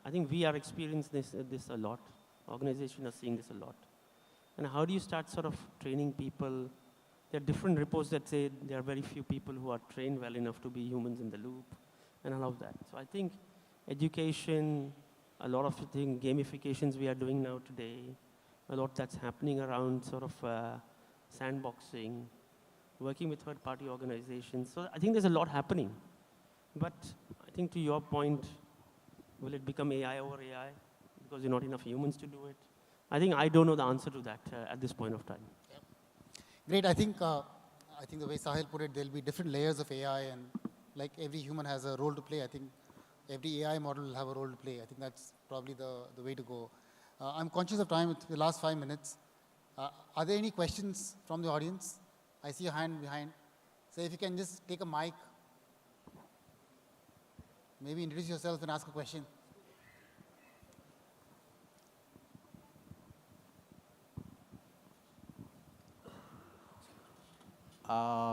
I think we are experiencing this a lot. Organizations are seeing this a lot. And how do you start sort of training people? There are different reports that say there are very few people who are trained well enough to be humans in the loop and all of that. So I think education, a lot of gamifications we are doing now today, a lot that's happening around sort of sandboxing, working with third-party organizations. So I think there's a lot happening. But I think to your point, will it become AI over AI because there are not enough humans to do it? I don't know the answer to that at this point of time. Yeah. Great. I think the way Sahil put it, there'll be different layers of AI, and like every human has a role to play, I think every AI model will have a role to play. I think that's probably the way to go. I'm conscious of time. It's the last 5 minutes. Are there any questions from the audience? I see a hand behind. So if you can just take a mic, maybe introduce yourself and ask a question.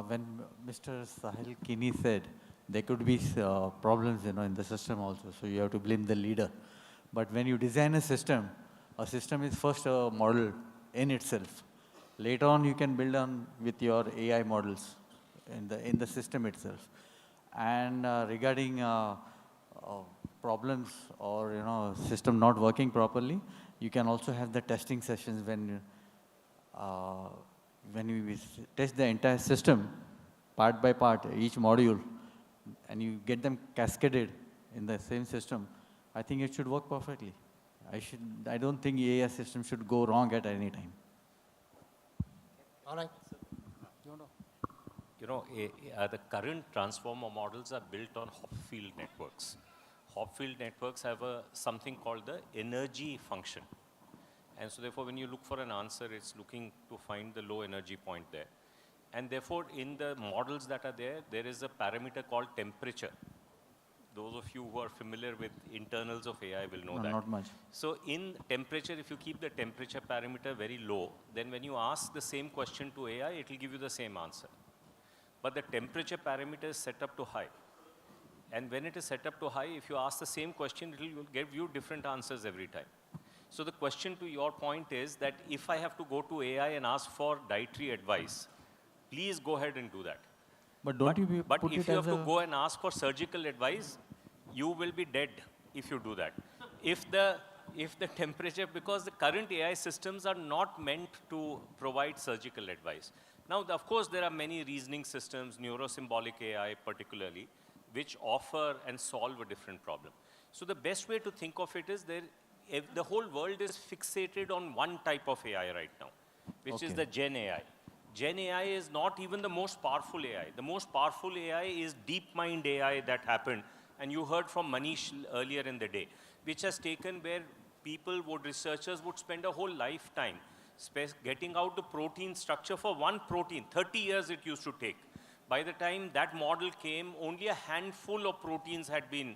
When Mr. Sahil Kini said there could be problems, in the system also, so you have to blame the leader. But when you design a system is first a model in itself. Later on, you can build on with your AI models in the system itself. And regarding problems or system not working properly, you can also have the testing sessions when we test the entire system part by part, each module, and you get them cascaded in the same system. I think it should work perfectly. I don't think AI system should go wrong at any time. All right. The current transformer models are built on Hopfield networks. Hopfield networks have something called the energy function. And so therefore, when you look for an answer, it's looking to find the low energy point there. And therefore, in the models that are there, there is a parameter called temperature. Those of you who are familiar with internals of AI will know that. Not much. So in temperature, if you keep the temperature parameter very low, then when you ask the same question to AI, it will give you the same answer. But the temperature parameter is set up to high. And when it is set up to high, if you ask the same question, it will give you different answers every time. So the question to your point is that if I have to go to AI and ask for dietary advice, please go ahead and do that. But if you have to go and ask for surgical advice, you will be dead if you do that. If the temperature, because the current AI systems are not meant to provide surgical advice. Now, of course, there are many reasoning systems, neurosymbolic AI particularly, which offer and solve a different problem. So the best way to think of it is the whole world is fixated on one type of AI right now, which is the Gen AI. Gen AI is not even the most powerful AI. The most powerful AI is DeepMind AI that happened, and you heard from Manish earlier in the day, which has taken where researchers would spend a whole lifetime getting out the protein structure for one protein. 30 years it used to take. By the time that model came, only a handful of proteins had been,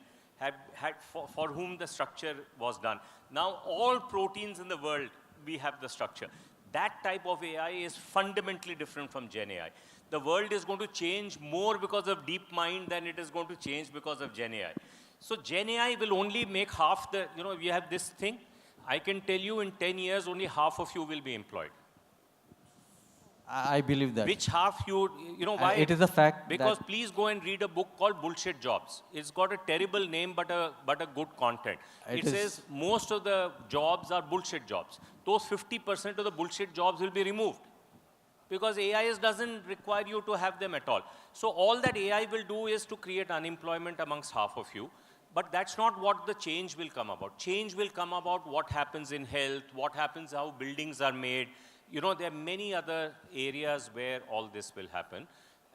for whom the structure was done. Now all proteins in the world, we have the structure. That type of AI is fundamentally different from Gen AI. The world is going to change more because of DeepMind than it is going to change because of Gen AI. So Gen AI will only make half the, we have this thing. I can tell you in 10 years, only half of you will be employed. I believe that. Which half you know why? It is a fact because that please go and read a book called Bullshit Jobs. It's got a terrible name, but a good content. It says most of the jobs are bullshit jobs. Those 50% of the bullshit jobs will be removed because AI doesn't require you to have them at all. So all that AI will do is to create unemployment amongst half of you. But that's not what the change will come about. Change will come about what happens in health, what happens, how buildings are made. There are many other areas where all this will happen.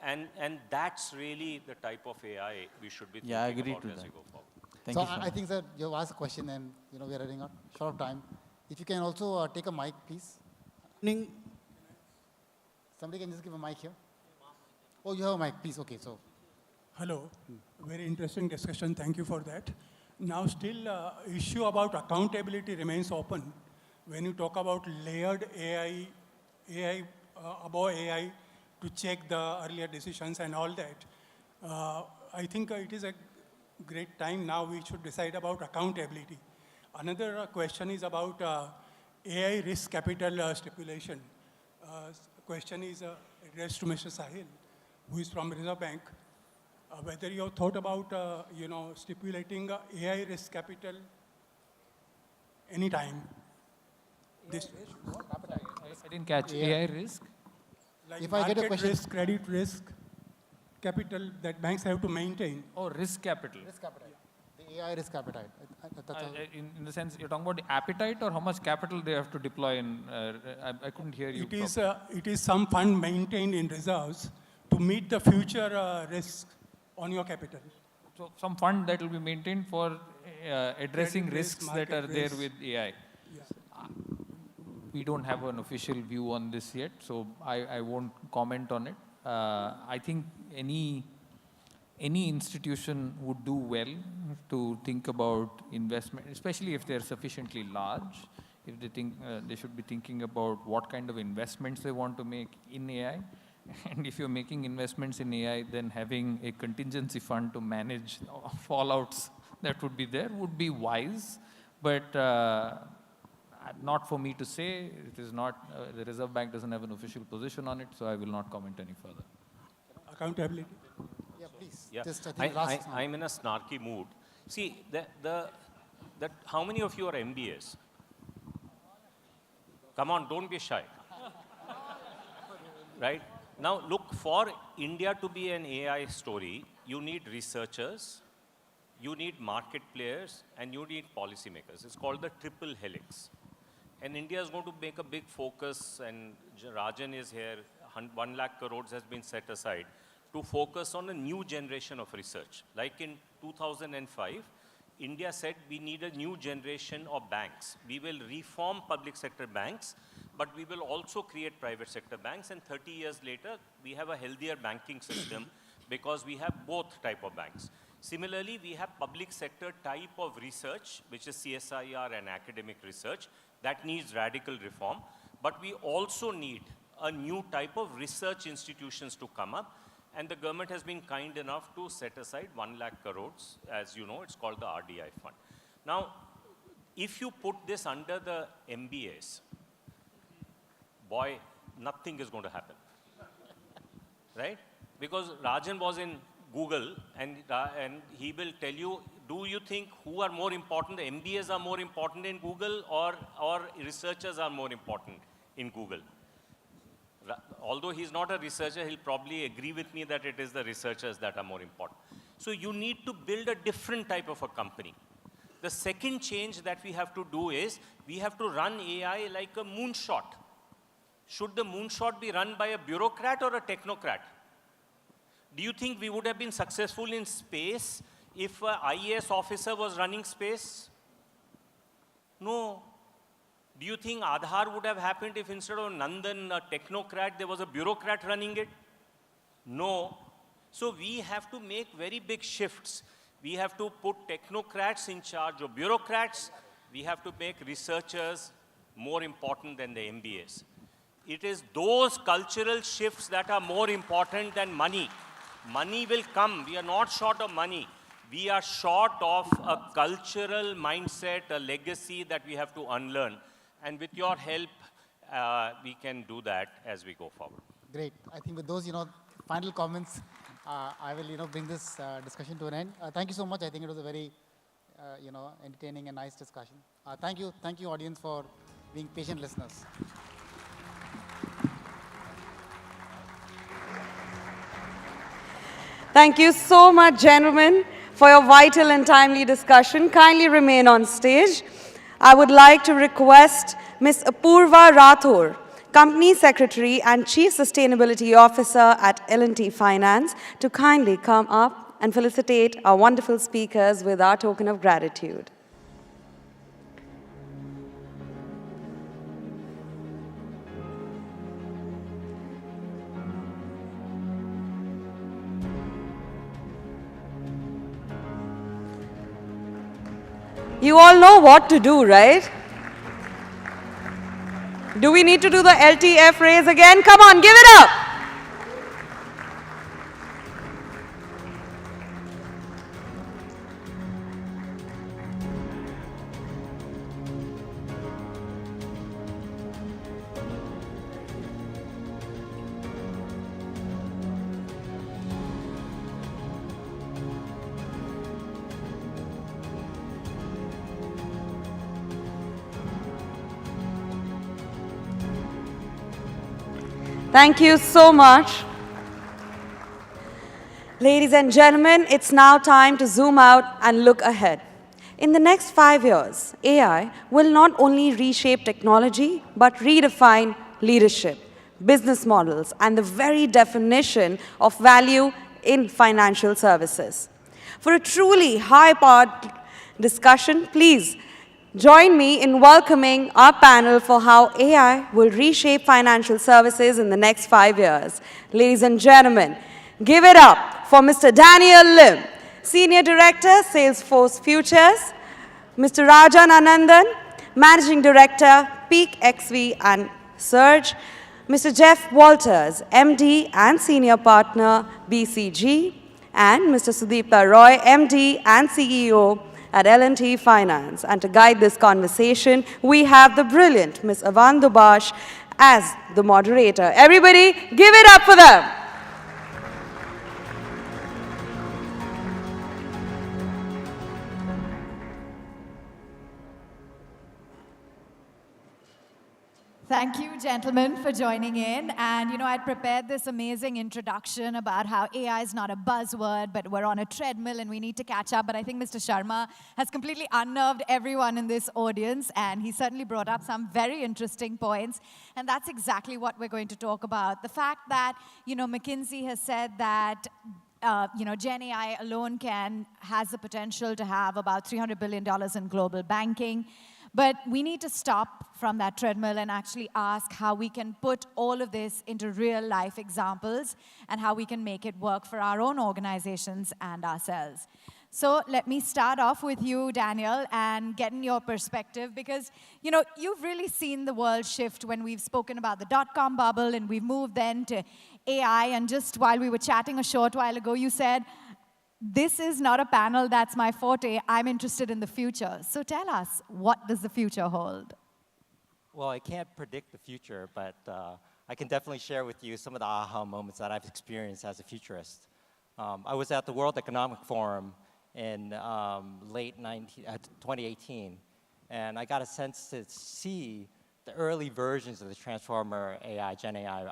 And that's really the type of AI we should be thinking about as we go forward. So I think that you've asked a question and we are running out short of time. If you can also take a mic, please. Somebody can just give a mic here. Oh, you have a mic, please. Okay, so. Hello. Very interesting discussion. Thank you for that. Now still issue about accountability remains open. When you talk about layered AI above AI to check the earlier decisions and all that, I think it is a great time now we should decide about accountability. Another question is about AI risk capital stipulation. Question is addressed to Mr. Sahil, who is from Reserve Bank. Whether you have thought about, stipulating AI risk capital anytime. This I didn't catch AI risk. Like if I get a question, risk, credit risk, capital that banks have to maintain. Oh, risk capital. Risk appetite. The AI risk appetite. In the sense, you're talking about the appetite or how much capital they have to deploy in, I couldn't hear you. It is some fund maintained in reserves to meet the future risk on your capital. So some fund that will be maintained for addressing risks that are there with AI. Yeah. We don't have an official view on this yet, so I won't comment on it. I think any institution would do well to think about investment, especially if they're sufficiently large. If they think they should be thinking about what kind of investments they want to make in AI. And if you're making investments in AI, then having a contingency fund to manage fallouts that would be there would be wise. But not for me to say. It is not, the Reserve Bank doesn't have an official position on it, so I will not comment any further. Accountability? Yeah, please. Yeah. Just, I think I'm in a snarky mood. See, how many of you are MBAs? Come on, don't be shy. Right? Now, look, for India to be an AI story, you need researchers, you need market players, and you need policymakers. It's called the triple helix. And India is going to make a big focus, and Rajan is here, 1 lakh crores has been set aside to focus on a new generation of research. Like in 2005, India said we need a new generation of banks. We will reform public sector banks, but we will also create private sector banks. And 30 years later, we have a healthier banking system because we have both type of banks. Similarly, we have public sector type of research, which is CSIR and academic research, that needs radical reform. But we also need a new type of research institutions to come up. And the government has been kind enough to set aside 1 lakh crores. As you know, it's called the RDI fund. Now, if you put this under the MBAs, boy, nothing is going to happen. Right? Because Rajan was in Google, and he will tell you, do you think who are more important? The MBAs are more important in Google, or researchers are more important in Google? Although he's not a researcher, he'll probably agree with me that it is the researchers that are more important. So you need to build a different type of a company. The second change that we have to do is, we have to run AI like a moonshot. Should the moonshot be run by a bureaucrat or a technocrat? Do you think we would have been successful in space if an IAS officer was running space? No. Do you think Aadhaar would have happened if instead of Nandan, a technocrat, there was a bureaucrat running it? No. So we have to make very big shifts. We have to put technocrats in charge of bureaucrats. We have to make researchers more important than the MBAs. It is those cultural shifts that are more important than money. Money will come. We are not short of money. We are short of a cultural mindset, a legacy that we have to unlearn. And with your help, we can do that as we go forward. Great. I think with those, final comments, I will, bring this discussion to an end. Thank you so much. I think it was a very, entertaining and nice discussion. Thank you, audience, for being patient listeners. Thank you so much, gentlemen, for your vital and timely discussion. Kindly remain on stage. I would like to request Ms. Apurva Rathore, Company Secretary and Chief Sustainability Officer at L&T Finance, to kindly come up and felicitate our wonderful speakers with our token of gratitude. You all know what to do, right? Do we need to do the LTF raise again? Come on, give it up! Thank you so much. Ladies and gentlemen, it's now time to zoom out and look ahead. In the next 5 years, AI will not only reshape technology, but redefine leadership, business models, and the very definition of value in financial services. For a truly high-powered discussion, please join me in welcoming our panel for how AI will reshape financial services in the next 5 years. Ladies and gentlemen, give it up for Mr. Daniel Lim, Senior Director, Salesforce Futures, Mr. Rajan Anandan, Managing Director, Peak XV and Surge, Mr. Jeff Walters, MD and Senior Partner, BCG, and Mr. Sudeepta Roy, MD and CEO at L&T Finance. And to guide this conversation, we have the brilliant Ms. Avan Dubash as the moderator. Everybody, give it up for them. Thank you, gentlemen, for joining in. And, I'd prepared this amazing introduction about how AI is not a buzzword, but we're on a treadmill and we need to catch up. But I think Mr. Sharma has completely unnerved everyone in this audience, and he certainly brought up some very interesting points. And that's exactly what we're going to talk about. The fact that, McKinsey has said that Gen AI alone has the potential to have about $300 billion in global banking. But we need to stop from that treadmill and actually ask how we can put all of this into real-life examples and how we can make it work for our own organizations and ourselves. So let me start off with you, Daniel, and getting your perspective, because you've really seen the world shift when we've spoken about the dot-com bubble and we've moved then to AI. And just while we were chatting a short while ago, you said, this is not a panel that's my forte. I'm interested in the future. So tell us, what does the future hold? Well, I can't predict the future, but I can definitely share with you some of the aha moments that I've experienced as a futurist. I was at the World Economic Forum in late 2018, and I got a sense to see the early versions of the Transformer AI, Gen AI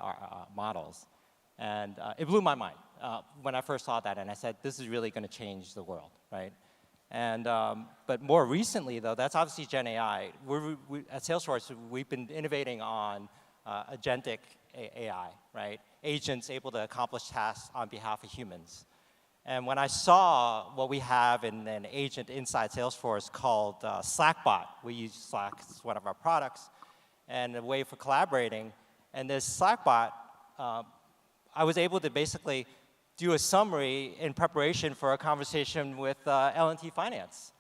models. And it blew my mind when I first saw that, and I said, this is really going to change the world, right? And, but more recently, though, that's obviously Gen AI. At Salesforce, we've been innovating on agentic AI, right? Agents able to accomplish tasks on behalf of humans. And when I saw what we have in an agent inside Salesforce called Slackbot, we use Slack, it's one of our products. and a way for collaborating. And this Slack bot, I was able to basically do a summary in preparation for a conversation with L&T Finance.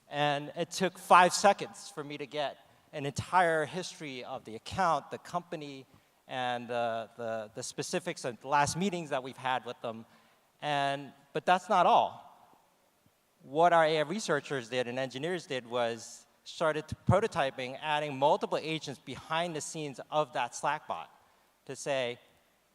And it took 5 seconds for me to get an entire history of the account, the company, and the specifics of the last meetings that we've had with them. But that's not all. What our AI researchers did and engineers did was started prototyping, adding multiple agents behind the scenes of that Slack bot to say,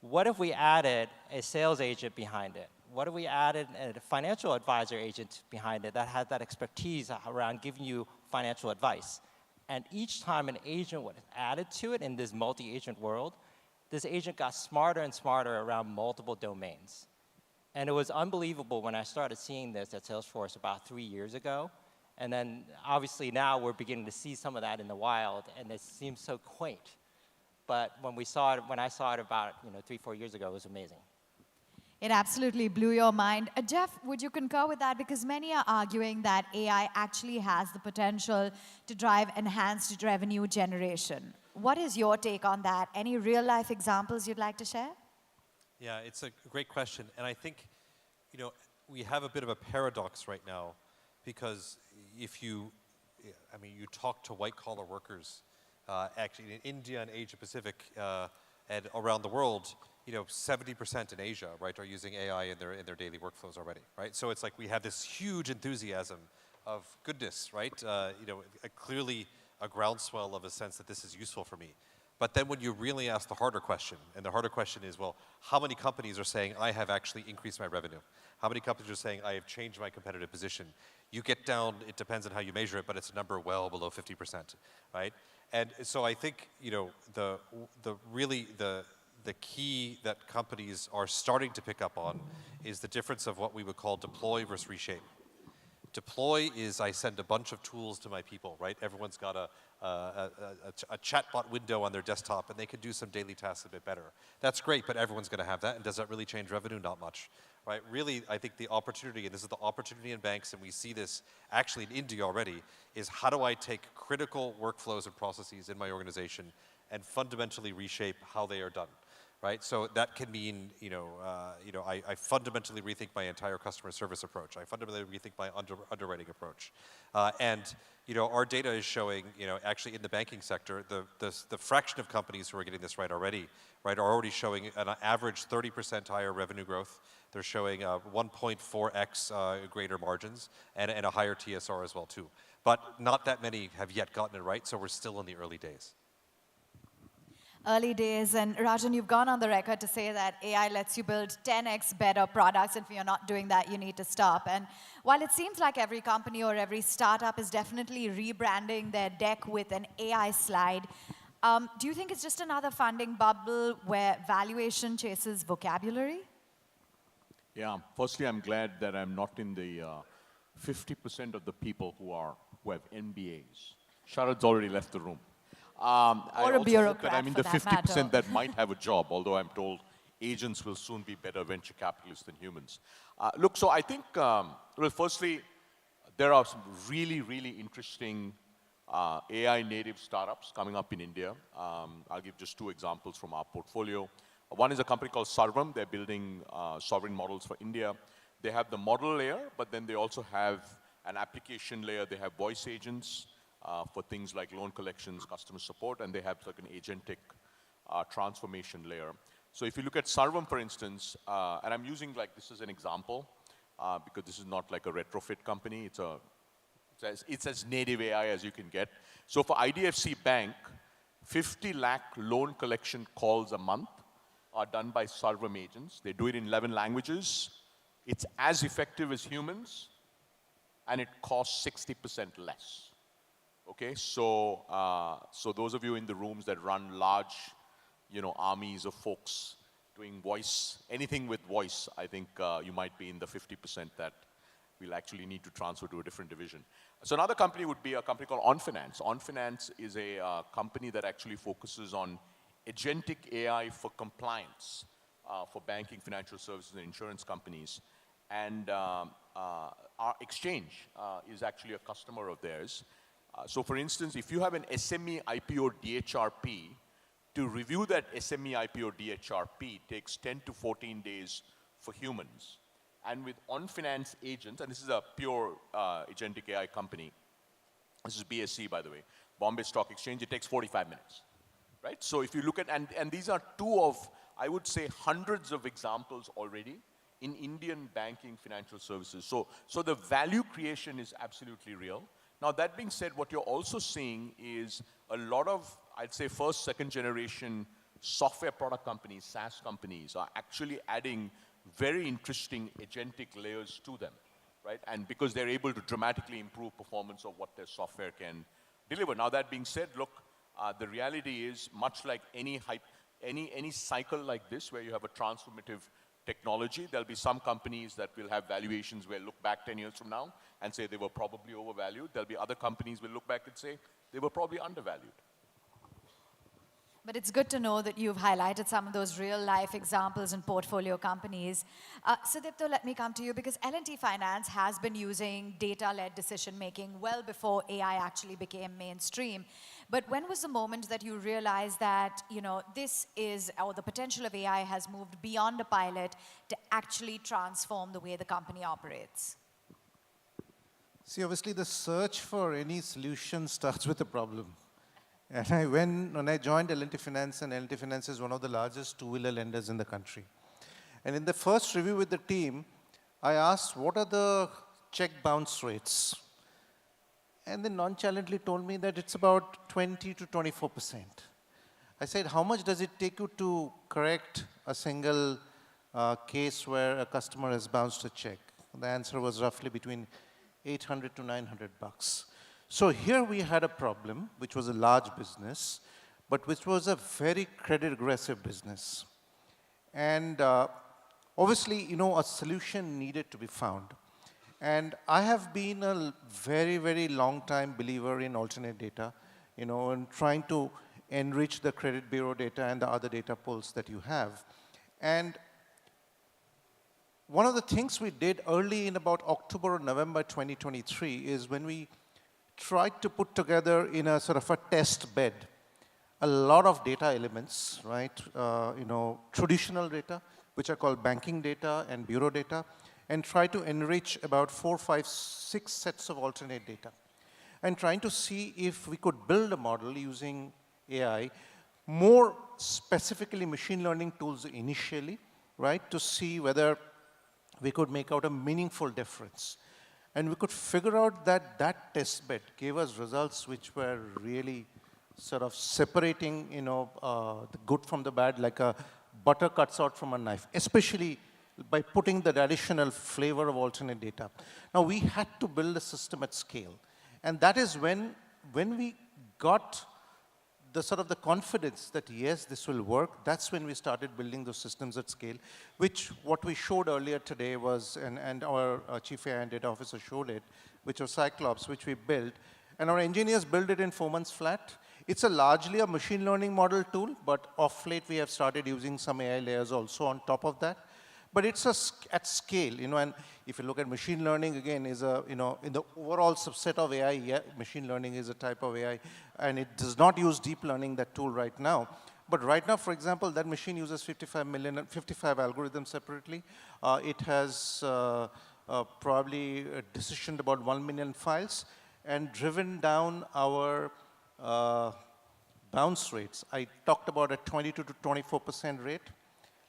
what if we added a sales agent behind it? What if we added a financial advisor agent behind it that had that expertise around giving you financial advice? And each time an agent was added to it in this multi-agent world, this agent got smarter and smarter around multiple domains. And it was unbelievable when I started seeing this at Salesforce about 3 years ago. And then obviously now we're beginning to see some of that in the wild, and it seems so quaint. But when I saw it about 3-4 years ago, it was amazing. It absolutely blew your mind. Jeff, would you concur with that? Because many are arguing that AI actually has the potential to drive enhanced revenue generation. What is your take on that? Any real-life examples you'd like to share? Yeah, it's a great question. And I think, we have a bit of a paradox right now, because if you talk to white-collar workers, actually in India and Asia Pacific and around the world, 70% in Asia, right, are using AI in their daily workflows already, right? So it's like we have this huge enthusiasm of goodness, right? Clearly a groundswell of a sense that this is useful for me. But then when you really ask the harder question, and the harder question is, well, how many companies are saying I have actually increased my revenue? How many companies are saying I have changed my competitive position? You get down, it depends on how you measure it, but it's a number well below 50%, right? And so I think, the key that companies are starting to pick up on is the difference of what we would call deploy versus reshape. Deploy is I send a bunch of tools to my people, right? Everyone's got a chatbot window on their desktop, and they can do some daily tasks a bit better. That's great, but everyone's going to have that, and does that really change revenue? Not much, right? Really, I think the opportunity, and this is the opportunity in banks, and we see this actually in India already, is how do I take critical workflows and processes in my organization and fundamentally reshape how they are done? Right, so that can mean, I fundamentally rethink my entire customer service approach. I fundamentally rethink my underwriting approach, and our data is showing, actually in the banking sector, the fraction of companies who are getting this right already, right, are already showing an average 30% higher revenue growth. They're showing 1.4x greater margins and a higher TSR as well too. But not that many have yet gotten it right, so we're still in the early days. Early days, and Rajan, you've gone on the record to say that AI lets you build 10x better products, and if you're not doing that, you need to stop. And while it seems like every company or every startup is definitely rebranding their deck with an AI slide, do you think it's just another funding bubble where valuation chases vocabulary? Yeah, firstly, I'm glad that I'm not in the 50% of the people who have MBAs. Sharad's already left the room. Or a bureaucrat, I'm in the 50% that might have a job, although I'm told agents will soon be better venture capitalists than humans. Look, so I think, well, firstly, there are some really, really interesting AI native startups coming up in India. I'll give just 2 examples from our portfolio. One is a company called Sarvam. They're building sovereign models for India. They have the model layer, but then they also have an application layer. They have voice agents for things like loan collections, customer support, and they have like an agentic transformation layer. So if you look at Sarvam, for instance, and I'm using like this as an example, because this is not like a retrofit company. It's as native AI as you can get. So for IDFC Bank, 50 lakh loan collection calls a month are done by Sarvam agents. They do it in 11 languages. It's as effective as humans, and it costs 60% less. Okay, so those of you in the rooms that run large, armies of folks doing voice, anything with voice, I think you might be in the 50% that we'll actually need to transfer to a different division. So another company would be a company called OnFinance. OnFinance is a company that actually focuses on agentic AI for compliance for banking, financial services, and insurance companies. And our exchange is actually a customer of theirs. So for instance, if you have an SME IPO DHRP, to review that SME IPO DHRP takes 10 to 14 days for humans. And with on-finance agents, and this is a pure agentic AI company, this is BSE, by the way, Bombay Stock Exchange, it takes 45 minutes, right? So if you look at, and these are two of, I would say, hundreds of examples already in Indian banking financial services. So the value creation is absolutely real. Now, that being said, what you're also seeing is a lot of, I'd say, first, second generation software product companies, SaaS companies, are actually adding very interesting agentic layers to them, right? And because they're able to dramatically improve performance of what their software can deliver. Now, that being said, look, the reality is much like any cycle like this where you have a transformative technology, there'll be some companies that will have valuations where look back 10 years from now and say they were probably overvalued. There'll be other companies will look back and say they were probably undervalued. But it's good to know that you've highlighted some of those real-life examples and portfolio companies. Sudipto, let me come to you because L&T Finance has been using data-led decision-making well before AI actually became mainstream. But when was the moment that you realized that, this is, or the potential of AI has moved beyond a pilot to actually transform the way the company operates? See, obviously, the search for any solution starts with a problem. And when I joined L&T Finance, and L&T Finance is one of the largest two-wheeler lenders in the country. And in the first review with the team, I asked, what are the check bounce rates? And they nonchalantly told me that it's about 20 to 24%. I said, how much does it take you to correct a single case where a customer has bounced a check? The answer was roughly between 800 to 900 bucks. So here we had a problem, which was a large business, but which was a very credit-aggressive business. And obviously, a solution needed to be found. And I have been a very, very long-time believer in alternate data, and trying to enrich the credit bureau data and the other data pools that you have. And one of the things we did early in about October or November 2023 is when we tried to put together in a sort of a test bed a lot of data elements, right? Traditional data, which are called banking data and bureau data, and try to enrich about 4, 5, 6 sets of alternate data. And trying to see if we could build a model using AI, more specifically machine learning tools initially, right? To see whether we could make out a meaningful difference. And we could figure out that that test bed gave us results which were really sort of separating, the good from the bad, like a butter cuts out from a knife, especially by putting the additional flavor of alternate data. Now, we had to build a system at scale. And that is when we got the sort of the confidence that, yes, this will work, that's when we started building those systems at scale, which what we showed earlier today was, and our Chief AI and Data Officer showed it, which was Cyclops, which we built. And our engineers built it in 4 months flat. It's largely a machine learning model tool, but of late we have started using some AI layers also on top of that. But it's at scale, and if you look at machine learning, again, is in the overall subset of AI, yeah, machine learning is a type of AI, and it does not use deep learning, that tool right now. But right now, for example, that machine uses 55 algorithms separately. It has probably decisioned about 1 million files and driven down our bounce rates. I talked about a 22 to 24% rate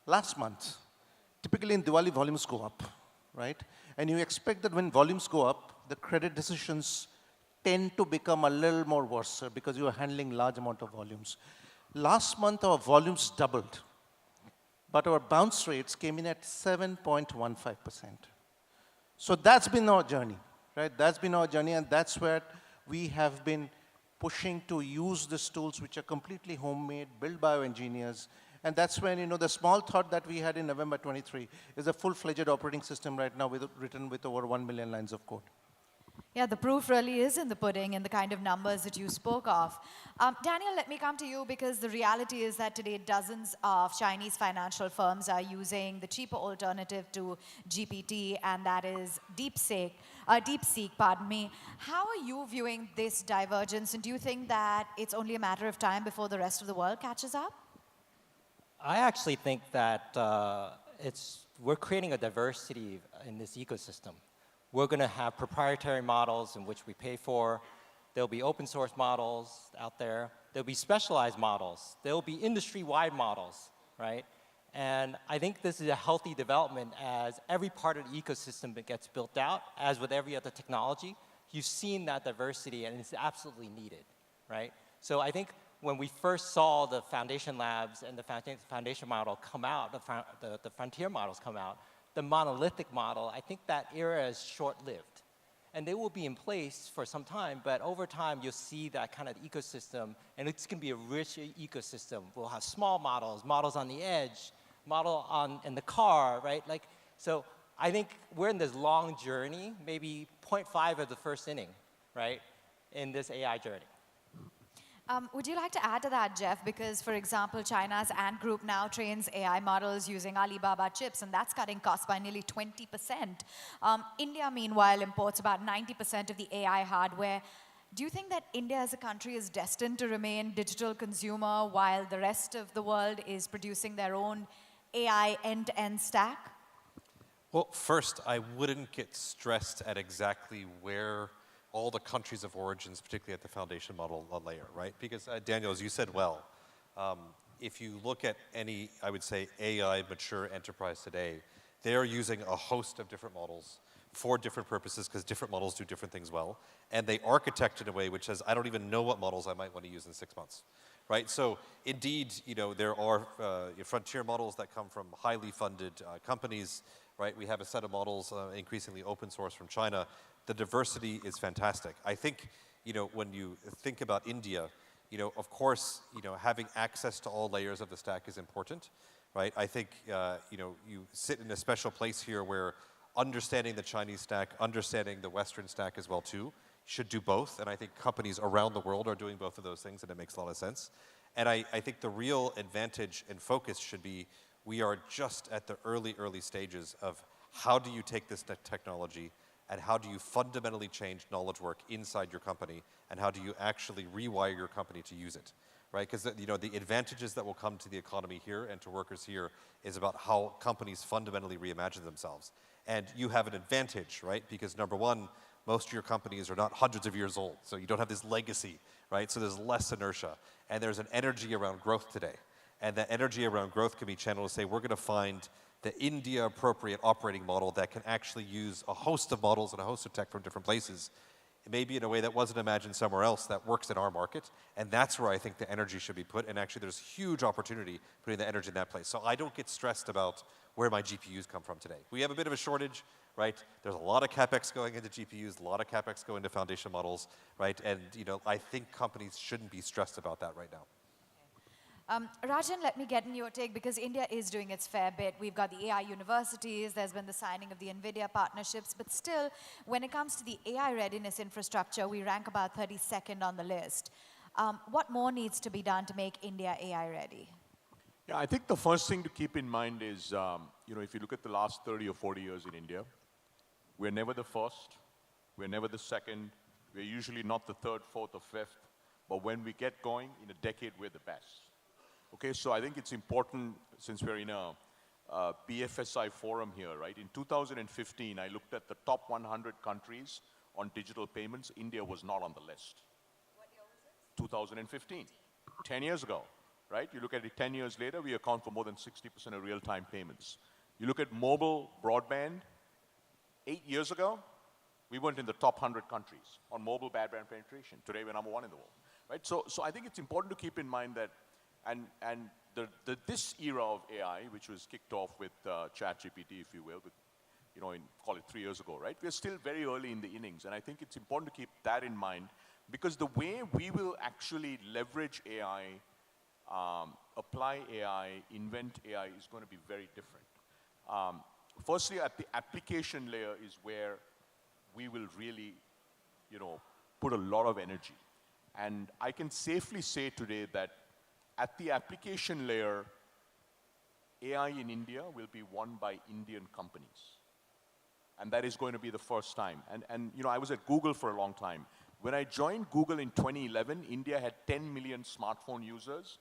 last month. Typically in Diwali, volumes go up, right? And you expect that when volumes go up, the credit decisions tend to become a little more worse because you are handling large amount of volumes. Last month, our volumes doubled, but our bounce rates came in at 7.15%. So that's been our journey, right? That's been our journey, and that's where we have been pushing to use these tools, which are completely homemade, built by our engineers. And that's when, the small thought that we had in November 23 is a full-fledged operating system right now written with over 1 million lines of code. Yeah, the proof really is in the pudding and the kind of numbers that you spoke of. Daniel, let me come to you because the reality is that today dozens of Chinese financial firms are using the cheaper alternative to GPT, and that is DeepSeek, pardon me. How are you viewing this divergence, and do you think that it's only a matter of time before the rest of the world catches up? I actually think that we're creating a diversity in this ecosystem. We're going to have proprietary models in which we pay for. There'll be open source models out there. There'll be specialized models. There'll be industry-wide models, right? And I think this is a healthy development as every part of the ecosystem that gets built out, as with every other technology. You've seen that diversity, and it's absolutely needed, right? So I think when we first saw the foundation labs and the foundation model come out, the frontier models come out, the monolithic model, I think that era is short-lived. And they will be in place for some time, but over time, you'll see that kind of ecosystem, and it's going to be a rich ecosystem. We'll have small models, models on the edge, in the car, right? So I think we're in this long journey, maybe 0.5 of the first inning, right, in this AI journey. Would you like to add to that, Jeff? Because, for example, China's Ant Group now trains AI models using Alibaba chips, and that's cutting costs by nearly 20%. India, meanwhile, imports about 90% of the AI hardware. Do you think that India as a country is destined to remain digital consumer while the rest of the world is producing their own AI end-to-end stack? Well, first, I wouldn't get stressed at exactly where all the countries of origins, particularly at the foundation model layer, right? Because, Daniel, as you said well, if you look at any, I would say, AI mature enterprise today, they're using a host of different models for different purposes because different models do different things well. And they architect in a way which says, I don't even know what models I might want to use in 6 months, right? So indeed, there are frontier models that come from highly funded companies, right? We have a set of models increasingly open source from China. The diversity is fantastic. I think, when you think about India, of course, having access to all layers of the stack is important, right? I think, you sit in a special place here where understanding the Chinese stack, understanding the Western stack as well too, should do both. And I think companies around the world are doing both of those things, and it makes a lot of sense. And I think the real advantage and focus should be, we are just at the early stages of how do you take this technology and how do you fundamentally change knowledge work inside your company, and how do you actually rewire your company to use it, right? Because the advantages that will come to the economy here and to workers here is about how companies fundamentally reimagine themselves. And you have an advantage, right? Because number one, most of your companies are not hundreds of years old, so you don't have this legacy, right? So there's less inertia, and there's an energy around growth today. And that energy around growth can be channeled to say, we're going to find the India-appropriate operating model that can actually use a host of models and a host of tech from different places, maybe in a way that wasn't imagined somewhere else, that works in our market. And that's where I think the energy should be put. And actually, there's huge opportunity putting the energy in that place. So I don't get stressed about where my GPUs come from today. We have a bit of a shortage, right? There's a lot of CapEx going into GPUs, a lot of CapEx going into foundation models, right? And I think companies shouldn't be stressed about that right now. Rajan, let me get in your take, because India is doing its fair bit. We've got the AI universities, there's been the signing of the NVIDIA partnerships, but still, when it comes to the AI readiness infrastructure, we rank about 32nd on the list. What more needs to be done to make India AI ready? Yeah, I think the first thing to keep in mind is, if you look at the last 30 or 40 years in India, we're never the first, we're never the second, we're usually not the third, fourth, or fifth, but when we get going, in a decade, we're the best. Okay, so I think it's important, since we're in a BFSI forum here, right? In 2015, I looked at the top 100 countries on digital payments. India was not on the list. What year was it? 2015, 10 years ago, right? You look at it 10 years later, we account for more than 60% of real-time payments. You look at mobile broadband, 8 years ago, we weren't in the top 100 countries on mobile broadband penetration. Today, we're number one in the world, right? So I think it's important to keep in mind that this era of AI, which was kicked off with ChatGPT, if you will, call it 3 years ago, right? We're still very early in the innings, and I think it's important to keep that in mind, because the way we will actually leverage AI, apply AI, invent AI is going to be very different. Firstly, at the application layer is where we will really put a lot of energy. And I can safely say today that at the application layer, AI in India will be won by Indian companies. And that is going to be the first time. And I was at Google for a long time. When I joined Google in 2011, India had 10 million smartphone users,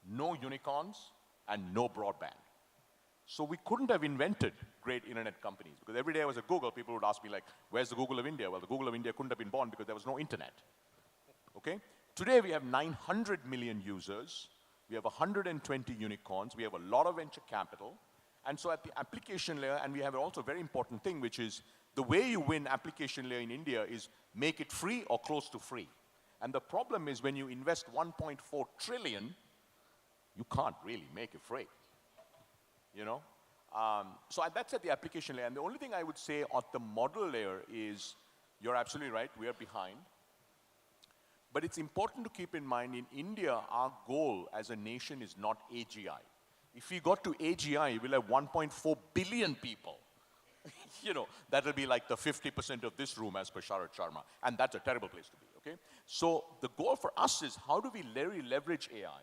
no unicorns, and no broadband. So we couldn't have invented great internet companies, because every day I was at Google, people would ask me like, where's the Google of India? Well, the Google of India couldn't have been born because there was no internet. Okay? Today we have 900 million users, we have 120 unicorns, we have a lot of venture capital, and so at the application layer, and we have also a very important thing, which is the way you win application layer in India is make it free or close to free. And the problem is when you invest 1.4 trillion, you can't really make it free. So that's at the application layer. And the only thing I would say at the model layer is, you're absolutely right, we are behind. But it's important to keep in mind, in India, our goal as a nation is not AGI. If we got to AGI, we'll have 1.4 billion people. That'll be like the 50% of this room as per Sharad Sharma. And that's a terrible place to be, okay? So the goal for us is, how do we leverage AI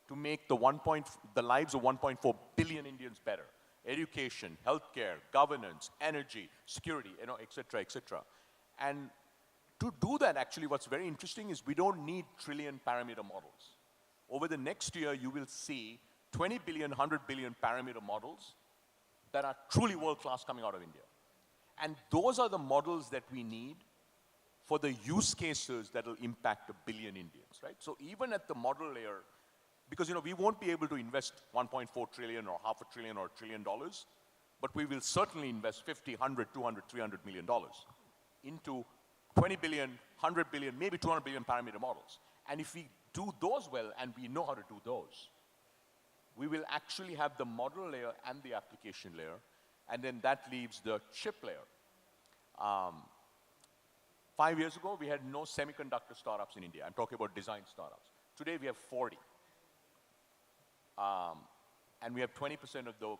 to make the lives of 1.4 billion Indians better? Education, healthcare, governance, energy, security, et cetera, et cetera. And to do that, actually, what's very interesting is we don't need trillion parameter models. Over the next year, you will see 20 billion, 100 billion parameter models that are truly world-class coming out of India. And those are the models that we need for the use cases that will impact a billion Indians, right? So even at the model layer, because we won't be able to invest 1.4 trillion or half a trillion or $1 trillion, but we will certainly invest 50, 100, 200, $300 million into 20 billion, 100 billion, maybe 200 billion parameter models. And if we do those well, and we know how to do those, we will actually have the model layer and the application layer, and then that leaves the chip layer. 5 years ago, we had no semiconductor startups in India. I'm talking about design startups. Today, we have 40. And we have 20% of the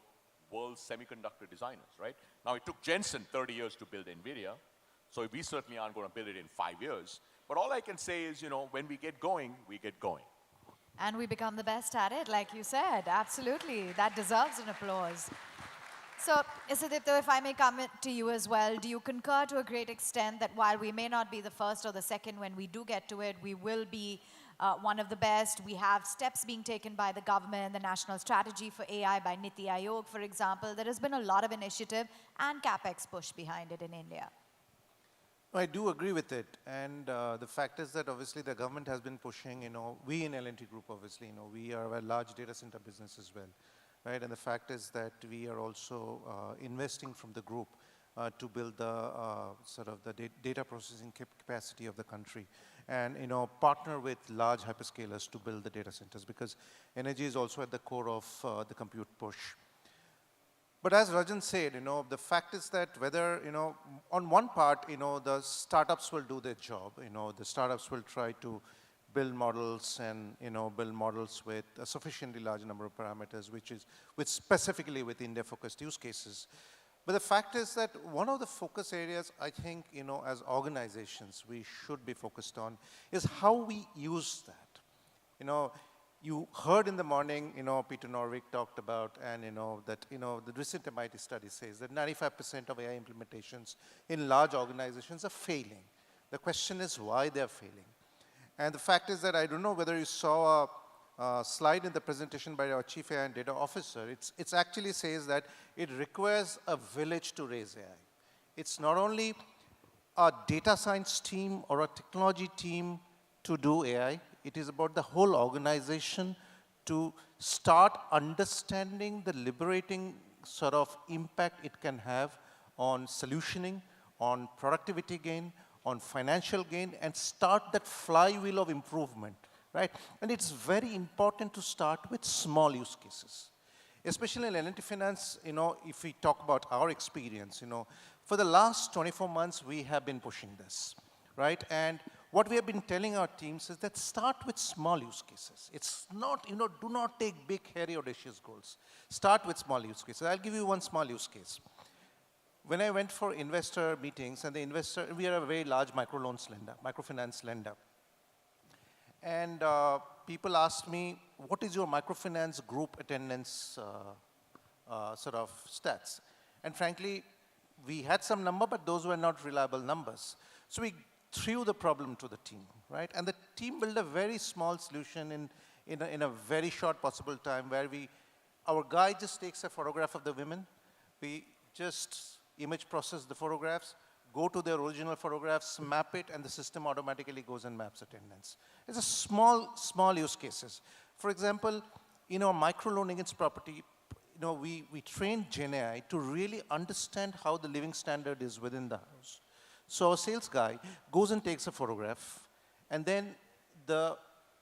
world's semiconductor designers, right? Now, it took Jensen 30 years to build NVIDIA, so we certainly aren't going to build it in 5 years. But all I can say is, when we get going, we get going. And we become the best at it, like you said. Absolutely. That deserves an applause. So, Isadipto, if I may come to you as well, do you concur to a great extent that while we may not be the first or the second when we do get to it, we will be one of the best? We have steps being taken by the government, the National Strategy for AI by Niti Aayog, for example. There has been a lot of initiative and CapEx push behind it in India. I do agree with it, and the fact is that obviously the government has been pushing, we in L&T Group obviously, we are a large data center business as well, right? And the fact is that we are also investing from the group to build the sort of the data processing capacity of the country, and partner with large hyperscalers to build the data centers, because energy is also at the core of the compute push. But as Rajan said, the fact is that whether, on one part, the startups will do their job. The startups will try to build models and, build models with a sufficiently large number of parameters, which specifically with India-focused use cases. But the fact is that one of the focus areas, I think, as organizations, we should be focused on is how we use that. You heard in the morning, Peter Norvig talked about, and that the recent MIT study says that 95% of AI implementations in large organizations are failing. The question is why they're failing. And the fact is that I don't know whether you saw a slide in the presentation by our Chief AI and Data Officer. It actually says that it requires a village to raise AI. It's not only a data science team or a technology team to do AI. It is about the whole organization to start understanding the liberating sort of impact it can have on solutioning, on productivity gain, on financial gain, and start that flywheel of improvement, right? And it's very important to start with small use cases. Especially in L&T Finance, if we talk about our experience, for the last 24 months, we have been pushing this, right? And what we have been telling our teams is that start with small use cases. It's not, do not take big, hairy, audacious goals. Start with small use cases. I'll give you one small use case. when I went for investor meetings, and we are a very large microfinance lender. And people asked me, what is your microfinance group attendance sort of stats? And frankly, we had some number, but those were not reliable numbers. So we threw the problem to the team, right? And the team built a very small solution in a very short possible time where our guy just takes a photograph of the women. We just image process the photographs, go to their original photographs, map it, and the system automatically goes and maps attendance. It's a small use cases. For example, microloan against property, we trained GenAI to really understand how the living standard is within the house. So a sales guy goes and takes a photograph, and then the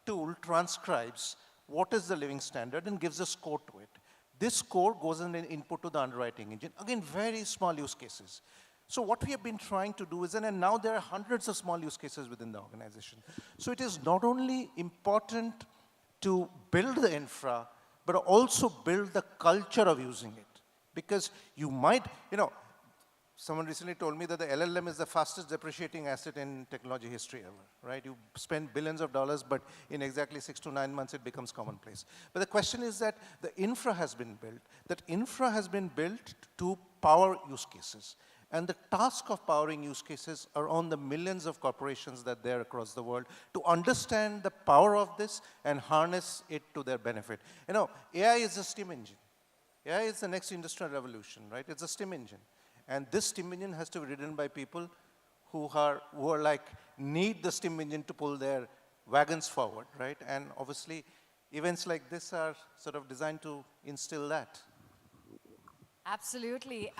tool transcribes what is the living standard and gives a score to it. This score goes in an input to the underwriting engine. Again, very small use cases. So what we have been trying to do is, and now there are hundreds of small use cases within the organization. So it is not only important to build the infra, but also build the culture of using it. Because you might, someone recently told me that the LLM is the fastest depreciating asset in technology history ever, right? You spend billions of dollars, but in exactly 6 to 9 months, it becomes commonplace. But the question is that the infra has been built. That infra has been built to power use cases. And the task of powering use cases are on the millions of corporations that are across the world to understand the power of this and harness it to their benefit. AI is a steam engine. AI is the next industrial revolution, right? It's a steam engine. And this steam engine has to be ridden by people who need the steam engine to pull their wagons forward, right? And obviously, events like this are sort of designed to instill that. Absolutely.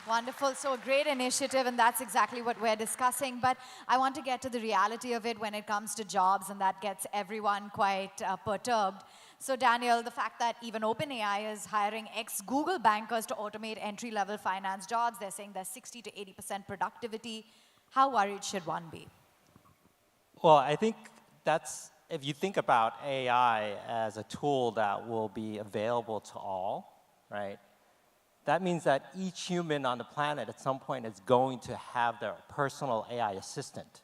Wonderful. So a great initiative, and that's exactly what we're discussing. But I want to get to the reality of it when it comes to jobs, and that gets everyone quite perturbed. So Daniel, the fact that even OpenAI is hiring ex-Google bankers to automate entry-level finance jobs, they're saying there's 60 to 80% productivity. How worried should one be? Well, I think if you think about AI as a tool that will be available to all, right? That means that each human on the planet at some point is going to have their personal AI assistant.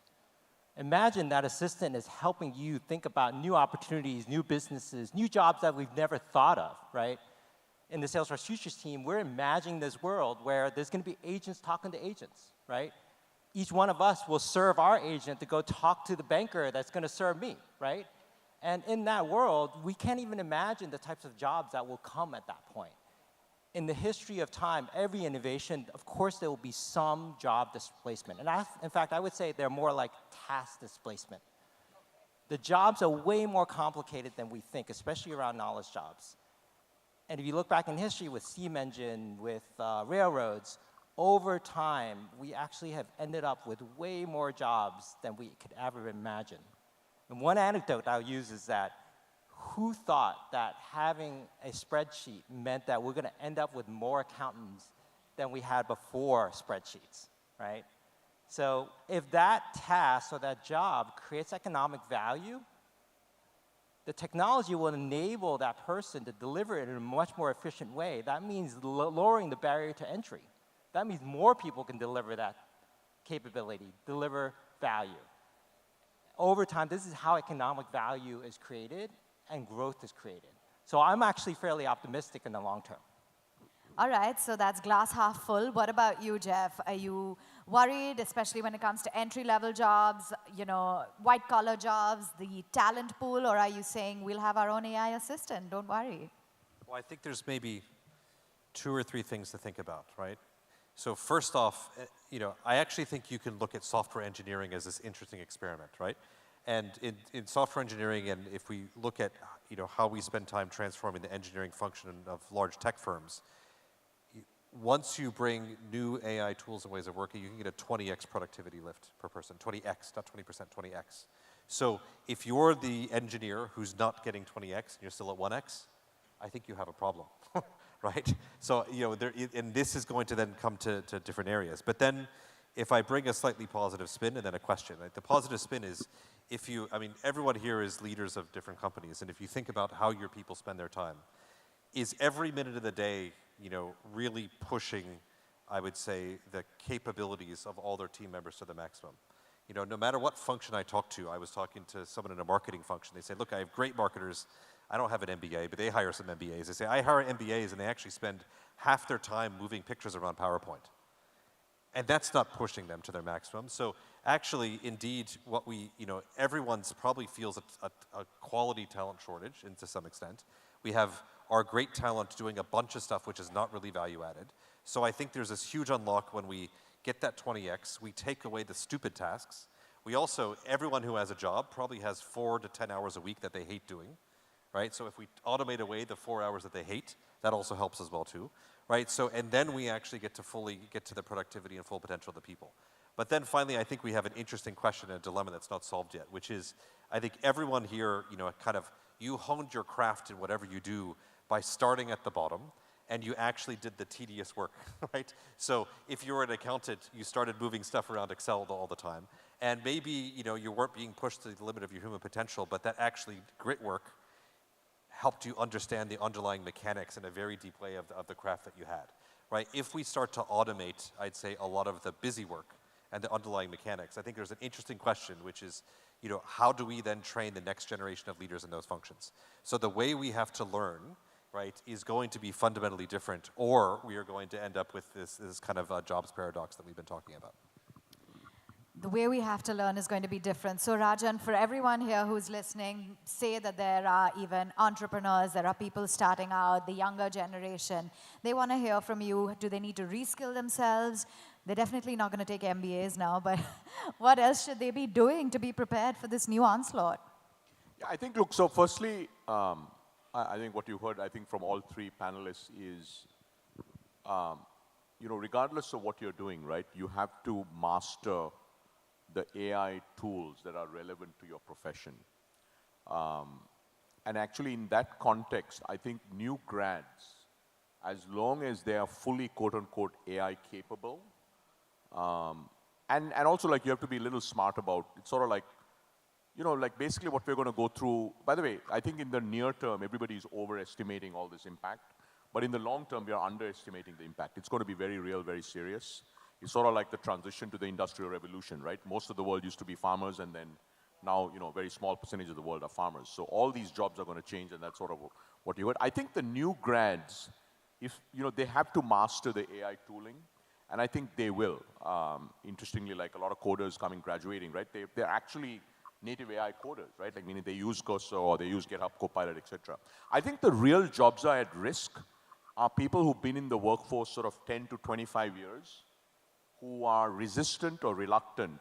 Imagine that assistant is helping you think about new opportunities, new businesses, new jobs that we've never thought of, right? In the Salesforce Futures team, we're imagining this world where there's going to be agents talking to agents, right? Each one of us will serve our agent to go talk to the banker that's going to serve me, right? And in that world, we can't even imagine the types of jobs that will come at that point. In the history of time, every innovation, of course, there will be some job displacement. And in fact, I would say they're more like task displacement. The jobs are way more complicated than we think, especially around knowledge jobs. And if you look back in history with steam engine, with railroads, over time, we actually have ended up with way more jobs than we could ever imagine. And one anecdote I'll use is that who thought that having a spreadsheet meant that we're going to end up with more accountants than we had before spreadsheets, right? So if that task or that job creates economic value, the technology will enable that person to deliver it in a much more efficient way. That means lowering the barrier to entry. That means more people can deliver that capability, deliver value. Over time, this is how economic value is created and growth is created. So I'm actually fairly optimistic in the long term. All right, so that's glass half full. What about you, Jeff? Are you worried, especially when it comes to entry-level jobs, white-collar jobs, the talent pool, or are you saying we'll have our own AI assistant, don't worry? Well, I think there's maybe 2 or 3 things to think about, right? So first off, I actually think you can look at software engineering as this interesting experiment, right? And in software engineering, and if we look at how we spend time transforming the engineering function of large tech firms, once you bring new AI tools and ways of working, you can get a 20x productivity lift per person, 20x, not 20%, 20x. So if you're the engineer who's not getting 20x and you're still at 1x, I think you have a problem, right? So and this is going to then come to different areas. But then if I bring a slightly positive spin and then a question, right? The positive spin is everyone here is leaders of different companies, and if you think about how your people spend their time, is every minute of the day, really pushing I would say, the capabilities of all their team members to the maximum. You know, no matter what function I talk to, I was talking to someone in a marketing function. They said, look, I have great marketers. I don't have an MBA, but they hire some MBAs. They say, I hire MBAs, and they actually spend half their time moving pictures around PowerPoint. And that's not pushing them to their maximum. So actually, indeed, what we, you know, everyone's probably feels a quality talent shortage, and to some extent. We have our great talent doing a bunch of stuff which is not really value added. So I think there's this huge unlock when we get that 20x, we take away the stupid tasks. We also, everyone who has a job probably has 4 to 10 hours a week that they hate doing, right? So if we automate away the 4 hours that they hate, that also helps as well too, right? So, and then we actually get to fully get to the productivity and full potential of the people. But then finally, I think we have an interesting question and a dilemma that's not solved yet, which is, I think everyone here, you know, kind of, you honed your craft in whatever you do by starting at the bottom, and you actually did the tedious work, right? So if you were an accountant, you started moving stuff around Excel all the time, and maybe, you know, you weren't being pushed to the limit of your human potential, but that actually grit work helped you understand the underlying mechanics in a very deep way of the craft that you had, right? If we start to automate, I'd say, a lot of the busy work and the underlying mechanics, I think there's an interesting question, which is, you know, how do we then train the next generation of leaders in those functions? So the way we have to learn, right, is going to be fundamentally different, or we are going to end up with this kind of jobs paradox that we've been talking about. The way we have to learn is going to be different. So Rajan, for everyone here who's listening, say that there are even entrepreneurs, there are people starting out, the younger generation. They want to hear from you. Do they need to reskill themselves? They're definitely not going to take MBAs now, but what else should they be doing to be prepared for this new onslaught? Yeah, I think, look, so firstly, I think what you heard, I think from all three panelists is, you know, regardless of what you're doing, right, you have to master the AI tools that are relevant to your profession. And actually in that context, I think new grads, as long as they are fully quote unquote AI capable, and also like you have to be a little smart about, it's sort of like, you know, like basically what we're going to go through, by the way, I think in the near term, everybody's overestimating all this impact, but in the long term, we are underestimating the impact. It's going to be very real, very serious. It's sort of like the transition to the Industrial Revolution, right? Most of the world used to be farmers, and then now, you know, a very small percentage of the world are farmers. So all these jobs are going to change, and that's sort of what you heard. I think the new grads, if, you know, they have to master the AI tooling, and I think they will. Interestingly, like a lot of coders graduating, right? They're actually native AI coders, right? Like meaning they use Cursor or they use GitHub Copilot, etc. I think the real jobs are at risk are people who've been in the workforce sort of 10 to 25 years, who are resistant or reluctant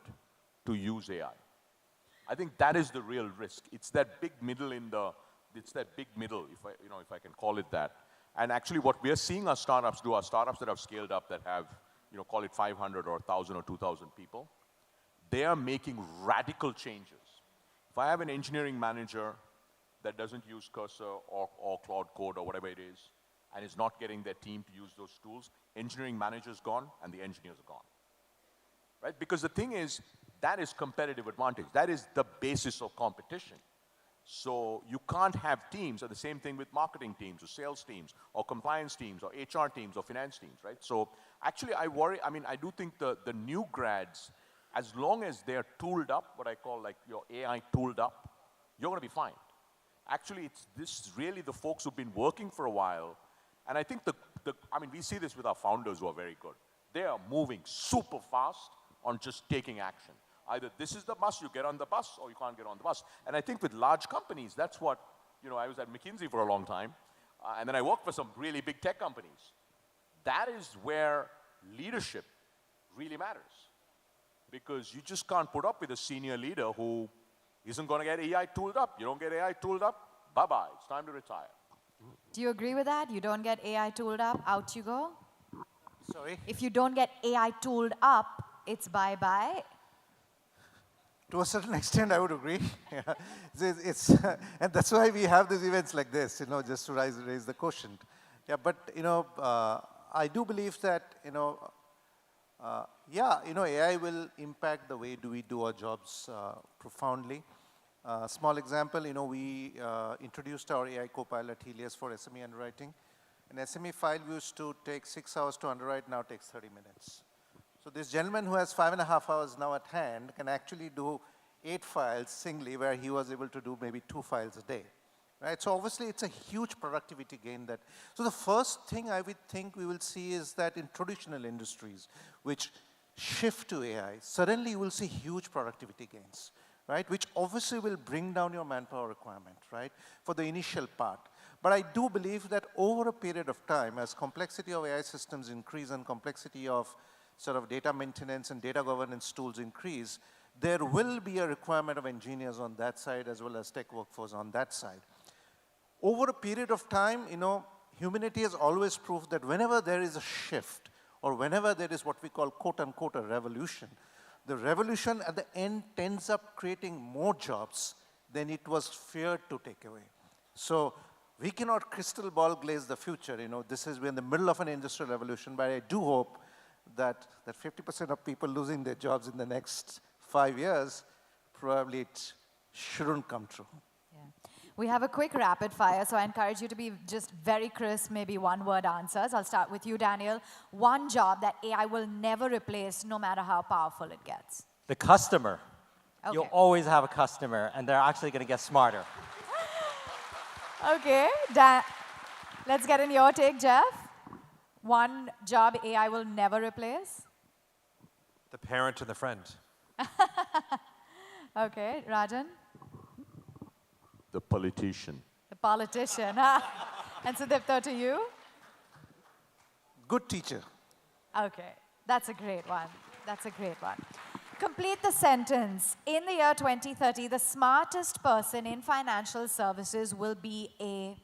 to use AI. I think that is the real risk. It's that big middle it's that big middle, if I can call it that. And actually what we are seeing our startups do, are startups that have scaled up that have, you know, call it 500 or 1,000 or 2,000 people. They are making radical changes. If I have an engineering manager that doesn't use Cursor or Cloud Code or whatever it is, and is not getting their team to use those tools, engineering manager's gone and the engineers are gone. Right? Because the thing is, that is competitive advantage. That is the basis of competition. So you can't have teams, or the same thing with marketing teams, or sales teams, or compliance teams, or HR teams, or finance teams, right? So actually I worry, I mean, I do think the new grads, as long as they're tooled up, what I call like your AI tooled up, you're going to be fine. Actually, this is really the folks who've been working for a while. And I think I mean, we see this with our founders who are very good. They are moving super fast on just taking action. Either this is the bus, you get on the bus, or you can't get on the bus. And I think with large companies, that's what, you know, I was at McKinsey for a long time, and then I worked for some really big tech companies. That is where leadership really matters. Because you just can't put up with a senior leader who isn't going to get AI tooled up. You don't get AI tooled up, bye-bye, it's time to retire. Do you agree with that? You don't get AI tooled up, out you go? Sorry? If you don't get AI tooled up, it's bye-bye. To a certain extent, I would agree. Yeah. And that's why we have these events like this, you know, just to raise the quotient. Yeah, but, you know, I do believe that, you know, yeah, you know, AI will impact the way we do our jobs profoundly. Small example, you know, we introduced our AI Copilot Helios for SME underwriting. An SME file used to take 6 hours to underwrite, now takes 30 minutes. So this gentleman who has 5.5 hours now at hand can actually do 8 files singly, where he was able to do maybe 2 files a day. Right? So obviously it's a huge productivity gain. So the first thing I would think we will see is that in traditional industries, which shift to AI, suddenly you will see huge productivity gains, right? Which obviously will bring down your manpower requirement, right? For the initial part. But I do believe that over a period of time, as complexity of AI systems increase and complexity of sort of data maintenance and data governance tools increase, there will be a requirement of engineers on that side as well as tech workforce on that side. Over a period of time, humanity has always proved that whenever there is a shift or whenever there is what we call quote unquote a revolution, the revolution at the end ends up creating more jobs than it was feared to take away. So we cannot crystal ball glaze the future. This is we're in the middle of an industrial revolution, but I do hope that 50% of people losing their jobs in the next 5 years, probably it shouldn't come true. We have a quick rapid fire, so I encourage you to be just very crisp, maybe one-word answers. I'll start with you, Daniel. One job that AI will never replace, no matter how powerful it gets. The customer. Okay. You'll always have a customer, and they're actually going to get smarter. Okay, let's get in your take, Jeff. One job AI will never replace. The parent and the friend. Okay, Rajan. The politician. The politician. And Sudipta, to you? Good teacher. Okay, that's a great one. That's a great one. Complete the sentence. In the year 2030, the smartest person in financial services will be a...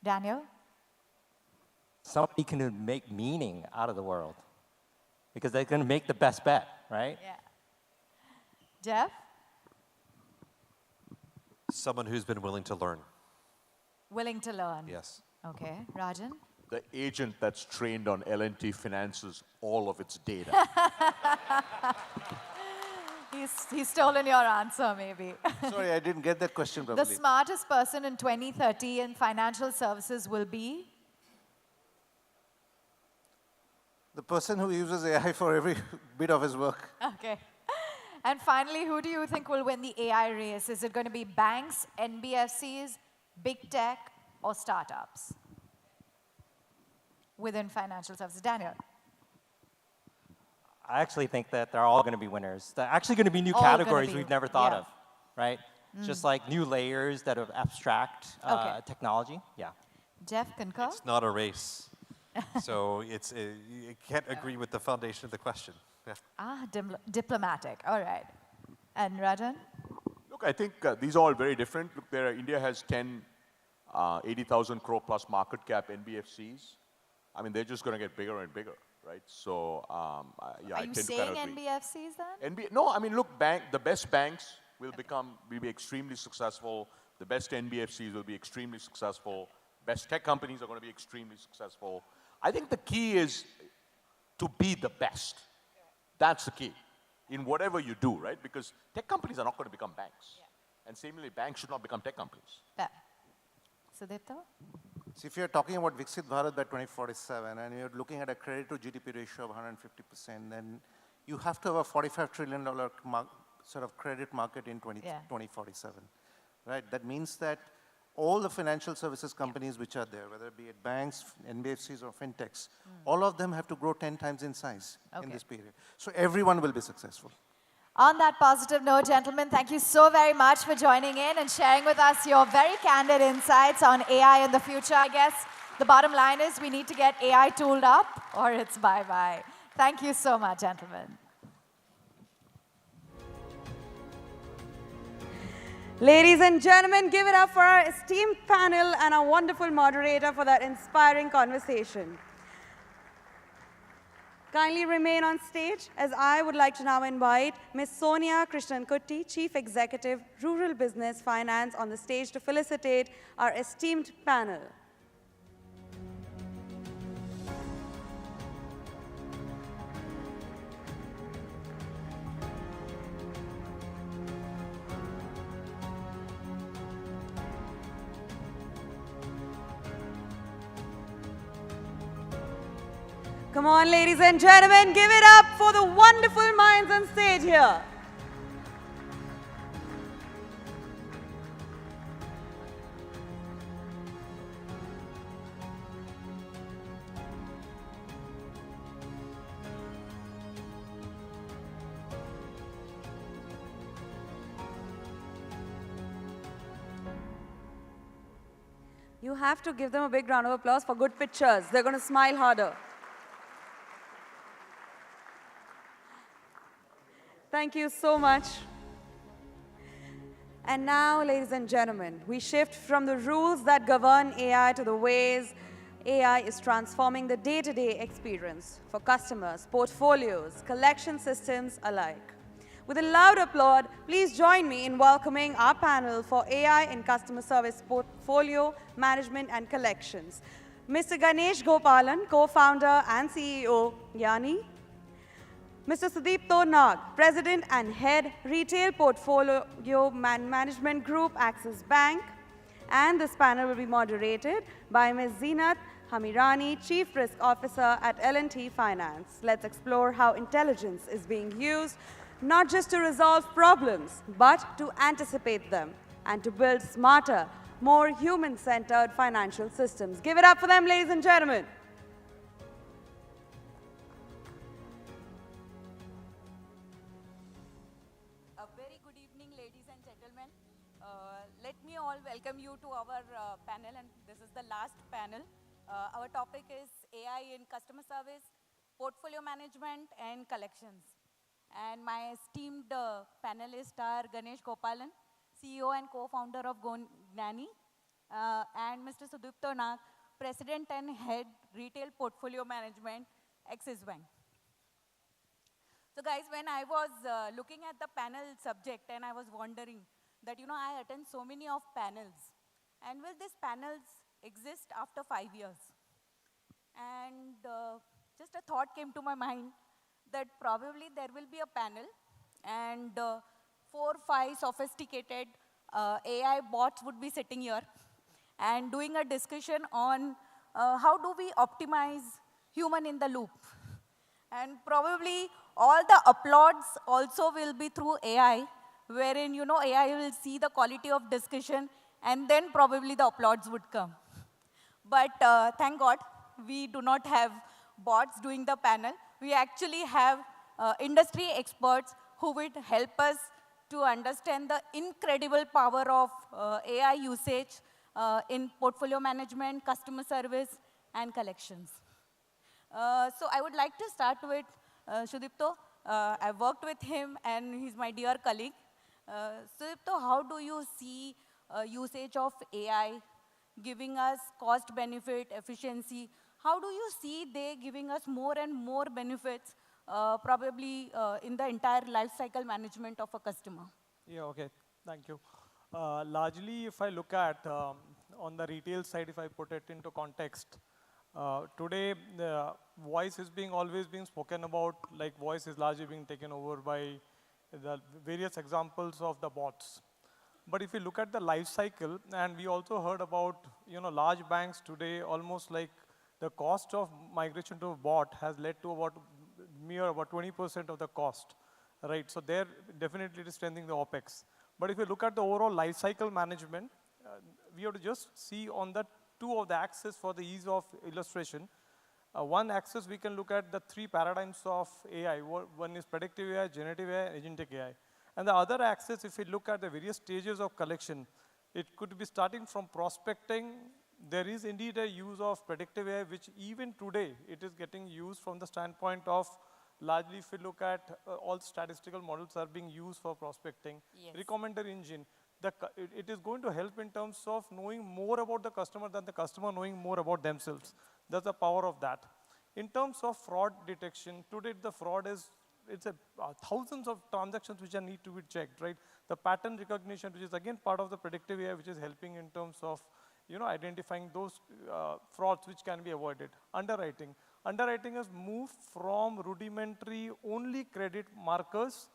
Daniel? Somebody can make meaning out of the world because they're going to make the best bet, right? Yeah. Jeff? Someone who's been willing to learn. Willing to learn. Yes. Okay. Rajan? The agent that's trained on L&T Finance's all of its data. He's stolen your answer, maybe. Sorry, I didn't get that question properly. The smartest person in 2030 in financial services will be? The person who uses AI for every bit of his work. Okay. And finally, who do you think will win the AI race? Is it going to be banks, NBFCs, big tech, or startups within financial services? Daniel? I actually think that they're all going to be winners. They're actually going to be new All categories we've never thought yeah. of, right? Just like new layers that are abstract technology. Yeah. Jeff, concur? It's not a race. So you can't agree with the foundation of the question. Yeah. Diplomatic. All right. And Rajan? Look, I think these are all very different. Look, India has 10 80,000 crore plus market cap NBFCs. I mean, they're just going to get bigger and bigger, right? So, yeah, Are I you tend to saying kind of agree. NBFCs then? No, I mean, look, the best banks will be extremely successful. The best NBFCs will be extremely successful. Best tech companies are going to be extremely successful. I think the key is to be the best. That's the key in whatever you do, right? Because tech companies are not going to become banks. Yeah. And similarly, banks should not become tech companies. Yeah. Sudipta? So if you're talking about Viksit Bharat by 2047 and you're looking at a credit to GDP ratio of 150%, then you have to have a $45 trillion sort of credit market in 2047, right? That means that all the financial services companies which are there, whether it be banks, NBFCs, or fintechs, all of them have to grow 10 times in size in this period. So everyone will be successful. On that positive note, gentlemen, thank you so very much for joining in and sharing with us your very candid insights on AI in the future. I guess the bottom line is we need to get AI tooled up or it's bye-bye. Thank you so much, gentlemen. Ladies and gentlemen, give it up for our esteemed panel and our wonderful moderator for that inspiring conversation. Kindly remain on stage as I would like to now invite Ms. Sonia Krishnankutti, Chief Executive, Rural Business Finance, on the stage to felicitate our esteemed panel. Come on, ladies and gentlemen, give it up for the wonderful minds on stage here. You have to give them a big round of applause for good pictures. They're going to smile harder. Thank you so much. And now, ladies and gentlemen, we shift from the rules that govern AI to the ways AI is transforming the day-to-day experience for customers, portfolios, collection systems alike. With a loud applaud, please join me in welcoming our panel for AI in customer service portfolio management and collections. Mr. Ganesh Gopalan, co-founder and CEO, Yanni. Mr. Sudipto Nag, President and Head, Retail Portfolio Management Group, Axis Bank. And this panel will be moderated by Ms. Zeenat Hamirani, Chief Risk Officer at L&T Finance. Let's explore how intelligence is being used not just to resolve problems, but to anticipate them and to build smarter, more human-centered financial systems. Give it up for them, ladies and gentlemen. A very good evening, ladies and gentlemen. Let me all welcome you to our panel, and this is the last panel. Our topic is AI in customer service, portfolio management, and collections. And my esteemed panelists are Ganesh Gopalan, CEO and co-founder of Gnani, and Mr. Sudipto Nag, President and Head, Retail Portfolio Management, Axis Bank. So guys, when I was looking at the panel subject and I was wondering that, I attend so many of panels, and will these panels exist after 5 years? And just a thought came to my mind that probably there will be a panel and 4 or 5 sophisticated AI bots would be sitting here and doing a discussion on how do we optimize human in the loop. And probably all the applauds also will be through AI, wherein, AI will see the quality of discussion and then probably the applauds would come. But thank God, we do not have bots doing the panel. We actually have industry experts who would help us to understand the incredible power of AI usage in portfolio management, customer service, and collections. So I would like to start with Sudipto. I've worked with him and he's my dear colleague. Sudipto, how do you see usage of AI giving us cost benefit, efficiency? How do you see they giving us more and more benefits probably in the entire life cycle management of a customer? Yeah, okay, thank you. Largely, if I look at on the retail side, if I put it into context, today the voice is always being spoken about, like voice is largely being taken over by the various examples of the bots. But if you look at the life cycle, and we also heard about, large banks today, almost like the cost of migration to a bot has led to about 20% of the cost, right? So there definitely it is strengthening the OpEx. But if you look at the overall life cycle management, we have to just see on the 2 of the axes for the ease of illustration. One axis we can look at the 3 paradigms of AI. One is predictive AI, generative AI, and agentic AI. And the other axis, if we look at the various stages of collection, it could be starting from prospecting. There is indeed a use of predictive AI, which even today, it is getting used from the standpoint of largely if you look at all statistical models are being used for prospecting. Yes. Recommender engine, it is going to help in terms of knowing more about the customer than the customer knowing more about themselves. That's the power of that. In terms of fraud detection, today the fraud is, thousands of transactions which need to be checked, right? The pattern recognition, which is again part of the predictive AI, which is helping in terms of identifying those frauds which can be avoided. Underwriting. Underwriting has moved from rudimentary only credit markers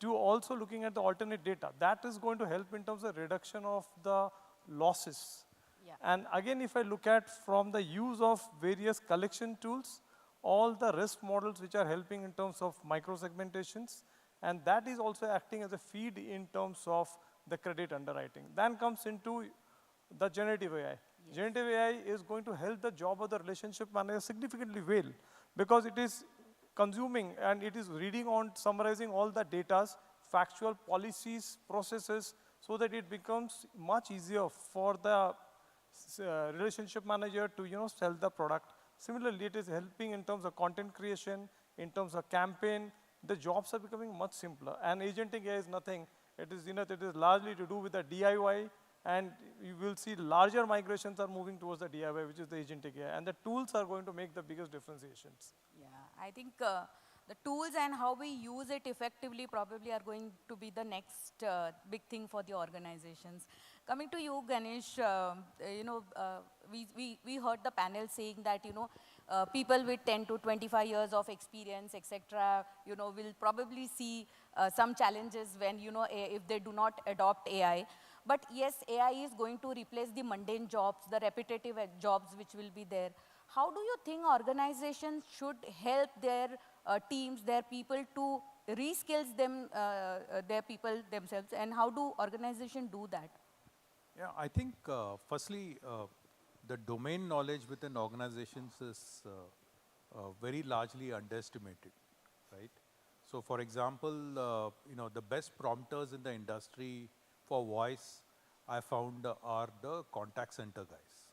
to also looking at the alternate data. That is going to help in terms of reduction of the losses. Yeah. And again, if I look at from the use of various collection tools, all the risk models which are helping in terms of micro-segmentations, and that is also acting as a feed in terms of the credit underwriting. Then comes into the generative AI. Yes. Generative AI is going to help the job of the relationship manager significantly well, because it is consuming and it is reading on, summarizing all the data, factual policies, processes, so that it becomes much easier for the relationship manager to sell the product. Similarly, it is helping in terms of content creation, in terms of campaign. The jobs are becoming much simpler, and agentic AI is nothing. It is largely to do with the DIY, and you will see larger migrations are moving towards the DIY, which is the agentic AI, and the tools are going to make the biggest differentiations. Yeah, I think the tools and how we use it effectively probably are going to be the next big thing for the organizations. Coming to you, Ganesh, we heard the panel saying that, people with 10 to 25 years of experience, etc., will probably see some challenges when, if they do not adopt AI. But yes, AI is going to replace the mundane jobs, the repetitive jobs which will be there. How do you think organizations should help their teams, their people to reskill their people themselves, and how do organizations do that? Yeah, I think firstly, the domain knowledge within organizations is very largely underestimated, right? So for example, the best prompters in the industry for voice, I found are the contact center guys,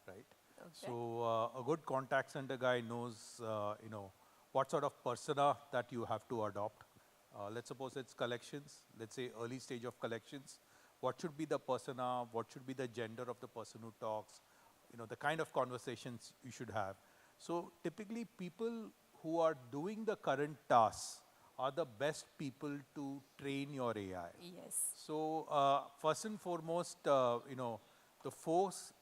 right? Okay. So a good contact center guy knows, what sort of persona that you have to adopt. Let's suppose it's collections, let's say early stage of collections. What should be the persona? What should be the gender of the person who talks? The kind of conversations you should have. So typically people who are doing the current tasks are the best people to train your AI. Yes. So first and foremost, the folks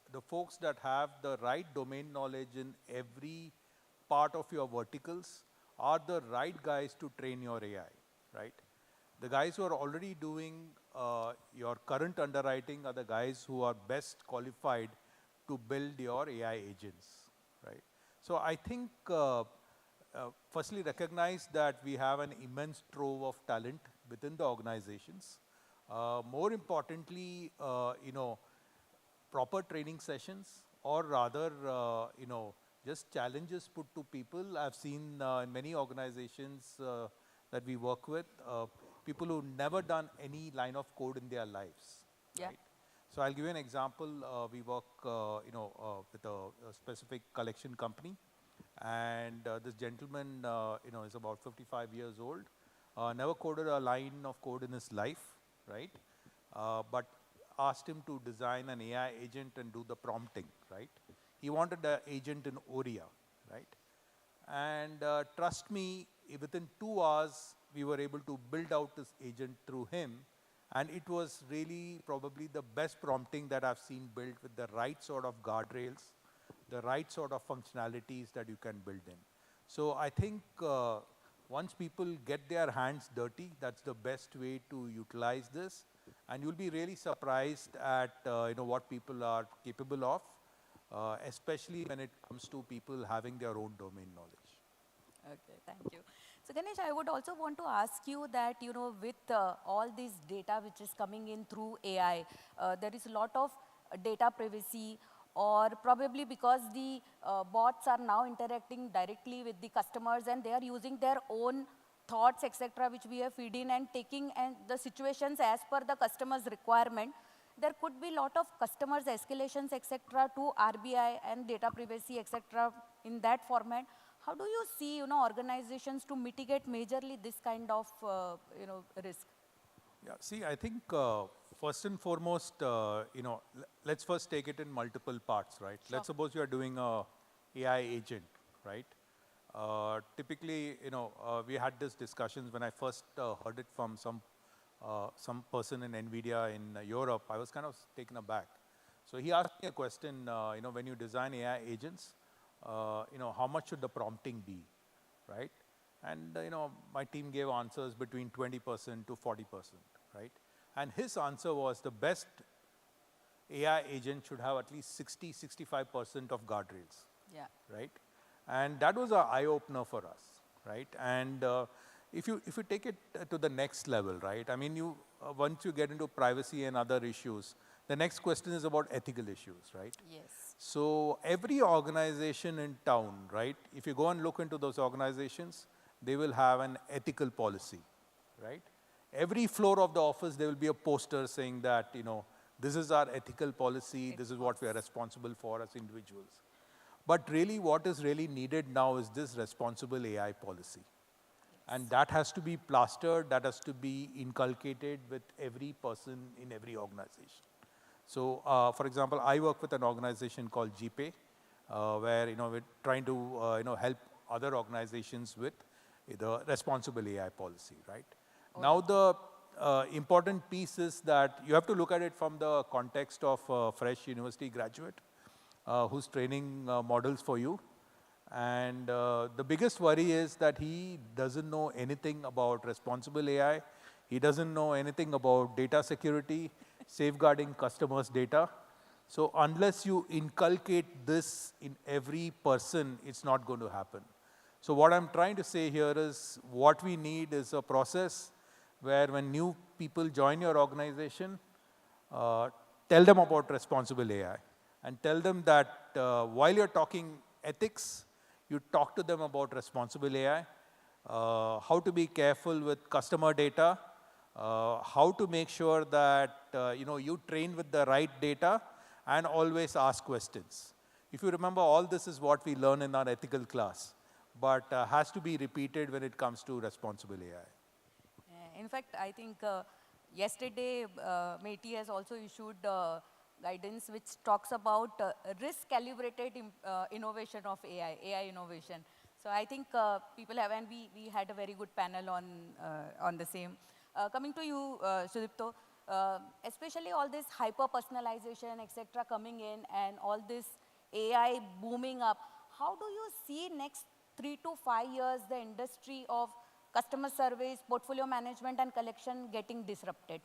that have the right domain knowledge in every part of your verticals are the right guys to train your AI, right? The guys who are already doing your current underwriting are the guys who are best qualified to build your AI agents, right? So I think firstly recognize that we have an immense trove of talent within the organizations. More importantly, proper training sessions, or rather, just challenges put to people. I've seen in many organizations that we work with, people who've never done any line of code in their lives. Yeah. Right? So I'll give you an example. We work, with a specific collection company, and this gentleman, is about 55 years old. Never coded a line of code in his life, right? But asked him to design an AI agent and do the prompting, right? He wanted an agent in Oria, right? And trust me, within 2 hours, we were able to build out this agent through him. And it was really probably the best prompting that I've seen built with the right sort of guardrails, the right sort of functionalities that you can build in. So I think once people get their hands dirty, that's the best way to utilize this. And you'll be really surprised at what people are capable of, especially when it comes to people having their own domain knowledge. Okay, thank you. So Ganesh, I would also want to ask you that, with all this data which is coming in through AI, there is a lot of data privacy, or probably because the bots are now interacting directly with the customers and they are using their own thoughts, etc., which we have feed in and taking and the situations as per the customer's requirement. There could be a lot of customers' escalations, etc., to RBI and data privacy, etc., in that format. How do you see, organizations to mitigate majorly this kind of, risk? Yeah, see, I think first and foremost, let's first take it in multiple parts, right? Sure. Let's suppose you are doing a AI agent, right? Typically, we had these discussions when I first heard it from some person in NVIDIA in Europe. I was kind of taken aback. So he asked me a question, when you design AI agents, how much should the prompting be, right? And, my team gave answers between 20% to 40%, right? And his answer was the best AI agent should have at least 60, 65% of guardrails. Yeah. Right? And that was an eye-opener for us, right? And if you take it to the next level, right? I mean, once you get into privacy and other issues, the next question is about ethical issues, right? Yes. So every organization in town, right? If you go and look into those organizations, they will have an ethical policy, right? Every floor of the office, there will be a poster saying that, this is our ethical policy, this is what we are responsible for as individuals. But really, what is really needed now is this responsible AI policy. And that has to be plastered, that has to be inculcated with every person in every organization. So, for example, I work with an organization called GPay, where we're trying to help other organizations with the responsible AI policy, right? Now, the important piece is that you have to look at it from the context of a fresh university graduate who's training models for you. And the biggest worry is that he doesn't know anything about responsible AI. He doesn't know anything about data security, safeguarding customers' data. So unless you inculcate this in every person, it's not going to happen. So what I'm trying to say here is what we need is a process where when new people join your organization, tell them about responsible AI and tell them that while you're talking ethics, you talk to them about responsible AI, how to be careful with customer data, how to make sure that you train with the right data and always ask questions. If you remember, all this is what we learn in our ethical class, but has to be repeated when it comes to responsible AI. In fact, I think yesterday METI has also issued guidance which talks about risk-calibrated innovation of AI innovation. So I think people have, and we had a very good panel on the same. Coming to you, Sudipto, especially all this hyper-personalization, etc. coming in and all this AI booming up, how do you see next 3 to 5 years the industry of customer service, portfolio management and collection getting disrupted?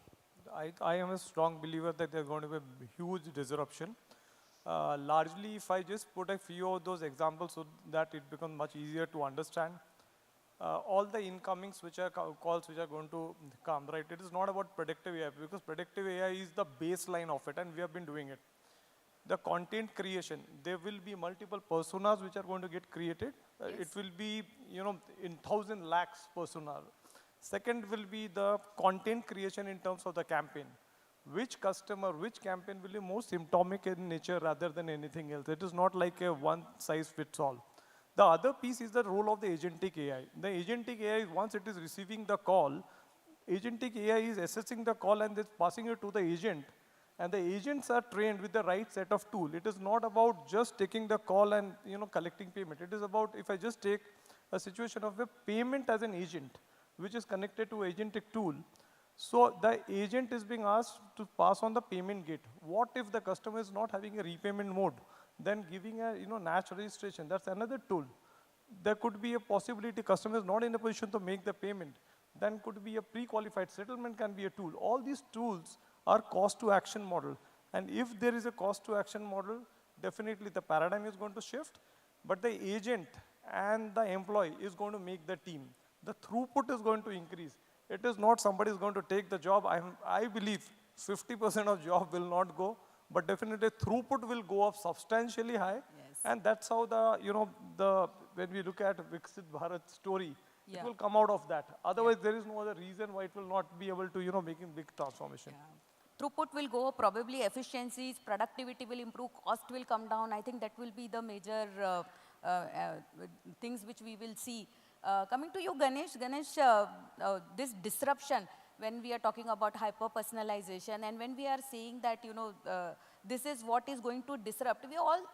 I am a strong believer that there's going to be a huge disruption. Largely, if I just put a few of those examples so that it becomes much easier to understand, all the incomings which are calls which are going to come, right? It is not about predictive AI because predictive AI is the baseline of it and we have been doing it. The content creation, there will be multiple personas which are going to get created. Yes. It will be, in 1,000 lakhs persona. Second will be the content creation in terms of the campaign. Which customer, which campaign will be more symptomatic in nature rather than anything else. It is not like a one-size-fits-all. The other piece is the role of the agentic AI. The agentic AI, once it is receiving the call, agentic AI is assessing the call and it's passing it to the agent. And the agents are trained with the right set of tool. It is not about just taking the call and collecting payment. It is about, if I just take a situation of a payment as an agent, which is connected to agentic tool. So the agent is being asked to pass on the payment gate. What if the customer is not having a repayment mode? Then giving a NACH registration, that's another tool. There could be a possibility customer is not in a position to make the payment. Then could be a pre-qualified settlement can be a tool. All these tools are cost to action model. And if there is a cost to action model, definitely the paradigm is going to shift, but the agent and the employee is going to make the team. The throughput is going to increase. It is not somebody is going to take the job. I believe 50% of job will not go, but definitely throughput will go up substantially high. Yes. And that's how when we look at Viksit Bharat story, Yeah. it will come out of that. Otherwise, there is no other reason why it will not be able to, making big transformation. Throughput will go, probably efficiencies, productivity will improve, cost will come down. I think that will be the major things which we will see. Coming to you, Ganesh, this disruption, when we are talking about hyper-personalization and when we are saying that, this is what is going to disrupt.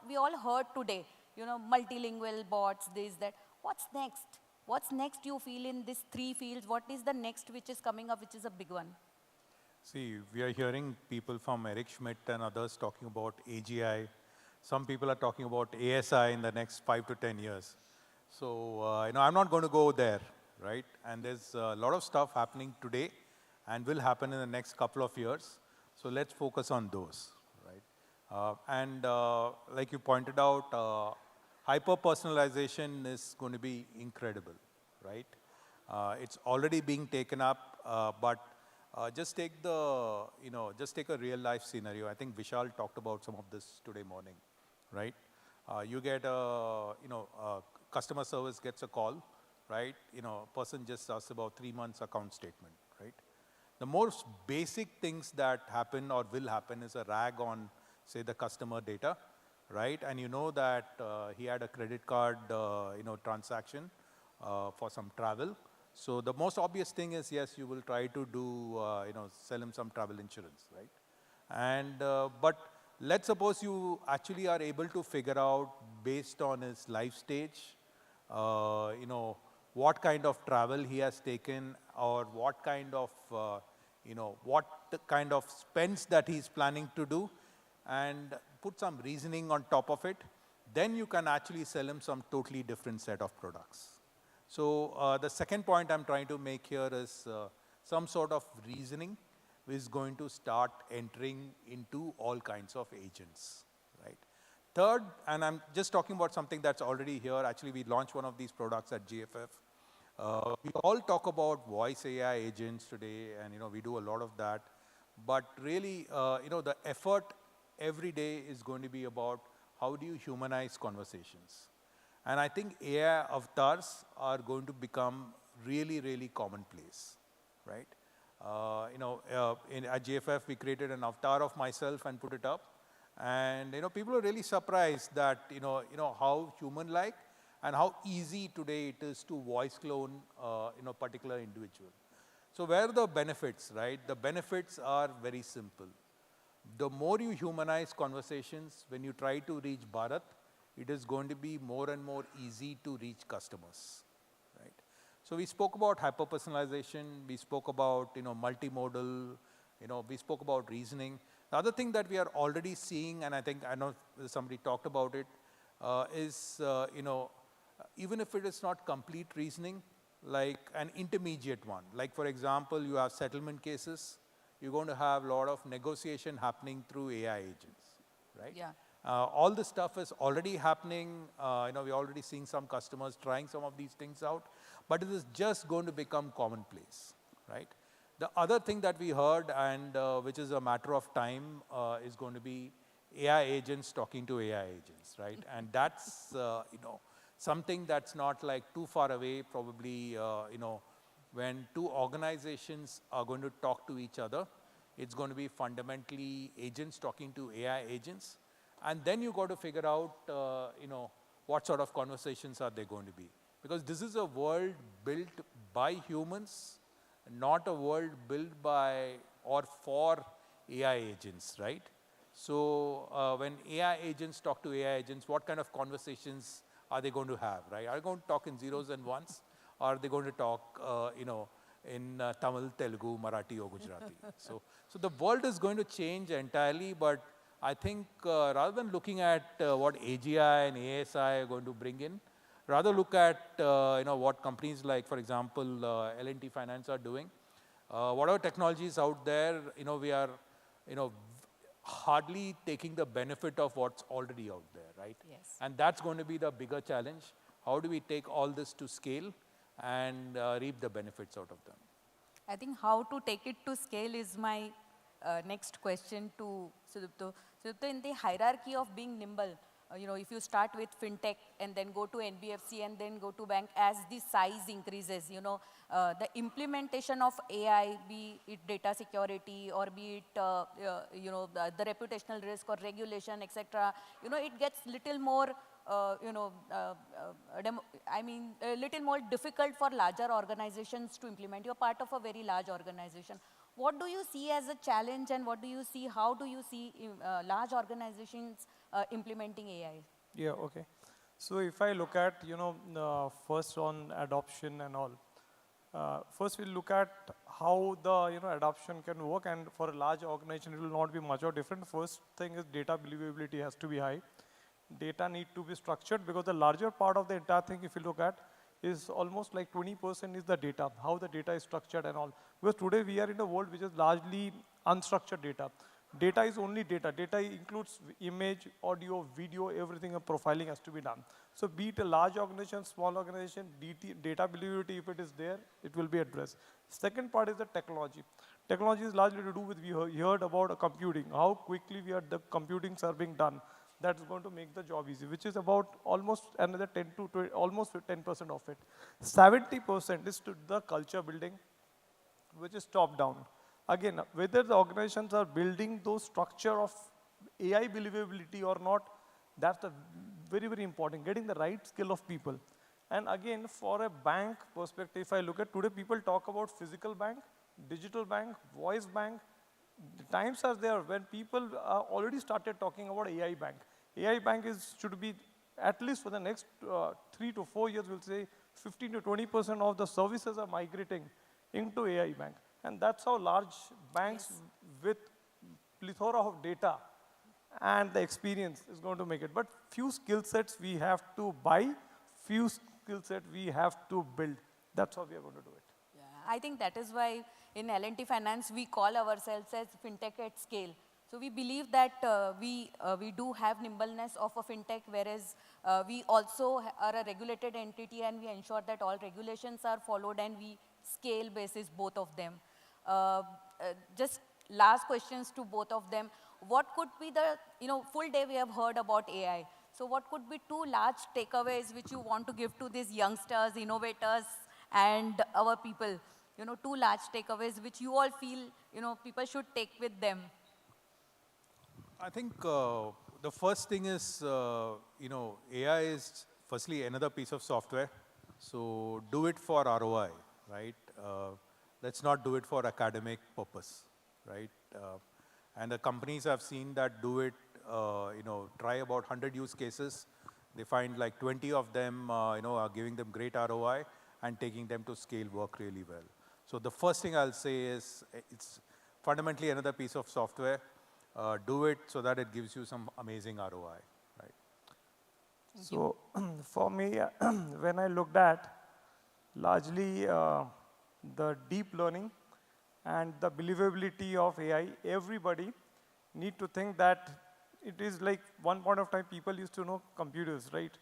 We all heard today, multilingual bots, this, that. What's next? What's next you feel in these 3 fields? What is the next which is coming up, which is a big one? See, we are hearing people from Eric Schmidt and others talking about AGI. Some people are talking about ASI in the next 5 to 10 years. So, I'm not going to go there, right? And there's a lot of stuff happening today and will happen in the next couple of years. So let's focus on those, right? And like you pointed out, hyper-personalization is going to be incredible, right? It's already being taken up, but just take the, just take a real life scenario. I think Vishal talked about some of this today morning, right? You get customer service gets a call, right? Person just asks about 3 months account statement, right? The most basic things that happen or will happen is a rag on, say, the customer data, right? And you know that he had a credit card, transaction for some travel. So the most obvious thing is, yes, you will try to do, sell him some travel insurance, right? And, but let's suppose you actually are able to figure out based on his life stage, what kind of travel he has taken or what kind of, what the kind of spends that he's planning to do, and put some reasoning on top of it, then you can actually sell him some totally different set of products. So the second point I'm trying to make here is some sort of reasoning is going to start entering into all kinds of agents, right? Third, and I'm just talking about something that's already here. Actually, we launched one of these products at GFF. We all talk about voice AI agents today, and we do a lot of that. But really, the effort every day is going to be about how do you humanize conversations. And I think AI avatars are going to become really, really commonplace, right? At GFF, we created an avatar of myself and put it up. And, people are really surprised that, how human-like and how easy today it is to voice clone, particular individual. So where are the benefits, right? The benefits are very simple. The more you humanize conversations, when you try to reach Bharat, it is going to be more and more easy to reach customers, right? So we spoke about hyper-personalization, we spoke about, multimodal, we spoke about reasoning. The other thing that we are already seeing, and I know somebody talked about it, is, even if it is not complete reasoning, like an intermediate one. Like, for example, you have settlement cases, you're going to have a lot of negotiation happening through AI agents, right? Yeah. All this stuff is already happening. We're already seeing some customers trying some of these things out, but it is just going to become commonplace, right? The other thing that we heard, and which is a matter of time, is going to be AI agents talking to AI agents, right? And that's, something that's not like too far away, probably, when two organizations are going to talk to each other, it's going to be fundamentally agents talking to AI agents. And then you got to figure out, what sort of conversations are they going to be. Because this is a world built by humans, not a world built by or for AI agents, right? So when AI agents talk to AI agents, what kind of conversations are they going to have, right? Are they going to talk in zeros and ones? Or are they going to talk, in Tamil, Telugu, Marathi, or Gujarati? So the world is going to change entirely, but I think rather than looking at what AGI and ASI are going to bring in, rather look at what companies like, for example, L&T Finance are doing. Whatever technologies out there, we are, hardly taking the benefit of what's already out there, right? Yes. And that's going to be the bigger challenge. How do we take all this to scale and reap the benefits out of them? I think how to take it to scale is my next question to Sudipto. Sudipto, in the hierarchy of being nimble, if you start with fintech and then go to NBFC and then go to bank, as the size increases, the implementation of AI, be it data security or be it, the reputational risk or regulation, etc., it gets little more, a little more difficult for larger organizations to implement. You're part of a very large organization. What do you see as a challenge, and what do you see, how do you see large organizations implementing AI? Yeah, okay. So if I look at, first on adoption and all, first we'll look at how the, adoption can work, and for a large organization, it will not be much or different. First thing is data believability has to be high. Data need to be structured, because the larger part of the entire thing, if you look at, is almost like 20% is the data, how the data is structured and all. Because today we are in a world which is largely unstructured data. Data is only data. Data includes image, audio, video, everything, and profiling has to be done. So be it a large organization, small organization, data believability, if it is there, it will be addressed. Second part is the technology. Technology is largely to do with, we heard about computing, how quickly the computings are being done. That's going to make the job easy, which is about almost another 10 to 20, almost 10% of it. 70% is to the culture building, which is top down. Again, whether the organizations are building those structure of AI believability or not, that's the very, very important, getting the right skill of people. And again, for a bank perspective, if I look at today, people talk about physical bank, digital bank, voice bank. The times are there when people already started talking about AI bank. AI bank should be, at least for the next 3 to 4 years, we'll say 15 to 20% of the services are migrating into AI bank. And that's how large banks with plethora of data and the experience is going to make it. But few skill sets we have to buy, few skill sets we have to build. That's how we are going to do it. Yeah, I think that is why in L&T Finance we call ourselves as fintech at scale. So we believe that we do have nimbleness of a fintech, whereas we also are a regulated entity and we ensure that all regulations are followed and we scale basis both of them. Just last questions to both of them. What could be the, full day we have heard about AI. So what could be 2 large takeaways which you want to give to these youngsters, innovators, and our people? 2 large takeaways which you all feel, people should take with them. I think the first thing is, AI is firstly another piece of software. So do it for ROI, right? Let's not do it for academic purpose, right? And the companies I've seen that do it, try about 100 use cases. They find like 20 of them, are giving them great ROI and taking them to scale work really well. So the first thing I'll say is it's fundamentally another piece of software. Do it so that it gives you some amazing ROI, right? So for me, when I looked at largely the deep learning and the believability of AI, everybody need to think that it is like one point of time people used to know computers, right?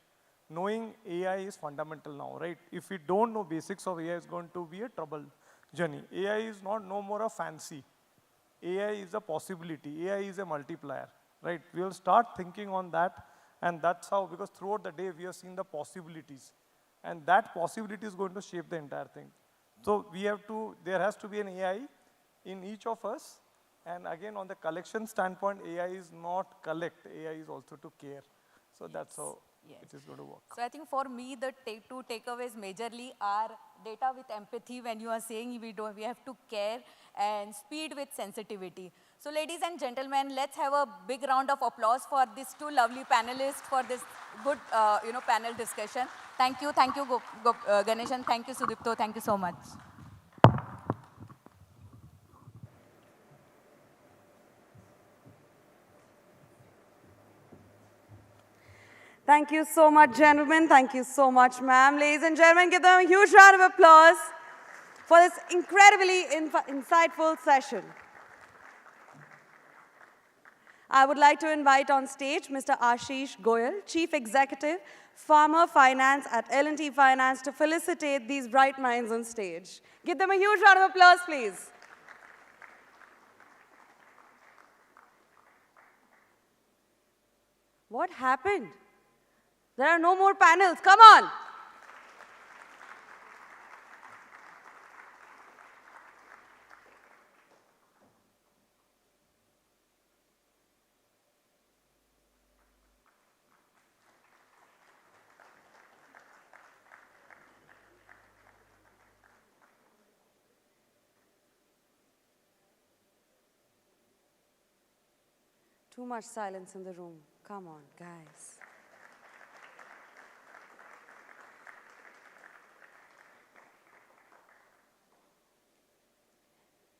Knowing AI is fundamental now, right? If we don't know basics of AI, it's going to be a trouble journey. AI is no more a fancy. AI is a possibility. AI is a multiplier, right? We will start thinking on that, and that's how, because throughout the day we have seen the possibilities, and that possibility is going to shape the entire thing. So there has to be an AI in each of us, and again, on the collection standpoint, AI is not collect, AI is also to care. So that's how it is going to work. So I think for me, the 2 takeaways majorly are data with empathy when you are saying we have to care, and speed with sensitivity. So ladies and gentlemen, let's have a big round of applause for these 2 lovely panelists for this good panel discussion. Thank you Ganesh, and thank you Sudipto, thank you so much. Thank you so much, gentlemen. Thank you so much, ma'am. Ladies and gentlemen, give them a huge round of applause for this incredibly insightful session. I would like to invite on stage Mr. Ashish Goyal, Chief Executive, Farmer Finance at L&T Finance, to felicitate these bright minds on stage. Give them a huge round of applause, please. What happened? There are no more panels. Come on. Too much silence in the room. Come on, guys.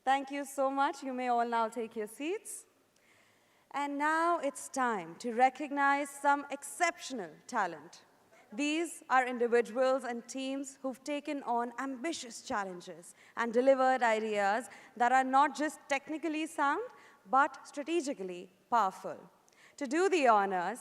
Thank you so much. You may all now take your seats. And now it's time to recognize some exceptional talent. These are individuals and teams who've taken on ambitious challenges and delivered ideas that are not just technically sound, but strategically powerful. To do the honors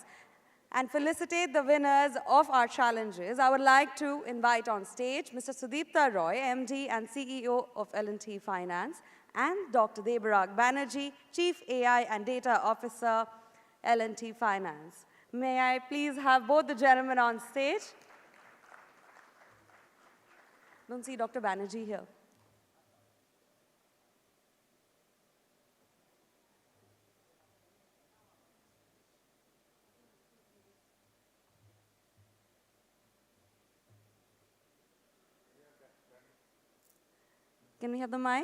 and felicitate the winners of our challenges, I would like to invite on stage Mr. Sudipta Roy, MD and CEO of L&T Finance, and Dr. Debarag Banerjee, Chief AI and Data Officer, L&T Finance. May I please have both the gentlemen on stage? Don't see Dr. Banerjee here. Can we have the mic?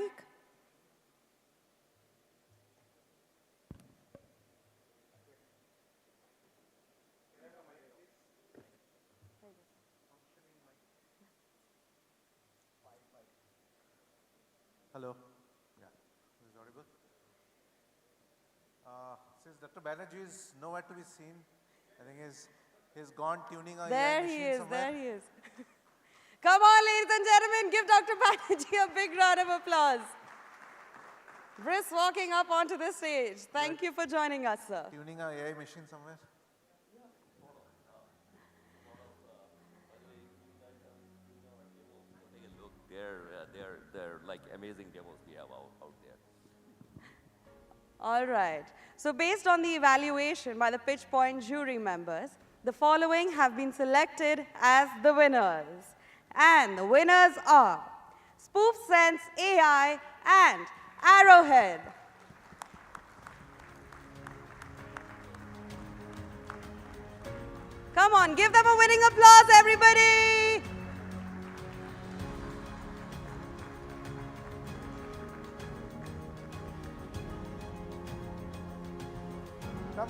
Hello. Yeah. Is it audible? Since Dr. Banerjee is nowhere to be seen, I think he's gone tuning our AI machine somewhere. There he is. Come on, ladies and gentlemen, give Dr. Banerjee a big round of applause. Brisk walking up onto the stage. Thank you for joining us, sir. Tuning our AI machine somewhere. Look, they're like amazing demos we have out there. All right. So based on the evaluation by the Pitch Point jury members, the following have been selected as the winners. And the winners are Spoof Sense AI and Arrowhead. Come on, give them a winning applause, everybody. Come.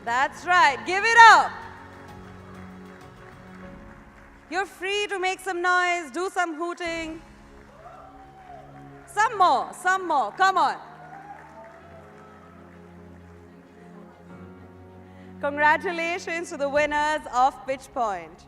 That's right. Give it up. You're free to make some noise, do some hooting. Some more. Come on. Congratulations to the winners of Pitch Point.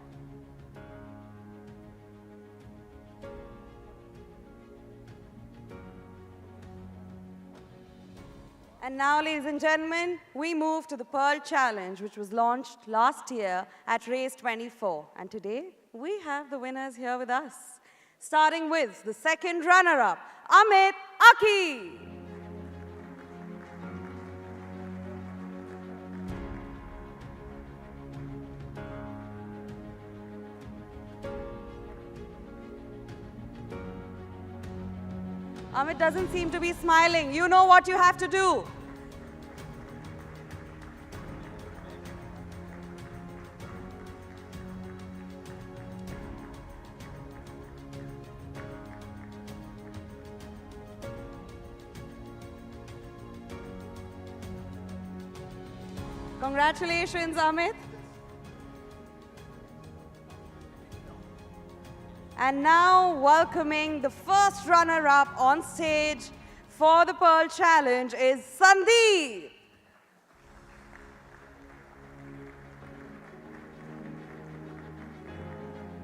And now, ladies and gentlemen, we move to the Pearl Challenge, which was launched last year at RAISE'25. And today, we have the winners here with us. Starting with the second runner-up, Amit Aki. Amit doesn't seem to be smiling. You know what you have to do. Congratulations, Amit. And now, welcoming the first runner-up on stage for the Pearl Challenge is Sandeep.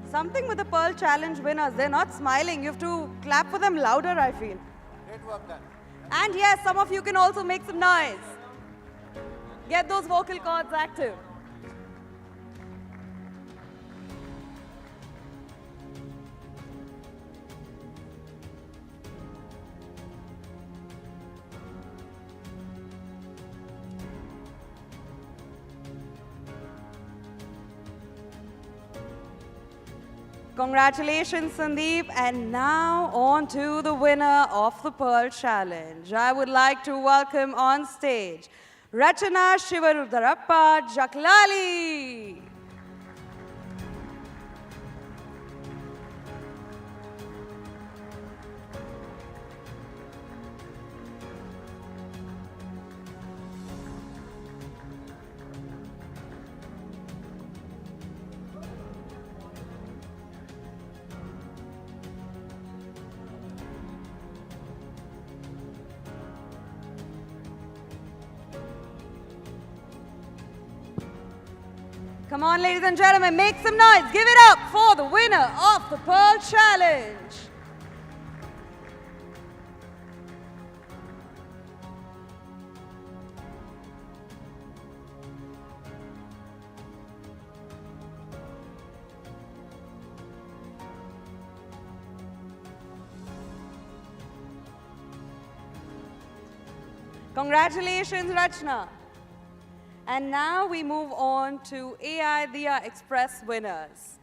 Something with the Pearl Challenge winners, they're not smiling. You have to clap for them louder, I feel. Great work done. And yes, some of you can also make some noise. Get those vocal cords active. Congratulations, Sandeep. And now on to the winner of the Pearl Challenge. I would like to welcome on stage Rachana Shivarudarappa Jaklali. Come on, ladies and gentlemen, make some noise. Give it up for the winner of the Pearl Challenge. Congratulations, Rachna. And now we move on to AI Diya Express winners.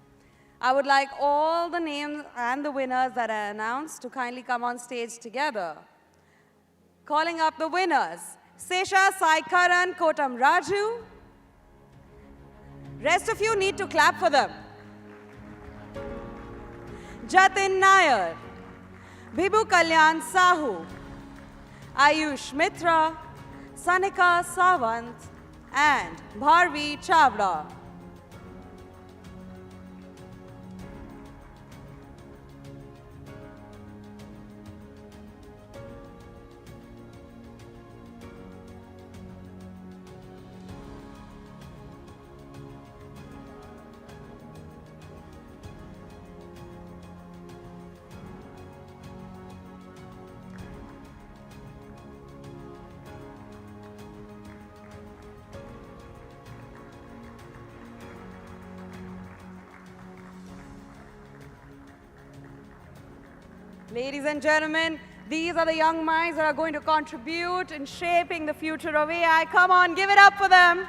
I would like all the names and the winners that are announced to kindly come on stage together. Calling up the winners, Sesha Saikaran Kotam Raju. Rest of you need to clap for them. Jatin Nair, Bibhu Kalyan Sahu, Ayush Mitra, Sanika Sawant, and Bharvi Chavda. Ladies and gentlemen, these are the young minds that are going to contribute in shaping the future of AI. Come on, give it up for them.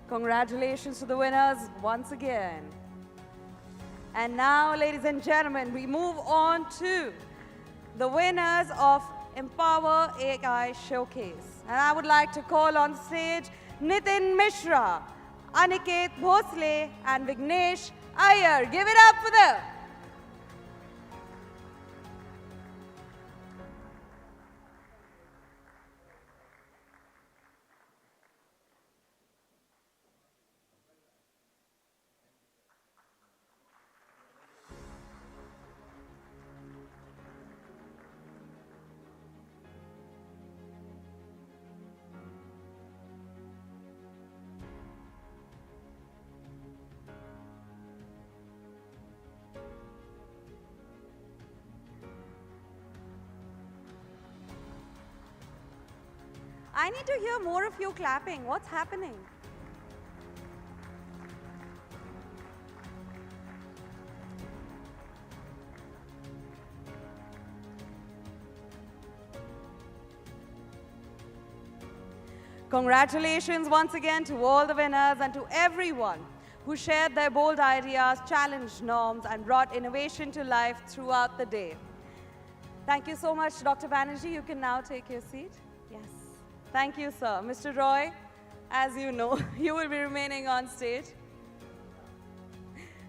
Congratulations to the winners once again. And now, ladies and gentlemen, we move on to the winners of Empower AI Showcase. And I would like to call on stage Nitin Mishra, Aniket Bhosle, and Vignesh Iyer. Give it up for them. I need to hear more of you clapping. What's happening? Congratulations once again to all the winners and to everyone who shared their bold ideas, challenged norms, and brought innovation to life throughout the day. Thank you so much, Dr. Banerjee. You can now take your seat. Yes. Thank you, sir. Mr. Roy, as you know, you will be remaining on stage.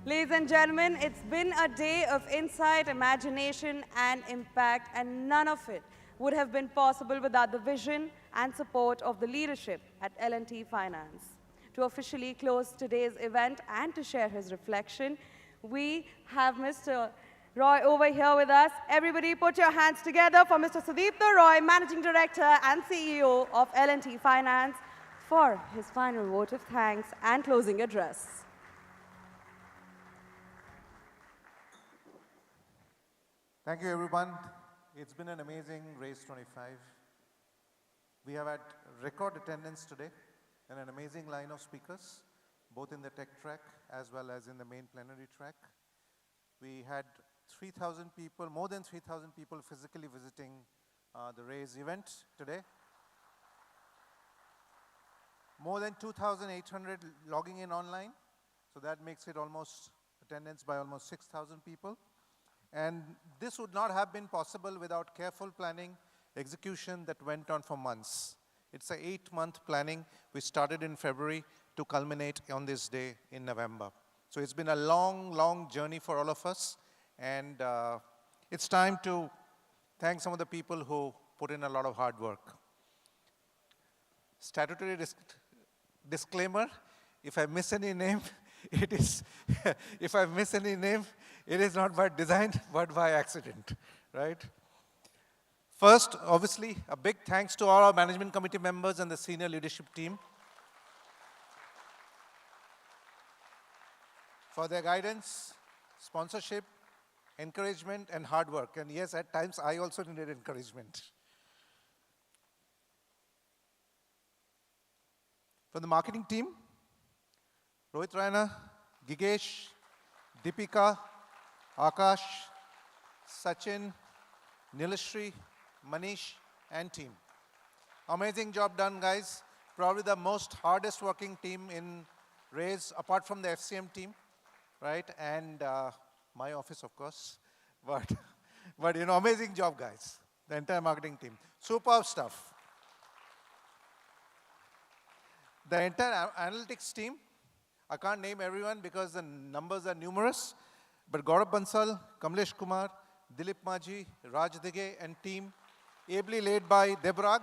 Ladies and gentlemen, it's been a day of insight, imagination, and impact, and none of it would have been possible without the vision and support of the leadership at L&T Finance. To officially close today's event and to share his reflection, we have Mr. Roy over here with us. Everybody put your hands together for Mr. Sudipta Roy, Managing Director and CEO of L&T Finance, for his final vote of thanks and closing address. Thank you, everyone. It's been an amazing RAISE'25. We have had record attendance today and an amazing line of speakers, both in the tech track as well as in the main plenary track. We had 3,000 people, more than 3,000 people physically visiting the RAISE event today. More than 2,800 logging in online, so that makes it almost attendance by almost 6,000 people. And this would not have been possible without careful planning, execution that went on for months. It's an 8-month planning. We started in February to culminate on this day in November. So it's been a long, long journey for all of us. And it's time to thank some of the people who put in a lot of hard work. Statutory disclaimer, if I miss any name, it is, if I miss any name, it is not by design, but by accident, right? First, obviously, a big thanks to all our management committee members and the senior leadership team for their guidance, sponsorship, encouragement, and hard work. And yes, at times, I also needed encouragement. For the marketing team, Rohit Raina, Gigesh, Deepika, Akash, Sachin, Nilashri, Manish, and team. Amazing job done, guys. Probably the most hardest working team in RAISE, apart from the FCM team, right? And my office, of course. But you know, amazing job, guys. The entire marketing team. Superb stuff. The entire analytics team, I can't name everyone because the numbers are numerous, but Gaurav Bansal, Kamlesh Kumar, Dilip Maji, Raj Dige, and team, ably led by Debrag,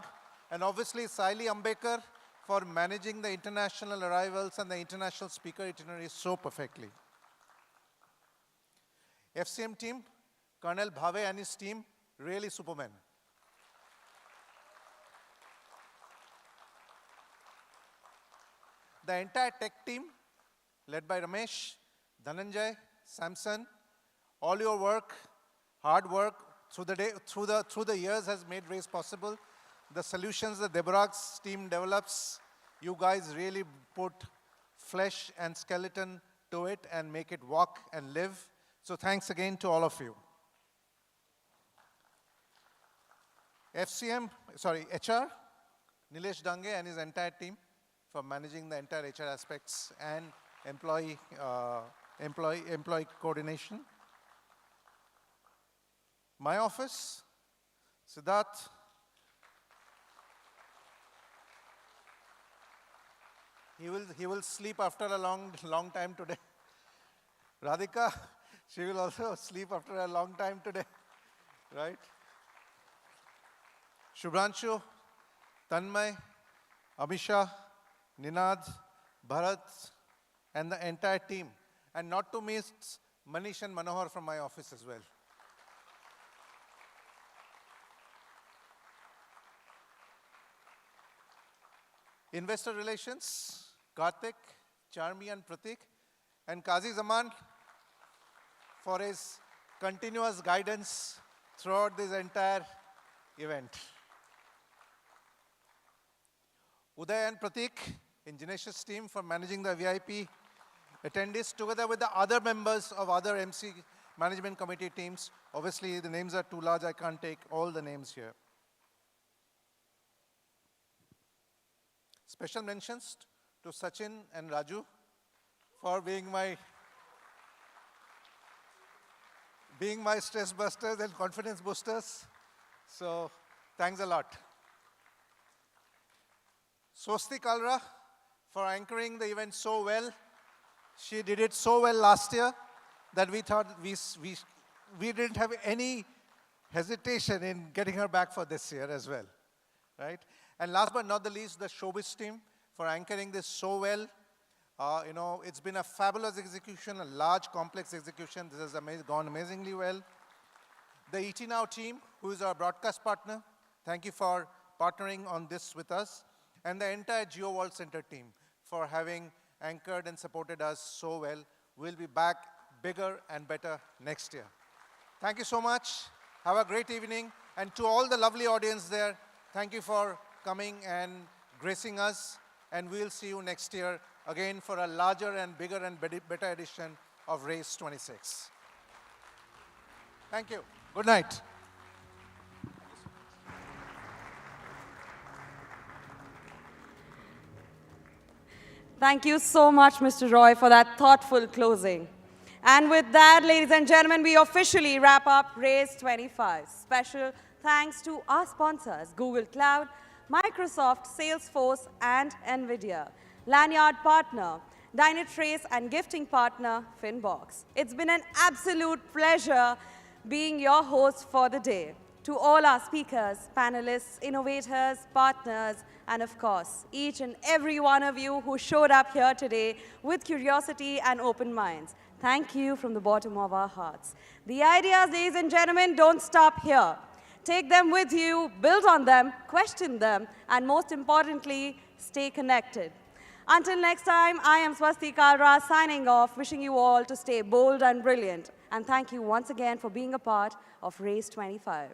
and obviously Saili Ambekar for managing the international arrivals and the international speaker itinerary so perfectly. FCM team, Colonel Bhave and his team, really supermen. The entire tech team, led by Ramesh, Dhananjay, Samson, all your work, hard work through the years has made RAISE possible. The solutions that Debrag's team develops, you guys really put flesh and skeleton to it and make it walk and live. So thanks again to all of you. HR, Nilesh Dange and his entire team for managing the entire HR aspects and employee coordination. My office, Siddharth, he will sleep after a long time today. Radhika, she will also sleep after a long time today, right? Shubhranshu, Tanmay, Amisha, Ninad, Bharat, and the entire team. And not to miss Manish and Manohar from my office as well. Investor Relations, Karthik, Charmi and Pratik, and Qazi Zaman for his continuous guidance throughout this entire event. Uday and Pratik in Jinesh's team for managing the VIP attendees together with the other members of other MC management committee teams. Obviously, the names are too large. I can't take all the names here. Special mentions to Sachin and Raju for being my stress busters and confidence boosters. So thanks a lot. Swasti Kalra for anchoring the event so well. She did it so well last year that we thought we didn't have any hesitation in getting her back for this year as well, right? And last but not the least, the Showbiz team for anchoring this so well. You know, it's been a fabulous execution, a large, complex execution. This has gone amazingly well. The ET Now team, who is our broadcast partner, thank you for partnering on this with us. And the entire Geo World Center team for having anchored and supported us so well. We'll be back bigger and better next year. Thank you so much. Have a great evening. And to all the lovely audience there, thank you for coming and gracing us. And we'll see you next year again for a larger and bigger and better edition of RAISE'26. Thank you. Good night. Thank you so much, Mr. Roy, for that thoughtful closing. And with that, ladies and gentlemen, we officially wrap up RAISE'25. Special thanks to our sponsors, Google Cloud, Microsoft, Salesforce, and NVIDIA. Lanyard partner, Dynatrace, and gifting partner, Finbox. It's been an absolute pleasure being your host for the day. To all our speakers, panelists, innovators, partners, and of course, each and every one of you who showed up here today with curiosity and open minds. Thank you from the bottom of our hearts. The ideas, ladies and gentlemen, don't stop here. Take them with you, build on them, question them, and most importantly, stay connected. Until next time, I am Swastika Ra signing off, wishing you all to stay bold and brilliant. And thank you once again for being a part of RAISE'25.